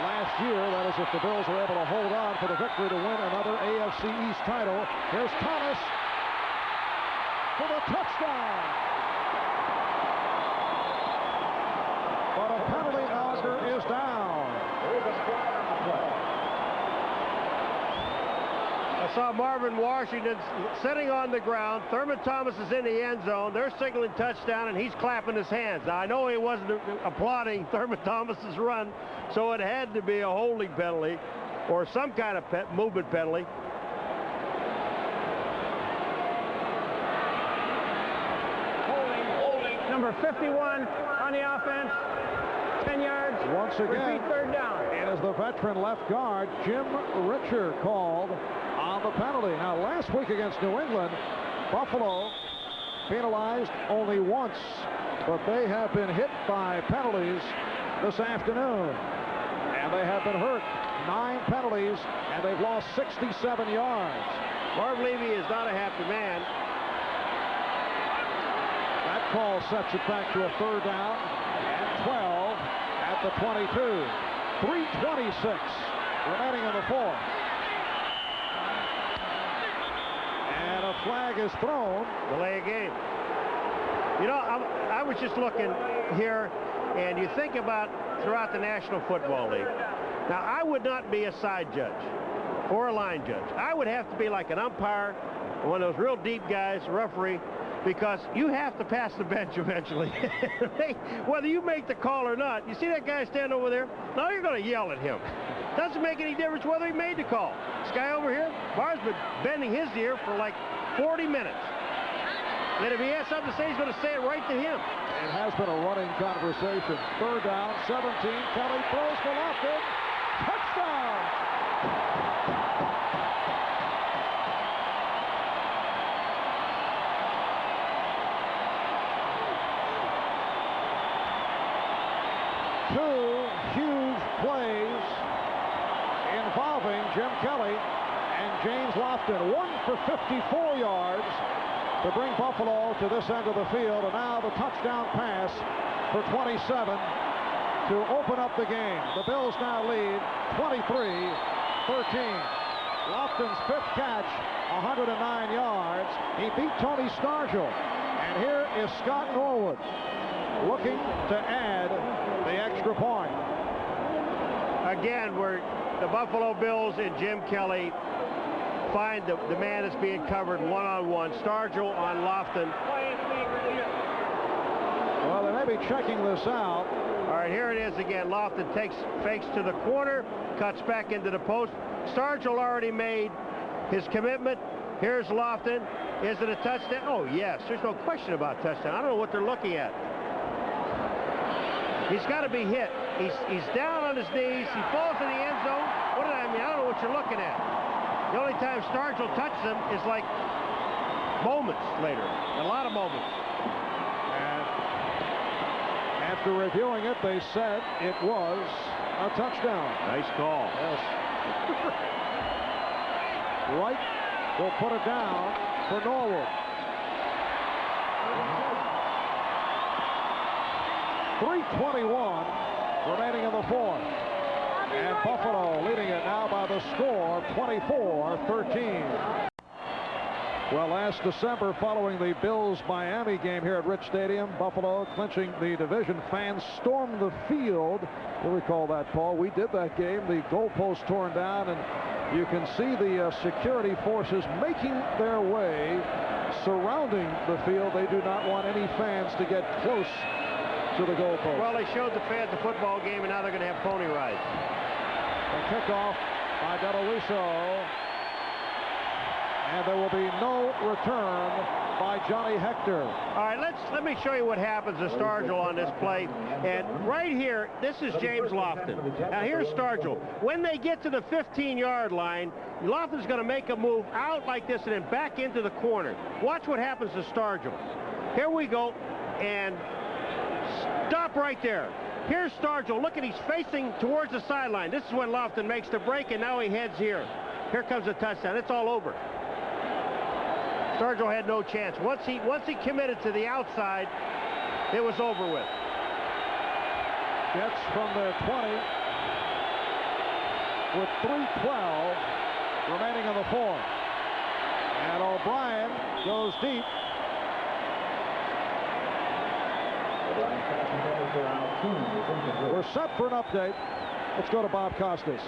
last year. That is, if the Bills are able to hold on for the victory to win another AFC East title. Here's Thomas for the touchdown. But a penalty marker is down. I saw Marvin Washington sitting on the ground. Thurman Thomas is in the end zone. They're signaling touchdown, and he's clapping his hands. Now, I know he wasn't applauding Thurman Thomas's run, so it had to be a holding penalty or some kind of movement penalty. Holding. Number 51 on the offense. 10 yards. Once again, repeat 3rd down. It is the veteran left guard, Jim Richer, called on the penalty. Now, last week against New England, Buffalo penalized only once, but they have been hit by penalties this afternoon, and they have been hurt. 9 penalties, and they've lost 67 yards. Marv Levy is not a happy man. That call sets it back to a 3rd down and 12 at the 22. 3:26 remaining in the 4th. And a flag is thrown. Delay a game. You know, I was just looking here, and you think about throughout the National Football League. Now, I would not be a side judge or a line judge. I would have to be like an umpire, one of those real deep guys, referee, because you have to pass the bench eventually. Whether you make the call or not. You see that guy stand over there? Now you're going to yell at him. Doesn't make any difference whether he made the call. This guy over here, Barr's been bending his ear for like 40 minutes. And if he has something to say, he's going to say it right to him. It has been a running conversation. Third down, 17. Kelly throws for Lofton. Touchdown! Two huge plays involving Jim Kelly and James Lofton. One for 54 yards to bring Buffalo to this end of the field, and now the touchdown pass for 27 to open up the game. The Bills now lead 23-13. Lofton's fifth catch, 109 yards. He beat Tony Stargell. And here is Scott Norwood looking to add the extra point. Again, we're the Buffalo Bills and Jim Kelly find the man that's being covered one-on-one. Stargell on Lofton. Well, they may be checking this out. All right, here it is again. Lofton fakes to the corner, cuts back into the post. Stargell already made his commitment. Here's Lofton. Is it a touchdown? Oh, yes. There's no question about touchdown. I don't know what they're looking at. He's got to be hit. He's down on his knees. He falls in the end zone. What did I mean? I don't know what you're looking at. The only time Stargell touches him is like moments later. A lot of moments. And after reviewing it, they said it was a touchdown. Nice call. Yes. Wright will put it down for Norwood. 3:21 remaining in the fourth. And Buffalo leading it now by the score of 24-13. Well, last December, following the Bills-Miami game here at Rich Stadium, Buffalo clinching the division, fans stormed the field. You'll recall that, Paul. We did that game. The goalpost torn down, and you can see the security forces making their way, surrounding the field. They do not want any fans to get close to the goalpost. Well, they showed the fans the football game, and now they're going to have pony rides. The kickoff by DeLuiso, and there will be no return by Johnny Hector. All right, let me show you what happens to Stargell on this play. And right here, this is James Lofton. Now here's Stargell. When they get to the 15-yard line, Lofton's going to make a move out like this and then back into the corner. Watch what happens to Stargell. Here we go, and stop right there. Here's Stargell. Look at, he's facing towards the sideline. This is when Lofton makes the break, and now he heads here. Here comes the touchdown. It's all over. Stargell had no chance. Once he committed to the outside, it was over with. Gets from the 20 with 3:12 remaining in the fourth. And O'Brien goes deep. We're set for an update. Let's go to Bob Costas.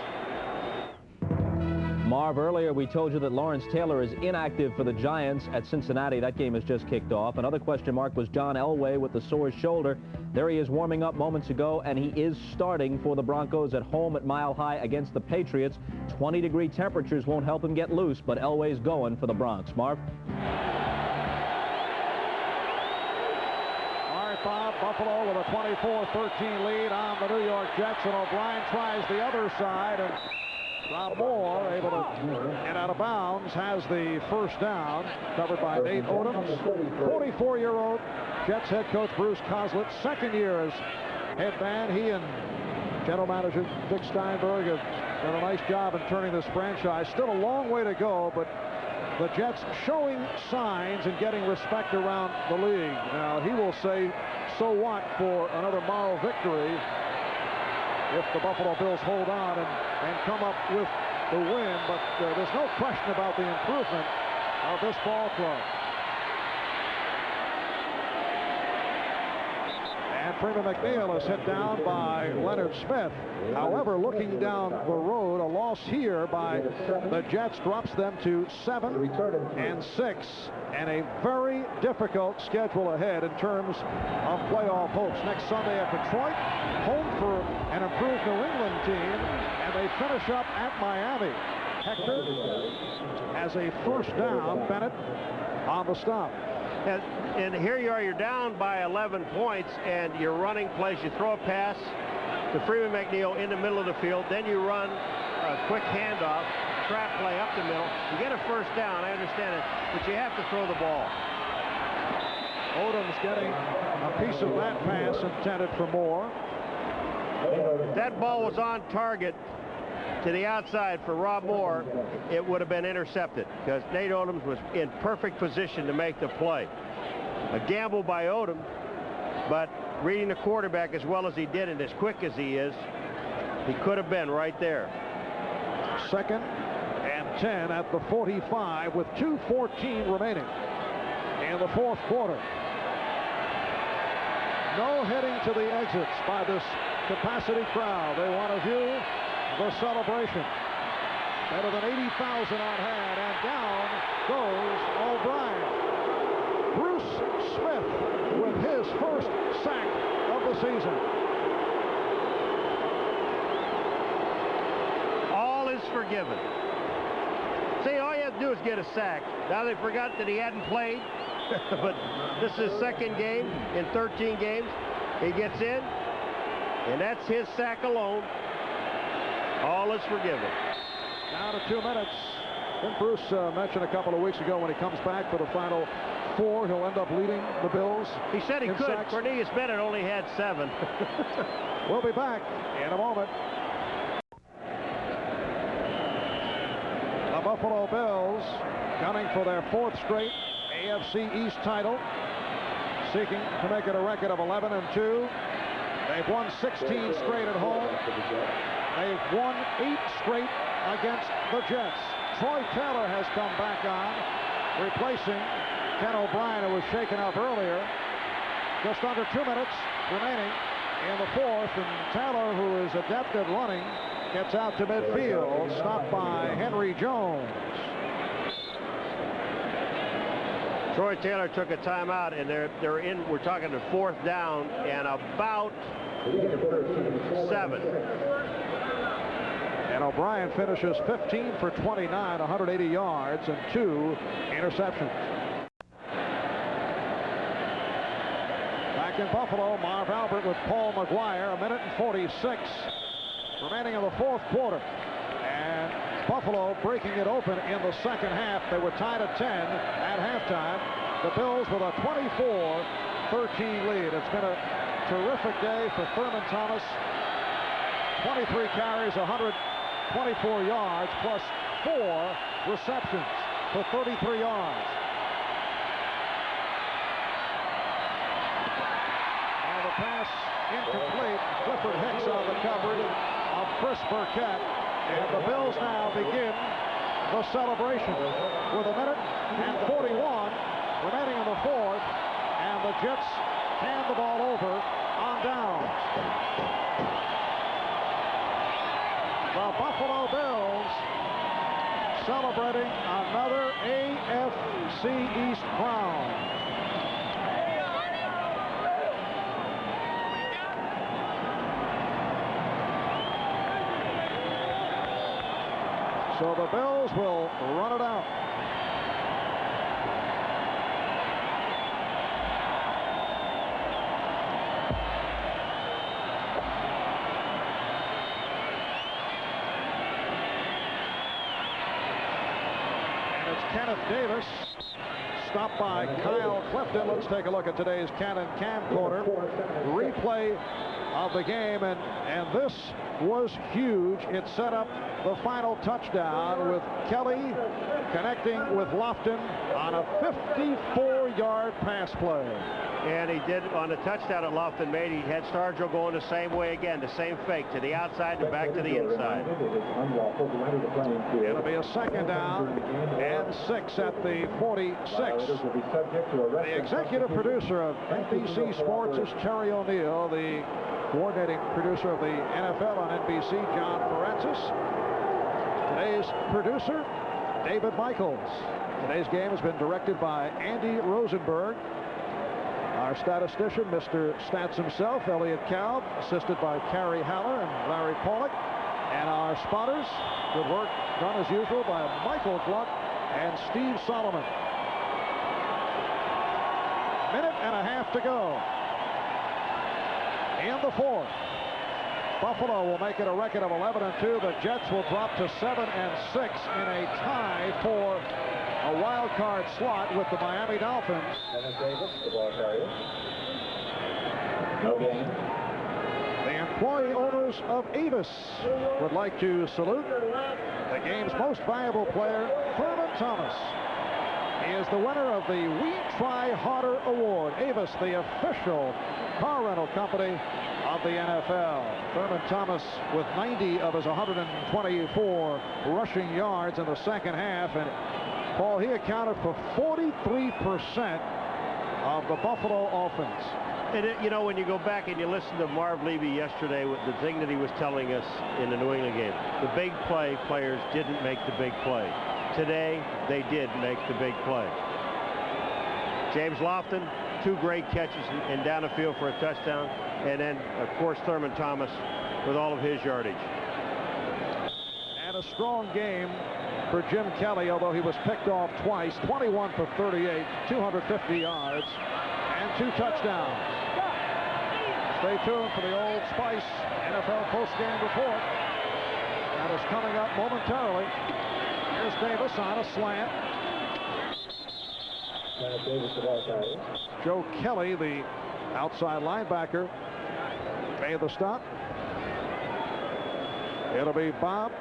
Marv, earlier we told you that Lawrence Taylor is inactive for the Giants at Cincinnati. That game has just kicked off. Another question mark was John Elway with the sore shoulder. There he is warming up moments ago, and he is starting for the Broncos at home at Mile High against the Patriots. 20-degree temperatures won't help him get loose, but Elway's going for the Bronx. Marv? Bob, Buffalo with a 24-13 lead on the New York Jets, and O'Brien tries the other side, and Rob Moore able to get out of bounds, has the first down, covered by Nate Odom. 44-year-old Jets head coach Bruce Coslett, second year as head man. He and general manager Dick Steinberg have done a nice job in turning this franchise. Still a long way to go, but the Jets showing signs and getting respect around the league. Now, he will say, so what for another moral victory if the Buffalo Bills hold on and come up with the win. But there's no question about the improvement of this ball club. And Freeman McNeil is hit down by Leonard Smith. However, looking down the road, a loss here by the Jets drops them to 7 and 6, and a very difficult schedule ahead in terms of playoff hopes. Next Sunday at Detroit, home for an improved New England team, and they finish up at Miami. Hector has a first down. Bennett on the stop. And here you are, you're down by 11 points, and your running plays, you throw a pass to Freeman McNeil in the middle of the field, then you run a quick handoff, trap play up the middle. You get a first down, I understand it, but you have to throw the ball. Odom's getting a piece of that pass intended for Moore. If that ball was on target to the outside for Rob Moore, it would have been intercepted because Nate Odom was in perfect position to make the play. A gamble by Odom, but reading the quarterback as well as he did and as quick as he is, he could have been right there. 2nd and 10 at the 45 with 2:14 remaining in the fourth quarter. No heading to the exits by this capacity crowd. They want to view the celebration. Better than 80,000 on hand, and down goes O'Brien. Bruce Smith with his first sack of the season. All is forgiven. See, all you have to do is get a sack. Now they forgot that he hadn't played, but this is his second game in 13 games. He gets in, and that's his sack alone. All is forgiven. Down to 2 minutes. I think Bruce mentioned a couple of weeks ago when he comes back for the final 4, he'll end up leading the Bills. He said he could. Sacks. Cornelius Bennett only had 7. We'll be back in a moment. The Buffalo Bills gunning for their 4th straight AFC East title, seeking to make it a record of 11 and 2. They've won 16 straight at home. They've won 8 straight against the Jets. Troy Taylor has come back on, replacing Ken O'Brien, who was shaken up earlier. Just under 2 minutes remaining in the fourth, and Taylor, who is adept at running, gets out to midfield, stopped by Henry Jones. Troy Taylor took a timeout, and they're in. We're talking the 4th down and about 7. And O'Brien finishes 15 for 29, 180 yards, and 2 interceptions. Back in Buffalo, Marv Albert with Paul McGuire, 1:46 remaining in the fourth quarter. And Buffalo breaking it open in the second half. They were tied at 10 at halftime. The Bills with a 24-13 lead. It's been a terrific day for Thurman Thomas. 23 carries, 124 yards, plus 4 receptions for 33 yards. And the pass incomplete. Clifford Hicks on the coverage of Chris Burkett. And the Bills now begin the celebration with 1:41 remaining in the fourth. And the Jets hand the ball over on downs. The Buffalo Bills celebrating another AFC East crown. So the Bills will run it out. Kenneth Davis, stopped by Kyle Clifton. Let's take a look at today's Cannon camcorder replay of the game, and this was huge. It set up the final touchdown with Kelly connecting with Lofton on a 54 40-yard pass play. And he did on the touchdown that Lofton made. He had Stargell going the same way again, the same fake to the outside and back to the inside. It'll be a second down and 6 at the 46. The executive producer of NBC Sports is Terry O'Neill. The coordinating producer of the NFL on NBC, John Francis. Today's producer, David Michaels. Today's game has been directed by Andy Rosenberg. Our statistician, Mr. Stats himself, Elliot Kalb, assisted by Carrie Haller and Larry Pollock. And our spotters, good work done as usual by Michael Gluck and Steve Solomon. Minute and a half to go in the fourth. Buffalo will make it a record of 11-2. The Jets will drop to 7-6 in a tie for a wild card slot with the Miami Dolphins. Dennis Davis, the ball carrier. No gain. The employee owners of Avis would like to salute the game's most valuable player, Thurman Thomas. He is the winner of the We Try Harder Award. Avis, the official car rental company of the NFL. Thurman Thomas with 90 of his 124 rushing yards in the second half. And Paul, he accounted for 43% of the Buffalo offense. And you know, when you go back and you listen to Marv Levy yesterday with the thing that he was telling us in the New England game, the big play players didn't make the big play. Today, they did make the big play. James Lofton, 2 great catches and down the field for a touchdown. And then, of course, Thurman Thomas with all of his yardage. And a strong game for Jim Kelly, although he was picked off twice. 21 for 38, 250 yards, and 2 touchdowns. Stay tuned for the Old Spice NFL postgame report. That is coming up momentarily. Here's Davis on a slant. Joe Kelly, the outside linebacker, made the stop. It'll be Bob,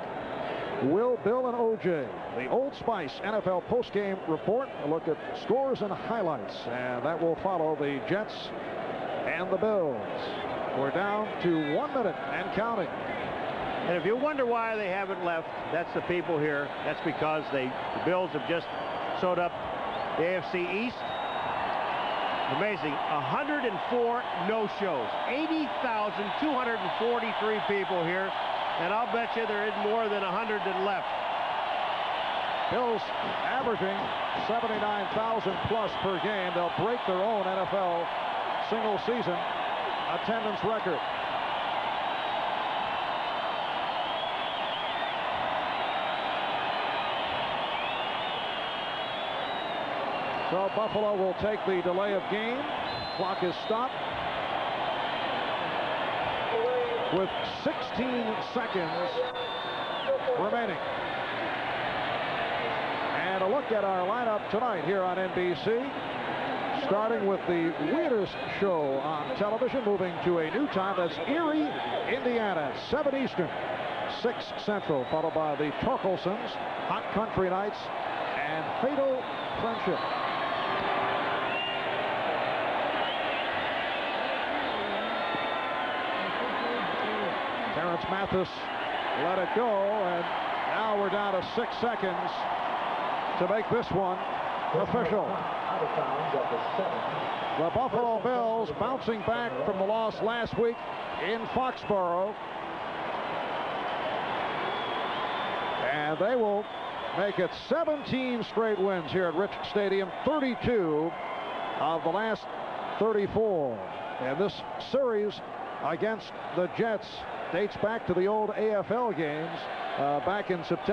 Will, Bill, and O.J. The Old Spice NFL postgame report. A look at scores and highlights. And that will follow the Jets and the Bills. We're down to 1 minute and counting. And if you wonder why they haven't left, that's the people here. That's because the Bills have just sewed up the AFC East. Amazing. 104 no-shows. 80,243 people here. And I'll bet you there isn't more than 100 that left. Bills averaging 79,000 plus per game. They'll break their own NFL single season attendance record. So Buffalo will take the delay of game. Clock is stopped with 16 seconds remaining. And a look at our lineup tonight here on NBC. Starting with the weirdest show on television, moving to a new time. That's Erie, Indiana, 7 Eastern, 6 Central, followed by the Torkelsons, Hot Country Nights, and Fatal Friendship. Terrence Mathis let it go, and now we're down to 6 seconds to make this one official. The Buffalo Bills bouncing back from the loss last week in Foxborough. And they will make it 17 straight wins here at Rich Stadium, 32 of the last 34. And this series against the Jets dates back to the old AFL games back in September.